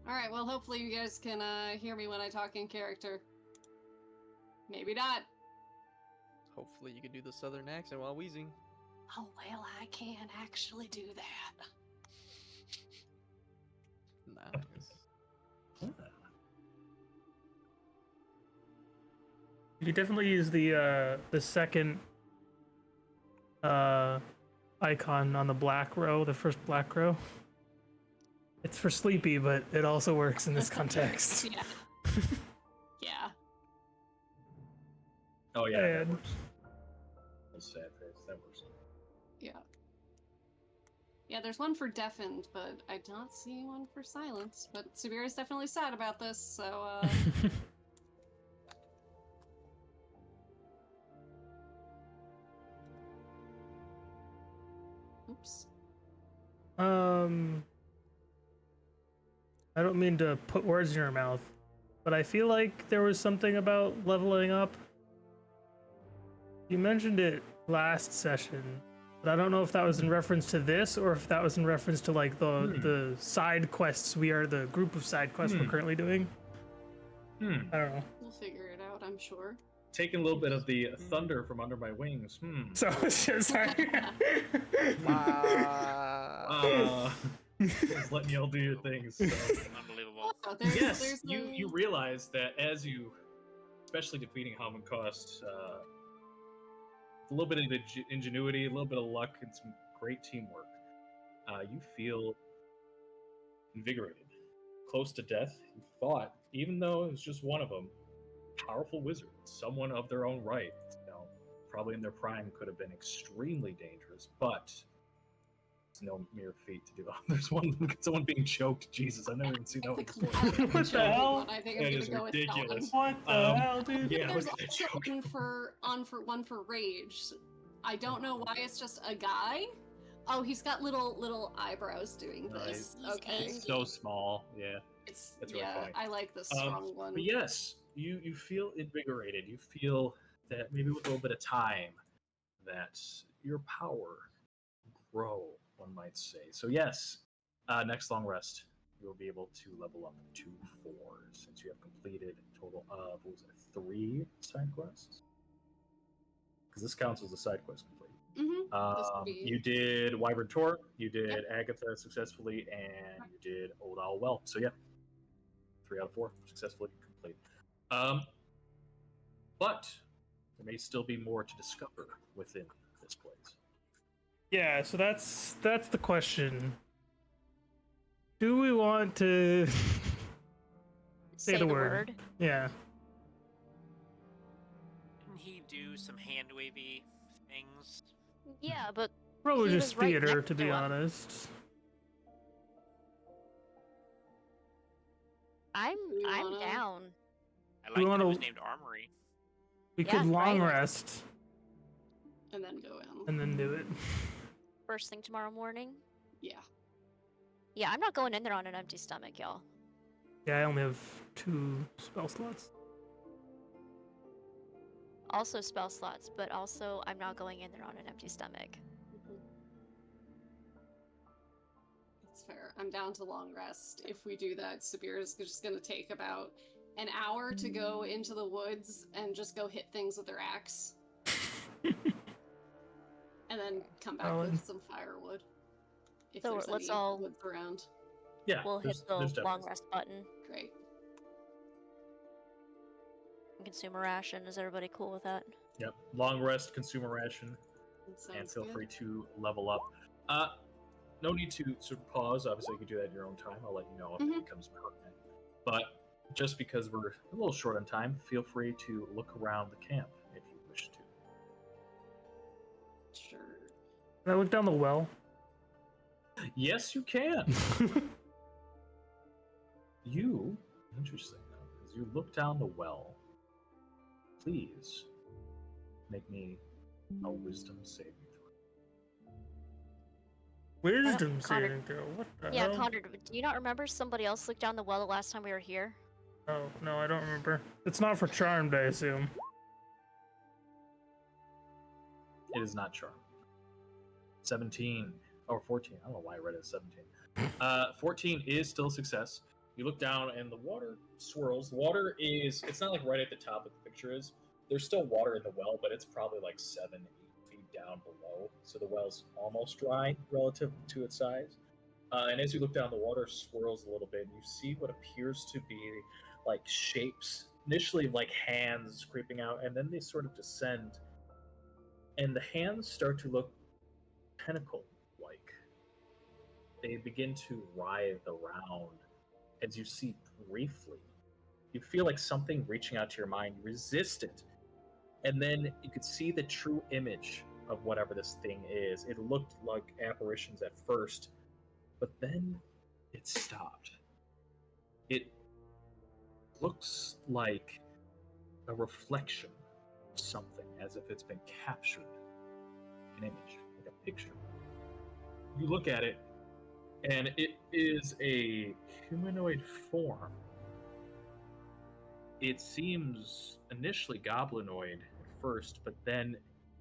Alright, well, hopefully you guys can hear me when I talk in character. Maybe not. Hopefully you can do the southern accent while wheezing. Oh, well, I can actually do that. Nice. You could definitely use the second icon on the black row, the first black row. It's for sleepy, but it also works in this context. Yeah. Yeah. Oh yeah, that And- works. That's sad face. That works. Yeah. Yeah, there's one for deafened, but I don't see one for silence. But Subir is definitely sad about this, so oops. I don't mean to put words in your mouth, but I feel like there was something about leveling up. You mentioned it last session, but I don't know if that was in reference to this or if that was in reference to like the side quests the group of side quests we're currently doing. I don't know. We'll figure it out, I'm sure. Taking a little bit of the thunder from under my wings. So it's just like Just letting y'all do your things. So. Unbelievable. Oh, Yes, you realize that as you, especially defeating Hamankost, a little bit of ingenuity, a little bit of luck, and some great teamwork, you feel invigorated. Close to death, you thought, even though it was just one of them, powerful wizard, someone of their own right, probably in their prime could have been extremely dangerous, but it's no mere feat to do. There's someone being choked. Jesus, I've never even seen that one before. What the hell? I think That I'm is gonna go ridiculous. with Dawn. What the hell, dude? Yeah, There's look at that also choke. one for rage. I don't know why it's just a guy. Oh, he's got little eyebrows doing this. Okay. It's so small. Yeah. It's really yeah, funny. I like the strong one. But yes, you feel invigorated. You feel that maybe with a little bit of time, that your power grow, one might say. So yes, next long rest, you'll be able to level up to 4 since you have completed a total of 3 side quests. Because this counts as a side quest complete. You did Wyvern Tor, you did Agatha successfully, and you did Old Owl Well. So yeah, 3 out of 4 successfully complete. But there may still be more to discover within this place. Yeah, so that's the question. Do we want to Say the word. Yeah. Didn't he do some hand wavy things? Yeah, but Probably He just was right theater, next to be to him. honest. I'm wanna- down. I We like that it was wanna- named Armory. We Yeah, could long right. rest And then go in. and then do it. First thing tomorrow morning. Yeah. Yeah, I'm not going in there on an empty stomach, y'all. Yeah, I only have 2 spell slots. Also spell slots, but also I'm not going in there on an empty stomach. It's fair. I'm down to long rest. If we do that, Sabir is just going to take about an hour to go into the woods and just go hit things with her axe. And then come back Valid. with some firewood. If So there's let's any all- woods around. Yeah, We'll hit the there's long definitely- rest button. Great. And consume a ration. Is everybody cool with that? Yep. Long rest, consumer ration, That and sounds feel good. free to level up. No need to sort of pause. Obviously, you can do that in your own time. I'll let you know if it becomes pertinent. But just because we're a little short on time, feel free to look around the camp if you wish to. Sure. Can I look down the well? Yes, you can. You, interesting though, as you look down the well, please make me a wisdom saving throw. Wisdom Connor- saving throw. What the Yeah, hell? Connor, do you not remember somebody else looked down the well the last time we were here? Oh, no, I don't remember. It's not for charmed, I assume. It is not charmed. 17 or 14. I don't know why I read it as 17. 14 is still a success. You look down and the water swirls. The water is, it's not like right at the top of the picture is. There's still water in the well, but it's probably like 7, 8 feet down below. So the well's almost dry relative to its size. And as you look down, the water swirls a little bit, and you see what appears to be like shapes, initially like hands creeping out, and then they sort of descend. And the hands start to look tentacle-like. They begin to writhe around as you see briefly. You feel like something reaching out to your mind. You resist it. And then you could see the true image of whatever this thing is. It looked like apparitions at first, but then it stopped. It looks like a reflection of something, as if it's been captured. An image, like a picture. You look at it, and it is a humanoid form. It seems initially goblinoid at first, but then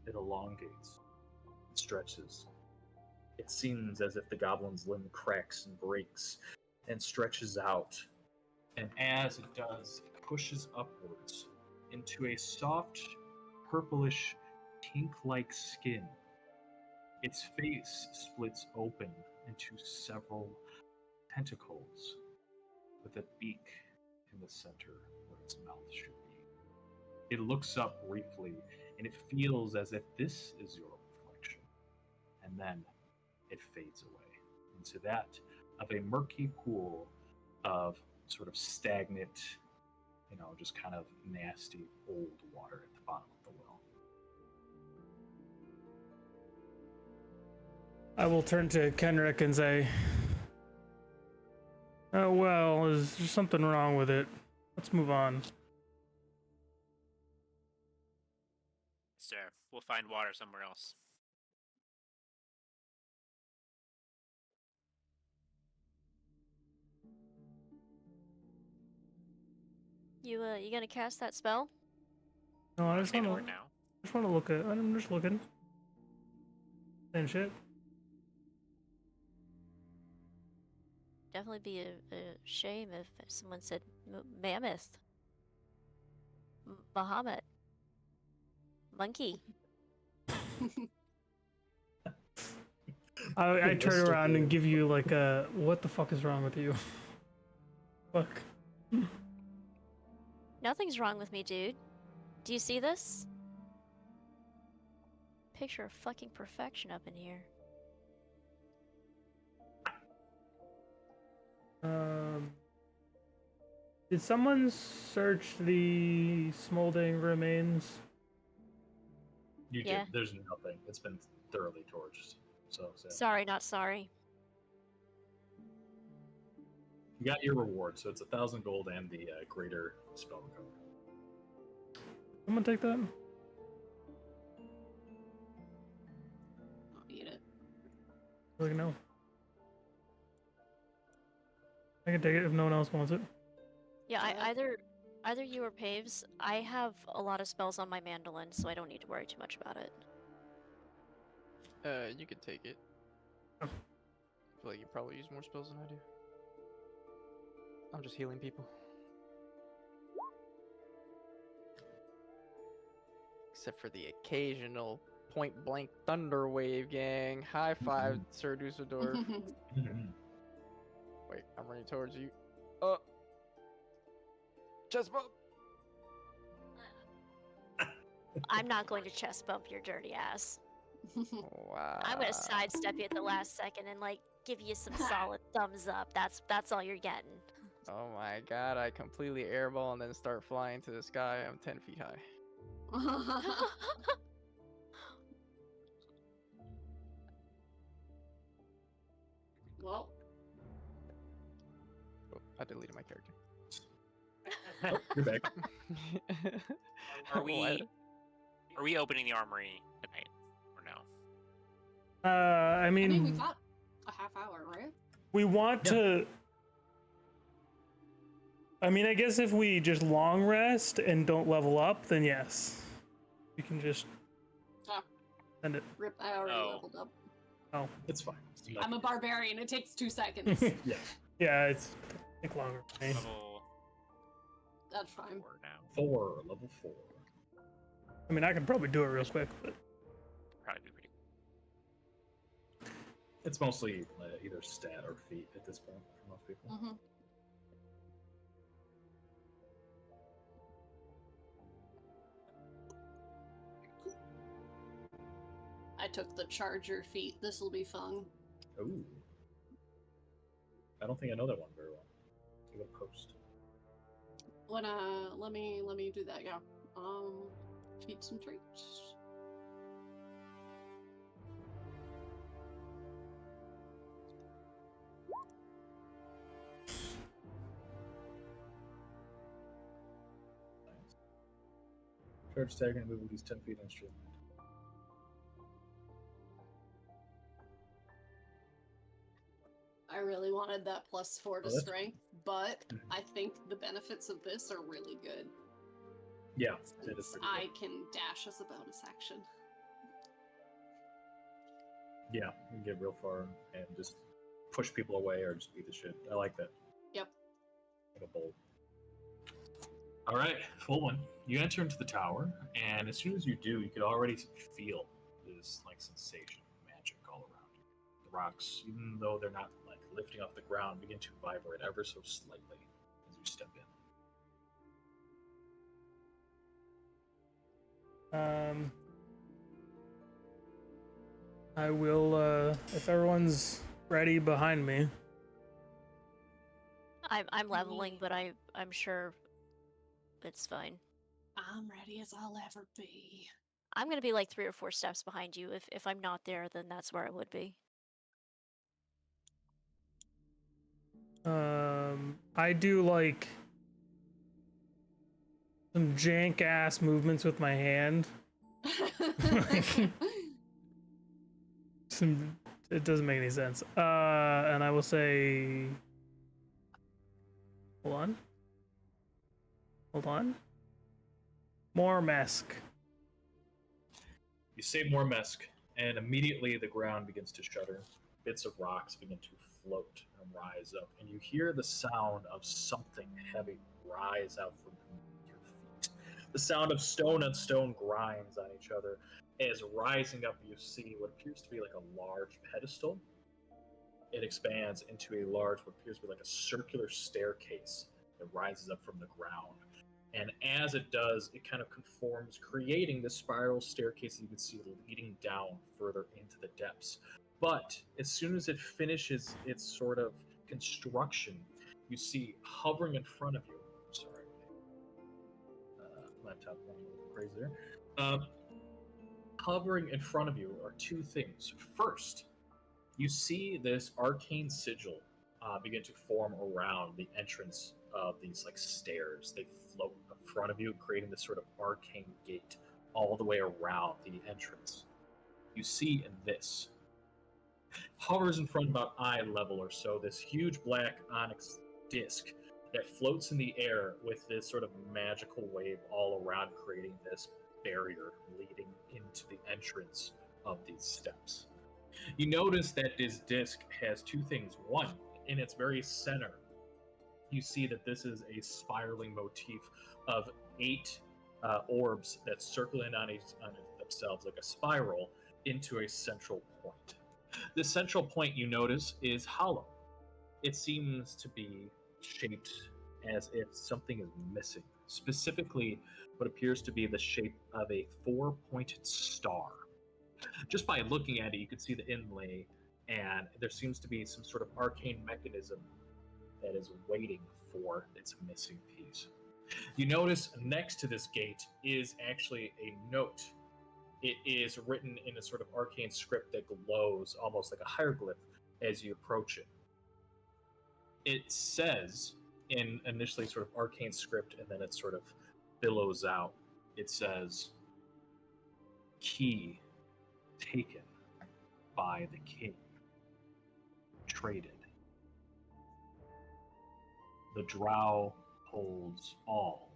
it elongates, it stretches. It seems as if the goblin's limb cracks and breaks and stretches out. And as it does, it pushes upwards into a soft, purplish, pink-like skin. Its face splits open into several tentacles with a beak in the center where its mouth should be. It looks up briefly, and it feels as if this is your reflection. And then it fades away into that of a murky pool of sort of stagnant, just kind of nasty old water at the bottom of the well. I will turn to Kenrick and say, oh, well, is there something wrong with it? Let's move on. Sir, we'll find water somewhere else. You gonna cast that spell? No, I just Made it want work now. to look at. I'm just looking. And shit. Definitely be a shame if someone said mammoth, Bahamut, monkey. I turn around and give you like a, what the fuck is wrong with you? Fuck. Nothing's wrong with me, dude. Do you see this? Picture of fucking perfection up in here. Did someone search the smoldering remains? You Yeah. did. There's nothing. It's been thoroughly torched. So Sorry, not sorry. you got your reward. So it's 1,000 gold and the greater spell recovery. Someone take that? I'll eat it. Like, no. I can take it if no one else wants it. Yeah, Uh, either you or Paves. I have a lot of spells on my mandolin, so I don't need to worry too much about it. You can take it. Oh. I feel like you probably use more spells than I do. I'm just healing people. Except for the occasional point blank thunder wave, gang. High five, Sir Dusseldorf. Wait, I'm running towards you. Chest bump. I'm not going to chest bump your dirty ass. Wow. I'm gonna sidestep you at the last second and like give you some solid thumbs up. That's all you're getting. Oh my god, I completely airball and then start flying to the sky. I'm 10 feet high. Well, Oh, I deleted my character. Oh, you're back. Are What? we opening the armory tonight or no? I I mean, we mean, got a half hour, right? we want Yeah. to. I mean, I guess if we just long rest and don't level up, then yes, we can just Ah, send it. rip, I already Oh. leveled up. Oh, It's fine. I'm a barbarian. It takes 2 seconds. Yeah. yeah, it's take longer. For me. Level That's fine. 4 now. Level 4. I mean, I could probably do it real quick, but Probably be pretty. It's mostly either stat or feat at this point for most people. Hmm. I took the charger feat. This will be fun. Ooh. I don't think I know that one very well. You go post. When let me do that. Yeah. Feed some treats. Charge stagger and move at least 10 feet in a straight line. I really wanted that +4 to Oh, that's- strength, but Mhm. I think the benefits of this are really good. Yeah, it is Since pretty I good. can dash as a bonus action. Yeah, you can get real far and just push people away or just beat the shit. I like that. Yep. Like a bolt. All right, full one. You enter into the tower, and as soon as you do, you can already feel this like sensation of magic all around you. The rocks, even though they're not like lifting off the ground, begin to vibrate ever so slightly as you step in. I will. If everyone's ready behind me, I'm leveling, but I'm sure it's fine. I'm ready as I'll ever be. I'm gonna be like 3 or 4 steps behind you. If I'm not there, then that's where I would be. I do like some jank ass movements with my hand. It doesn't make any sense. And I will say, hold on, more mesk. You say more mesk, and immediately the ground begins to shudder. Bits of rocks begin to float and rise up, and you hear the sound of something heavy rise out from beneath your feet. The sound of stone on stone grinds on each other. As rising up, you see what appears to be like a large pedestal. It expands into a large, what appears to be like a circular staircase that rises up from the ground. And as it does, it kind of conforms, creating this spiral staircase that you can see leading down further into the depths. But as soon as it finishes its sort of construction, you see hovering in front of you. Sorry, laptop went a little crazy there. Hovering in front of you are two things. First, you see this arcane sigil begin to form around the entrance of these like stairs. They float in front of you, creating this sort of arcane gate all the way around the entrance. You see in this hovers in front about eye level or so this huge black onyx disc that floats in the air with this sort of magical wave all around, creating this barrier leading into the entrance of these steps. You notice that this disc has two things. One, in its very center, you see that this is a spiraling motif of 8 orbs that circle in on themselves like a spiral into a central point. This central point, you notice, is hollow. It seems to be shaped as if something is missing, specifically what appears to be the shape of a 4-pointed star. Just by looking at it, you can see the inlay, and there seems to be some sort of arcane mechanism that is waiting for its missing piece. You notice next to this gate is actually a note. It is written in a sort of arcane script that glows almost like a hieroglyph as you approach it. It says in initially sort of arcane script, and then it sort of billows out. It says, "Key taken by the king, traded. The drow holds all.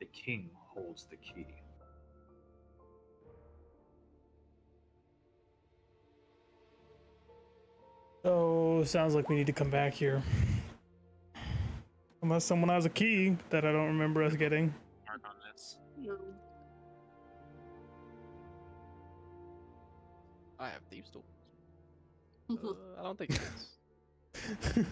The king holds the key." So sounds like we need to come back here. Unless someone has a key that I don't remember us getting. Mark on this. No. I have thieves' tools. I don't think it is.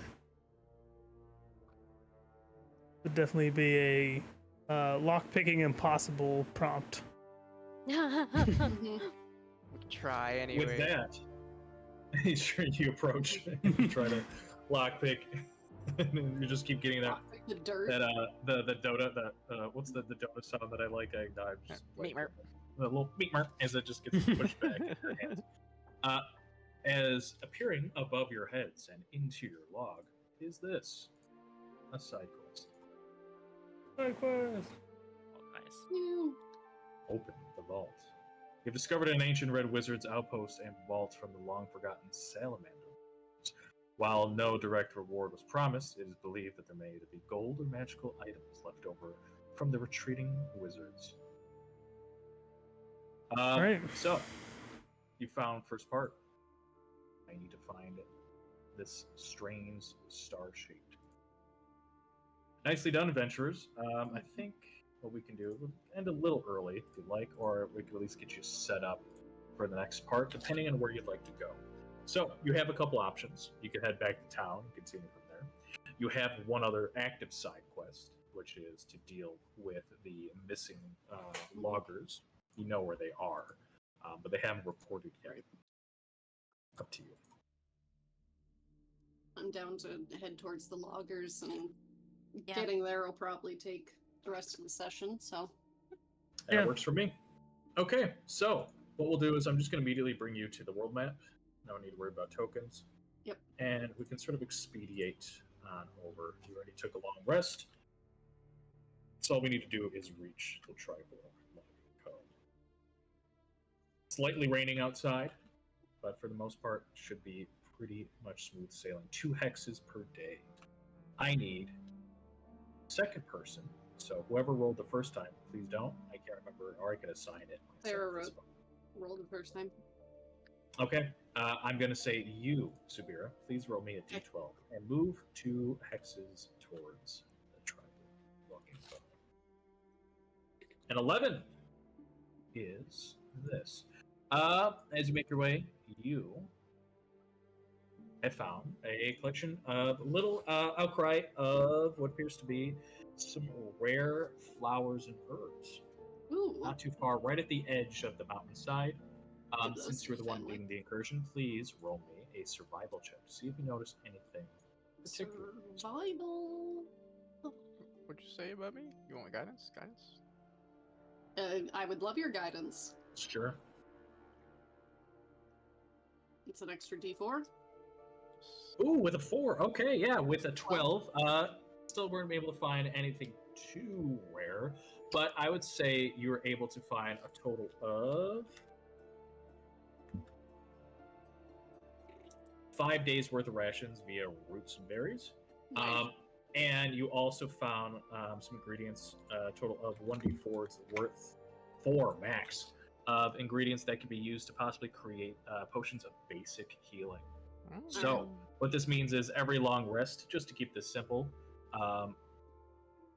Would definitely be a lock-picking impossible prompt. We can try anyway. With that, you approach and you try to lockpick, and then you just keep getting that The dirt. the donut what's the donut sound that I like? I'm just Meat mark. the little meat mark as it just gets pushed back in your hands. As appearing above your heads and into your log is this, a side quest. Side quest. Oh, nice. Yeah. Open the vault. You've discovered an ancient red wizard's outpost and vault from the long-forgotten salamander. While no direct reward was promised, it is believed that there may either be gold or magical items left over from the retreating wizards. Right. So, you found first part. I need to find this strange star-shaped. Nicely done, adventurers. I think what we can do, we'll end a little early if you'd like, or we could at least get you set up for the next part, depending on where you'd like to go. So you have a couple options. You could head back to town and continue from there. You have one other active side quest, which is to deal with the missing loggers. You know where they are, but they haven't reported yet. Up to you. I'm down to head towards the loggers, and Yeah. getting there will probably take the rest of the session, so. That Yeah. works for me. Okay, so what we'll do is I'm just going to immediately bring you to the world map. No need to worry about tokens. Yep. And we can sort of expedite on over. You already took a long rest. So all we need to do is reach the tribal logging cone. Slightly raining outside, but for the most part, should be pretty much smooth sailing. 2 hexes per day. I need second person. So whoever rolled the first time, please don't. I can't remember, or I can assign it. Sarah rolled the first time. Okay. I'm going to say you, Subira. Please roll me a d12 and move 2 hexes towards the tribal logging cone. And 11 is this. As you make your way, you have found a collection of little outcry of what appears to be some rare flowers and herbs. Ooh. Not too far, right at the edge of the mountainside. Those Since you're the one family. leading the incursion, please roll me a survival check to see if you notice anything particular. Survival. What'd you say about me? You want guidance? Guidance? I would love your guidance. Sure. It's an extra d4. Ooh, with a 4. Okay, yeah, with a 12. Still weren't able to find anything too rare, but I would say you were able to find a total of 5 days worth of rations via roots and berries. Nice. And you also found some ingredients, a total of 1d4's worth, 4 max, of ingredients that can be used to possibly create potions of basic healing. So, what this means is every long rest, just to keep this simple,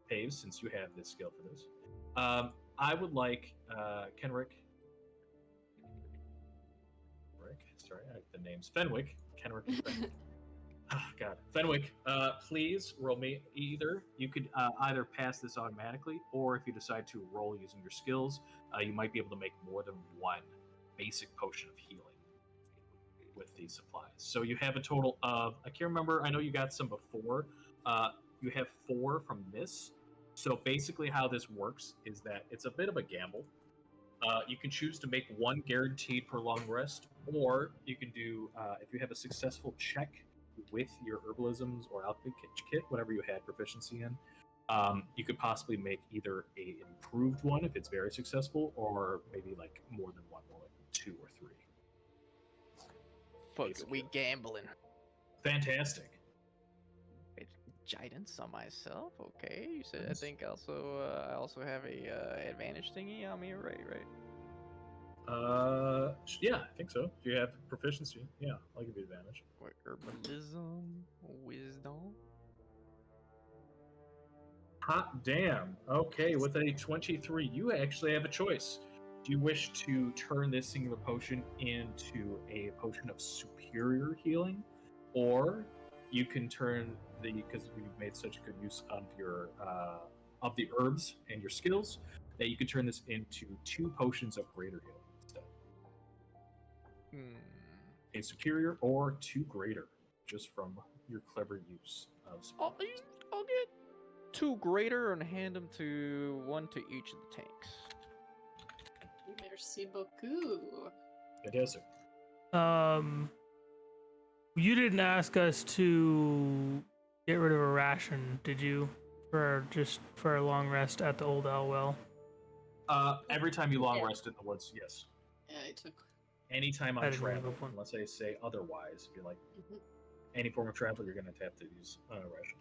Paves, since you have this skill for this, I would like Kenrick. Sorry, the names Fenwick, Kenrick, and Fenwick. Oh, God, Fenwick, please roll me either. You could either pass this automatically, or if you decide to roll using your skills, you might be able to make more than one basic potion of healing with these supplies. So you have a total of, I can't remember, I know you got some before. You have 4 from this. So basically how this works is that it's a bit of a gamble. You can choose to make 1 guaranteed per long rest, or you can do, if you have a successful check with your herbalisms or alchemy kit, whatever you had proficiency in, you could possibly make either a improved one if it's very successful, or maybe like more than one, more like 2 or 3. Fuck, Basically. we gambling. Fantastic. Guidance on myself, okay. You said I think also I also have a advantage thingy on me, right? Yeah, I think so. If you have proficiency, yeah, I'll give you advantage. What, herbalism, wisdom. Hot damn. Okay, with a 23, you actually have a choice. Do you wish to turn this singular potion into a potion of superior healing, or you can turn because we've made such a good use of your of the herbs and your skills that you can turn this into 2 potions of greater healing instead. A superior or 2 greater, just from your clever use of I'll get 2 greater and hand them to 1 to each of the tanks. Merci beaucoup. Fantastic. You didn't ask us to get rid of a ration, did you? For a long rest at the old owl well. Every time you long rest in the woods, yes. Yeah, I took. Anytime I on didn't really travel, have one. unless I say otherwise, if you like Mhm. any form of travel, you're going to have to use ration.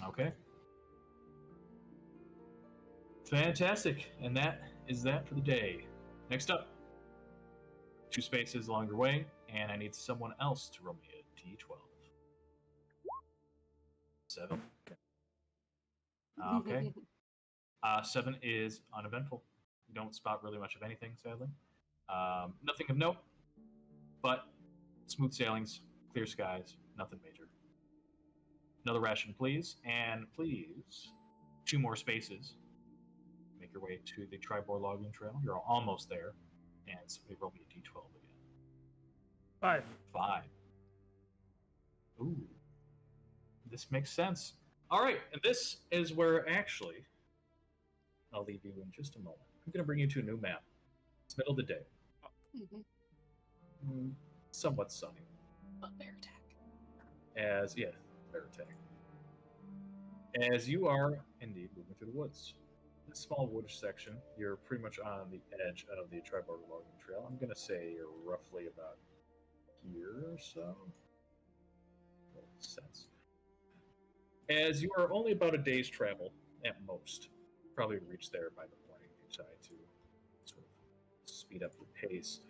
Okay. Fantastic. And that is that for the day. Next up, 2 spaces along your way, and I need someone else to roll me a d12. 7. Okay. 7 is uneventful. You don't spot really much of anything, sadly. Nothing of note, but smooth sailings, clear skies, nothing major. Another ration, please, and please, 2 more spaces. Make your way to the Tribor logging trail. You're almost there, and somebody roll me a d12 again. 5. 5. Ooh, this makes sense. All right, and this is where actually I'll leave you in just a moment. I'm going to bring you to a new map. It's middle of the day. Mhm. Somewhat sunny. But bear attack. Bear attack. As you are indeed moving through the woods. This small wooded section, you're pretty much on the edge of the Tribor logging trail. I'm going to say you're roughly about here or so. Makes sense. As you are only about a day's travel at most, probably reach there by the morning if you decide to sort of speed up your pace.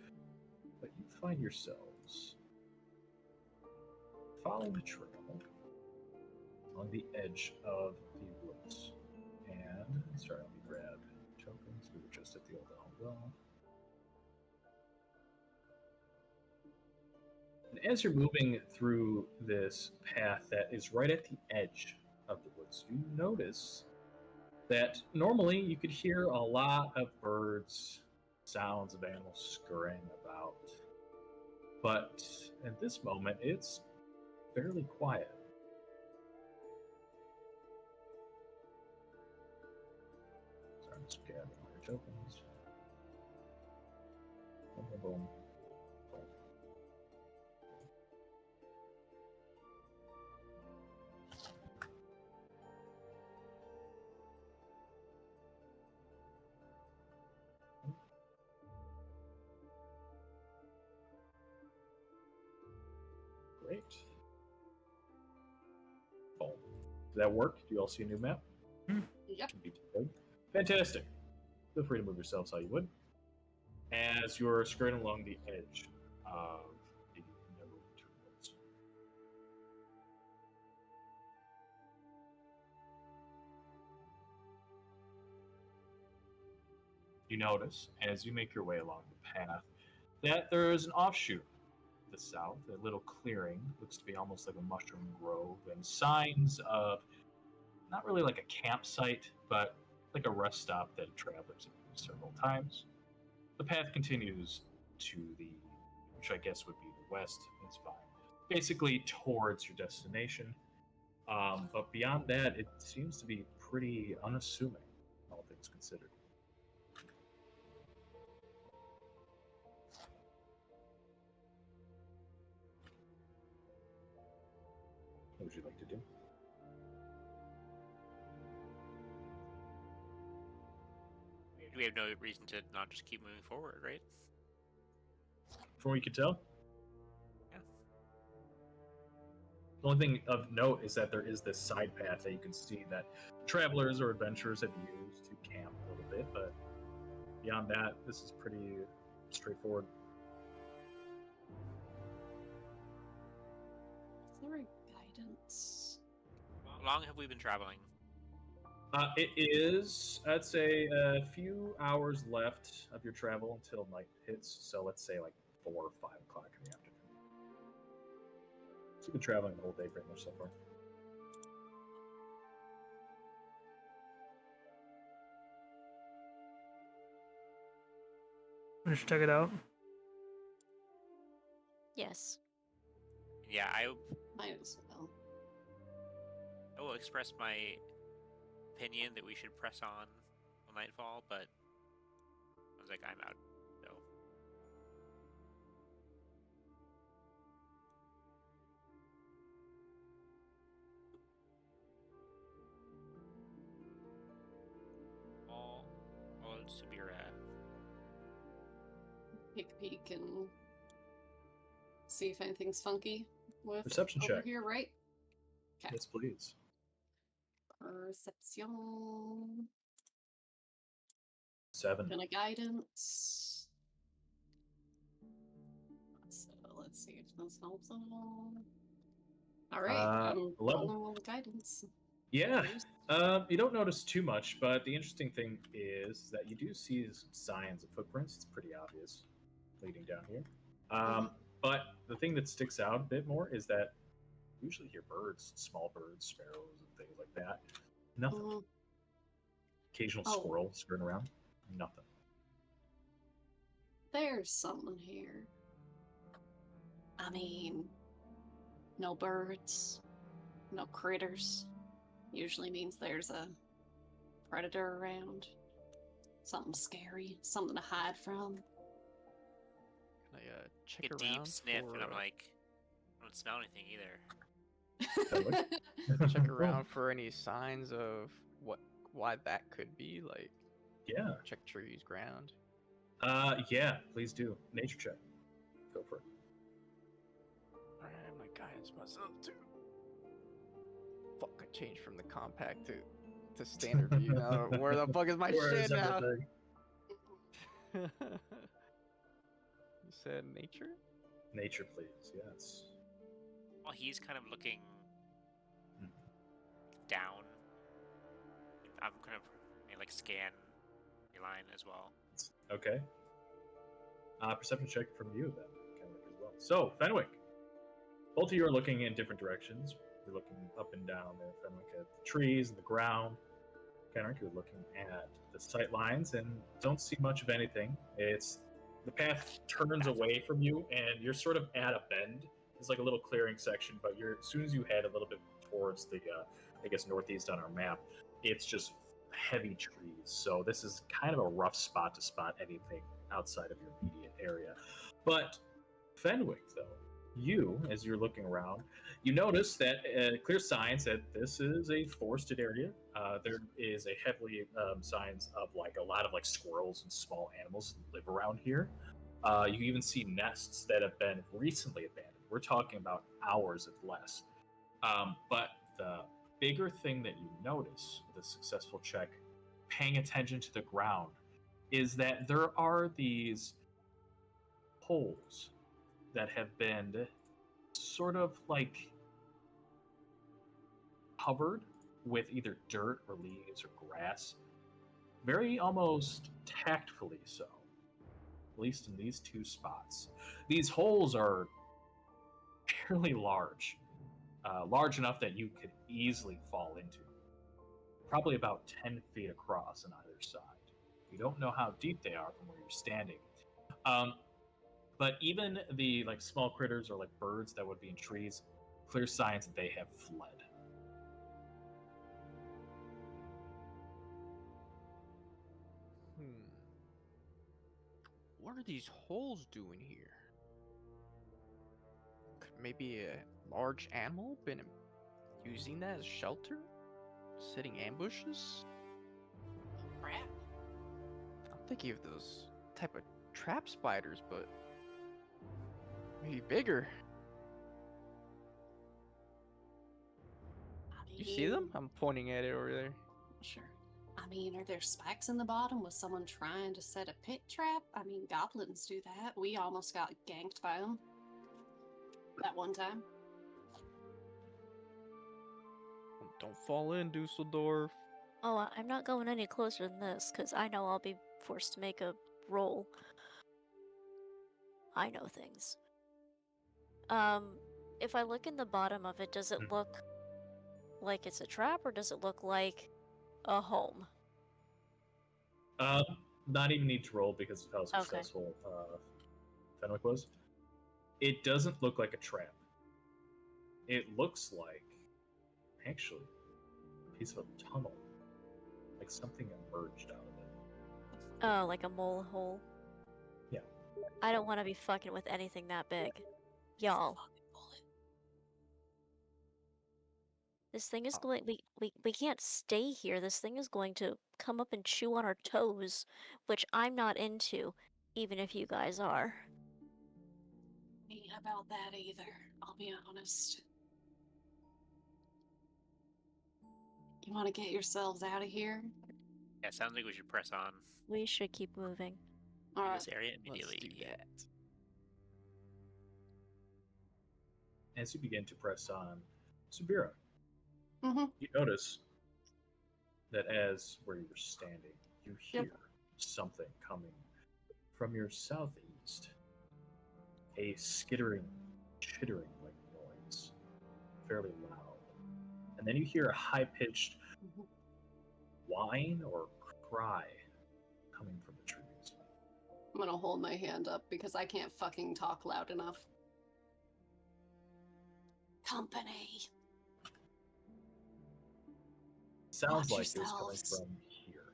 But you find yourselves following the trail along the edge of the woods. And, sorry, let me grab tokens. We were just at the old elm well. And as you're moving through this path that is right at the edge of the woods, you notice that normally you could hear a lot of birds, sounds of animals scurrying about. But at this moment, it's fairly quiet. Sorry, I'm just grabbing all your tokens. Boom, boom, boom. Great. Does that work? Do you all see a new map? Yep. Fantastic. Feel free to move yourselves how you would. As you're skirting along the edge of the Neverwinter Woods. You notice, as you make your way along the path, that there is an offshoot to the south, a little clearing, looks to be almost like a mushroom grove, and signs of not really like a campsite, but like a rest stop that travelers have used several times. The path continues to the, which I guess would be the west. It's fine. Basically towards your destination. But beyond that, it seems to be pretty unassuming, all things considered. What would you like to do? We have no reason to not just keep moving forward, right? From what you can tell, Yeah. the only thing of note is that there is this side path that you can see that travelers or adventurers have used to camp a little bit, but beyond that, this is pretty straightforward. Is there a guidance? How long have we been traveling? It is, I'd say, a few hours left of your travel until night hits. So let's say like 4 or 5 o'clock in the afternoon. So you've been traveling the whole day pretty much so far. Let's check it out. Yes. Yeah, I Might as well. will express my opinion that we should press on Nightfall, but I was like, I'm out. So all Subira. Take a peek and see if anything's funky with Perception over check. here, right? Okay. Yes, please. Perception. 7. And a guidance. So let's see if this helps at all. All right, I'm 11. rolling the guidance. Yeah, you don't notice too much, but the interesting thing is that you do see some signs of footprints. It's pretty obvious leading down here. But the thing that sticks out a bit more is that you usually hear birds, small birds, sparrows, and things like that. Nothing. Mhm. Occasional Oh. squirrel skirting around. Nothing. There's someone here. I mean, no birds, no critters. Usually means there's a predator around. Something scary, something to hide from. Can I check Take a around deep sniff, for, and I'm like, I don't smell anything either. check around for any signs of why that could be? Like, Yeah. check trees, ground. Yeah, please do. Nature check. Go for it. Alright, I'm gonna guidance myself too. Fuck, I changed from the compact to standard view now. Where the fuck is my Where shit is now? everything? You said nature? Nature, please. Yes. While he's kind of looking Hmm. down, I'm kind of like scan the line as well. Okay. Perception check from you then, Kenrick, as well. So, Fenwick, both of you are looking in different directions. You're looking up and down there, Fenwick, at the trees and the ground. Kenrick, you're looking at the sight lines and don't see much of anything. The path turns away from you, and you're sort of at a bend. It's like a little clearing section, but as soon as you head a little bit towards the, I guess, northeast on our map, it's just heavy trees. So this is kind of a rough spot to spot anything outside of your immediate area. But Fenwick, though, as you're looking around, you notice that clear signs that this is a forested area. There is a heavily signs of like a lot of like squirrels and small animals live around here. You even see nests that have been recently abandoned. We're talking about hours, if less. But the bigger thing that you notice with a successful check, paying attention to the ground, is that there are these holes that have been sort of like covered with either dirt or leaves or grass, very almost tactfully so, at least in these two spots. These holes are fairly large, large enough that you could easily fall into, probably about 10 feet across on either side. You don't know how deep they are from where you're standing. But even the like small critters or like birds that would be in trees, clear signs that they have fled. What are these holes doing here? Could maybe a large animal been using that as shelter? Setting ambushes? Crap. I'm thinking of those type of trap spiders, but maybe bigger. You see them? I'm pointing at it over there. Sure. I mean, are there spikes in the bottom? Was someone trying to set a pit trap? I mean, goblins do that. We almost got ganked by them that one time. Don't fall in, Dusseldorf. Oh, I'm not going any closer than this, because I know I'll be forced to make a roll. I know things. If I look in the bottom of it, does it look like it's a trap, or does it look like a home? Not even need to roll because of how successful Fenwick was. It doesn't look like a trap. It looks like, actually, a piece of a tunnel. Like something emerged out of it. Oh, like a mole hole? Yeah. I don't want to be fucking with anything that big. Y'all. This thing is going... We can't stay here. This thing is going to come up and chew on our toes, which I'm not into, even if you guys are. Ain't about that either, I'll be honest. You want to get yourselves out of here? Yeah, sounds like we should press on We should keep moving. All in right. this area Let's immediately. do that. As you begin to press on, Subira, Mm-hmm. you notice that as where you're standing, you hear something coming from your southeast. A skittering, chittering like noise, fairly loud. And then you hear a high-pitched whine or cry coming from the trees. I'm gonna hold my hand up because I can't fucking talk loud enough. Company. Sounds Watch like it was coming yourselves. from here.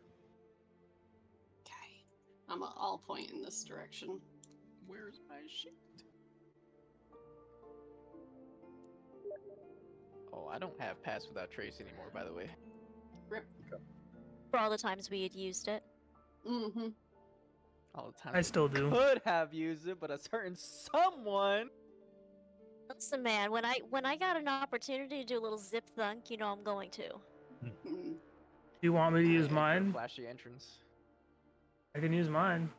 Okay. I'll point in this direction. Where's my shit? Oh, I don't have Pass Without Trace anymore, by the way. Rip. For all the times we had used it. Mm-hmm. All the time. I still do. Could have used it, but a certain someone. Listen, man, when I got an opportunity to do a little zip thunk, you know I'm going to. Mm. Do you want me to use Your mine? flashy entrance. I can use mine.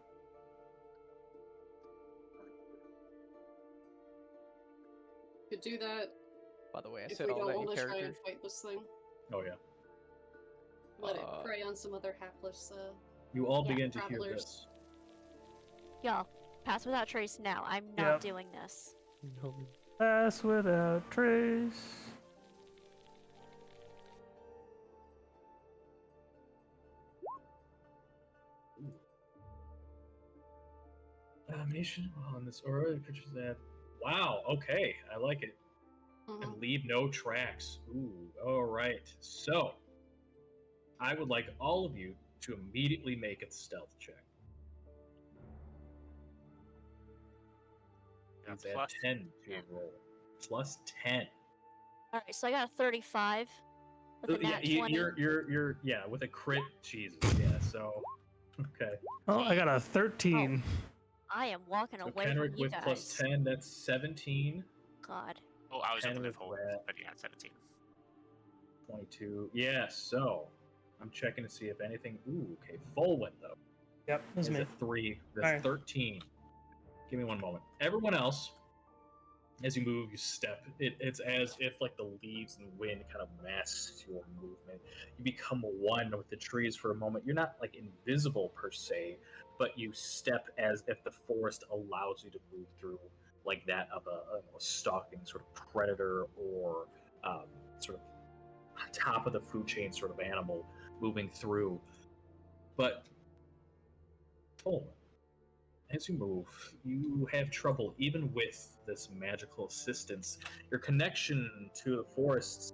Could do that By the way, I if said we all don't that in want to try character. and fight this thing. Oh yeah. Let it prey on some other hapless. You all Yeah, begin to hear travelers. this. Y'all, pass without trace now. I'm not Yep. doing this. No. Pass without trace. Domination on this aura, the creatures that. Wow, okay, I like it. Mhm. And leave no tracks. Ooh, alright. So, I would like all of you to immediately make a stealth check. Yeah, Please add plus 10 to your roll. Plus 10. All right, so I got a 35 with a nat 20. You're with a crit. Jesus, yeah. So, okay. Oh, I got a 13. I am walking So away Kenrick from you with guys. plus 10, that's 17. God. Oh, I was 10 open to with hold, rat. but yeah, 17. 22. Yes, so I'm checking to see if anything. Ooh, okay. Full win, though. Yep, it was Is me. a 3. That's Alright. 13. Give me one moment. Everyone else, as you move, you step. It's as if like the leaves and wind kind of masks your movement. You become one with the trees for a moment. You're not like invisible per se, but you step as if the forest allows you to move through like that of a stalking sort of predator or sort of top of the food chain sort of animal moving through. But as you move, you have trouble even with this magical assistance. Your connection to the forests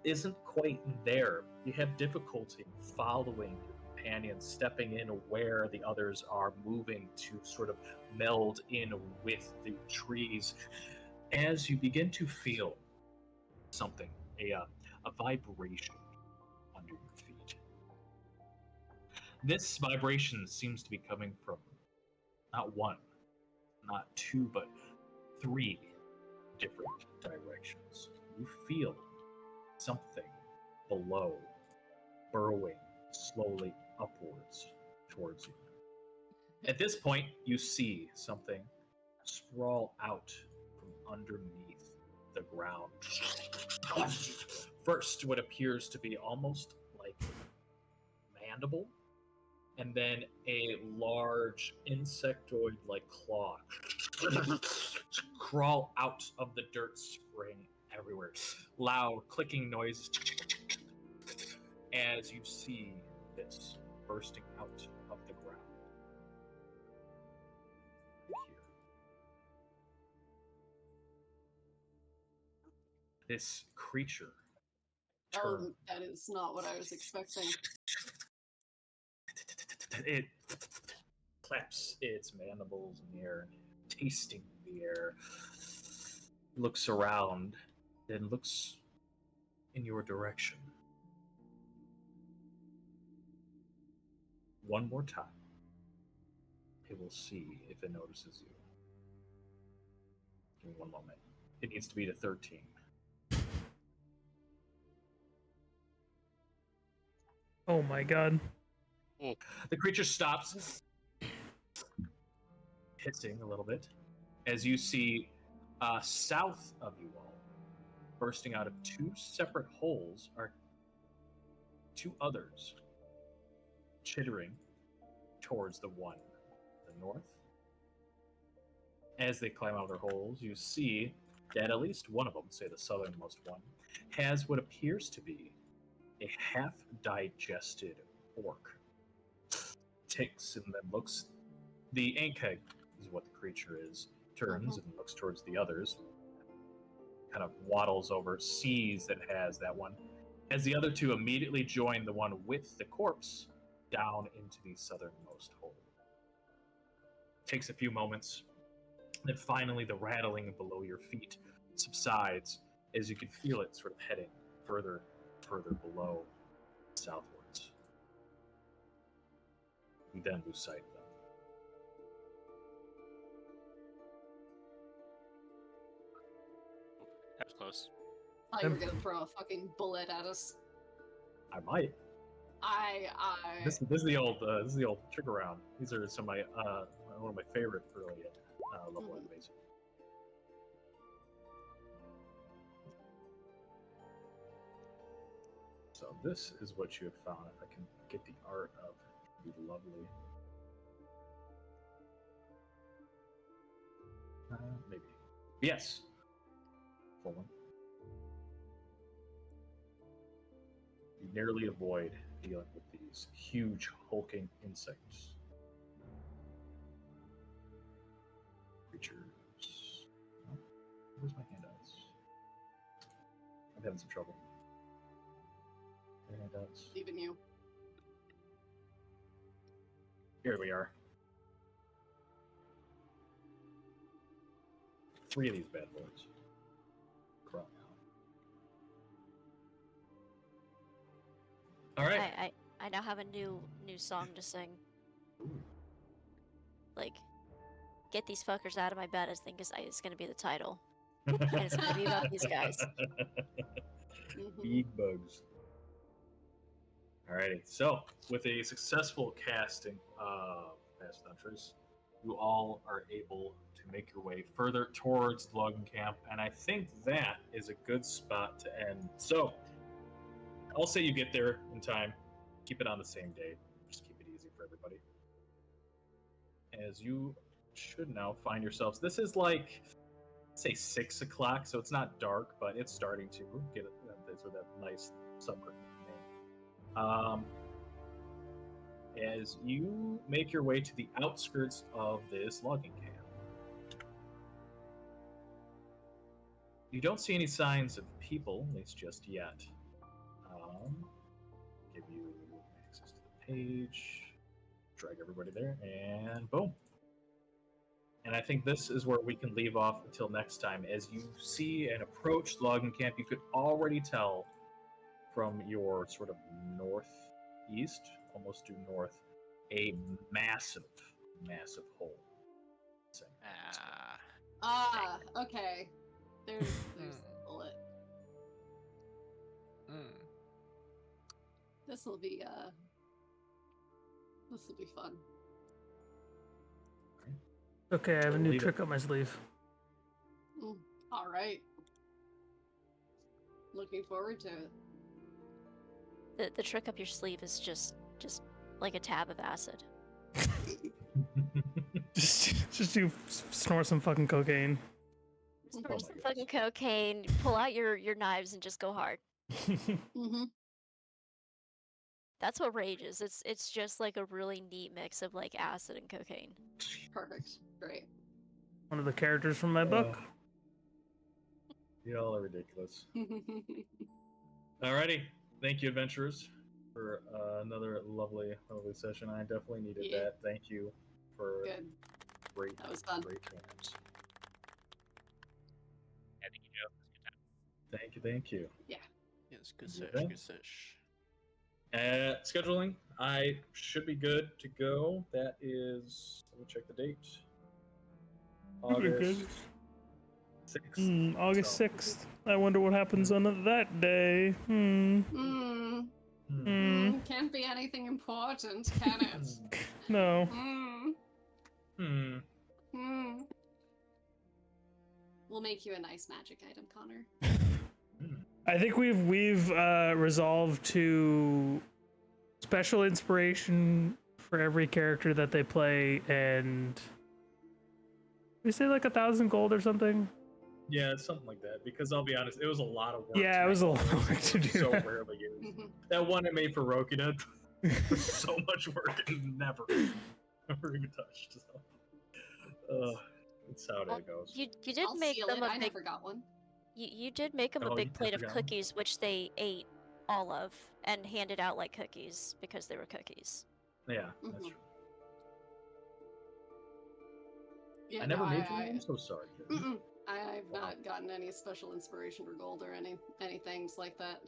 isn't quite there. You have difficulty following your companions, stepping in where the others are moving to sort of meld in with the trees. As you begin to feel something, a vibration under your feet. This vibration seems to be coming from not one, not two, but 3 different directions. You feel something below, burrowing slowly upwards towards you. At this point, you see something sprawl out from underneath the ground. First, what appears to be almost like mandible, and then a large insectoid-like claw crawl out of the dirt, spring everywhere. Loud clicking noises as you see this bursting out of the ground. Here. This creature turns. That is not what I was expecting. It claps its mandibles in the air, tasting the air, looks around, then looks in your direction. One more time. It will see if it notices you. Give me one moment. It needs to be to 13. Oh my god. The creature stops, hissing a little bit, as you see south of you all, bursting out of 2 separate holes, are 2 others, chittering towards the one to the north. As they climb out of their holes, you see that at least one of them, say the southernmost one, has what appears to be a half-digested orc. Ticks and then looks. The Ankeg is what the creature is. Turns and looks towards the others. Kind of waddles over, sees that it has that one. As the other 2 immediately join the one with the corpse down into the southernmost hole. Takes a few moments. Then finally, the rattling below your feet subsides as you can feel it sort of heading further below, southwards. You then lose sight of them. That was close. I thought you were gonna throw a fucking bullet at us. I might. This is the old trick around. These are some of my one of my favorite early level enemies. So this is what you have found. If I can get the art up, it'd be lovely. Maybe. Yes. Full one. You narrowly avoid dealing with these huge hulking insects. Creatures. Oh, where's my handouts? I'm having some trouble. Handouts. Even you. Here we are. 3 of these bad boys. Crawling out. All right. I now have a new song to sing. Ooh. Like, get these fuckers out of my bed. I think is gonna be the title. And it's gonna be about these guys. Mhm. Big bugs. Alrighty. So, with a successful casting past entries, you all are able to make your way further towards the logging camp, and I think that is a good spot to end. So, I'll say you get there in time. Keep it on the same date. Just keep it easy for everybody. As you should now find yourselves. This is like, say, 6 o'clock, so it's not dark, but it's starting to get with that nice suburban name. As you make your way to the outskirts of this logging camp, you don't see any signs of people, at least just yet. Give you access to the page, drag everybody there, and boom. And I think this is where we can leave off until next time. As you see and approach the logging camp, you could already tell from your sort of northeast, almost due north, a massive, massive hole. Okay. There's a bullet. This will be fun. Okay, I have a new Leave it. trick up my sleeve. All right. Looking forward to it. The trick up your sleeve is just like a tab of acid. just do snort some fucking cocaine. Snort my some gosh. fucking cocaine, pull out your knives, and just go hard. Mm-hmm. That's what rage is. It's just like a really neat mix of like acid and cocaine. Perfect. Great. One of the characters from my book. You all are ridiculous. Alrighty. Thank you, adventurers, for another lovely, lovely session. I definitely needed Yeah. that. Thank you for Good. great, That was fun. great games. I think you know. It's a good time. Thank you. Yes, good Yeah. sesh, good sesh. Scheduling, I should be good to go. That is, let me check the date. You're good. August 6th. August So- 6th. I wonder what happens on that day. Can't be anything important, can it? No. We'll make you a nice magic item, Connor. I think we've resolved to special inspiration for every character that they play, and we say like 1,000 gold or something. Yeah, something like that. Because I'll be honest, it was a lot of work. Yeah, to it was a make lot all of those work to things do so that. rarely used. That one I made for Rokina was so much work and never even touched. So. It's how Well, that goes. You did I'll make seal them it. a I big never got one. you did make them Oh, a you big plate of never got one? cookies, which they ate all of and handed out like cookies because they were cookies. Yeah, that's Mhm. true. Yeah, I never no, made you one. I'm so sorry, kid. I've Wow. not gotten any special inspiration or gold or any things like that.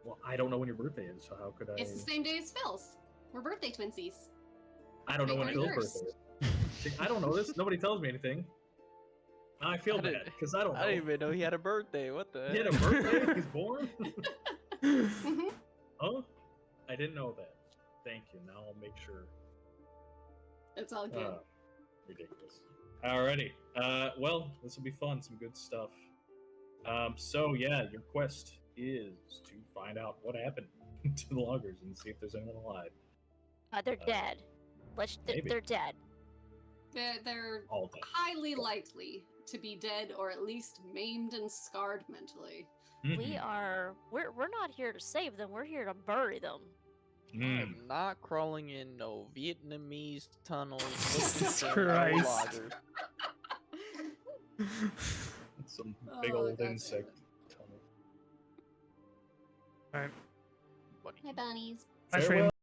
Well, I don't know when your birthday is, so how could I? It's the same day as Phil's. We're birthday twinsies. I don't know when May Phil's 31st. birthday is. See, I don't know this. Nobody tells me anything. Now I feel I bad didn't- because I don't know. I didn't even know he had a birthday. What the He had a heck? birthday. He's born. Mm-hmm. Huh? I didn't know that. Thank you. Now I'll make sure. It's all good. Ridiculous. Alrighty. Well, this will be fun. Some good stuff. So yeah, your quest is to find out what happened to the loggers and see if there's anyone alive. They're dead. maybe. They're dead. They're All dead. highly likely to be dead or at least maimed and scarred mentally. We're not here to save them. We're here to bury them. I'm not crawling in no Vietnamese tunnels. Jesus looking for no Christ. loggers. Some big Oh, old gotcha. insect tunnel. Alright. Buddy. Hi, bunnies. I Farewell.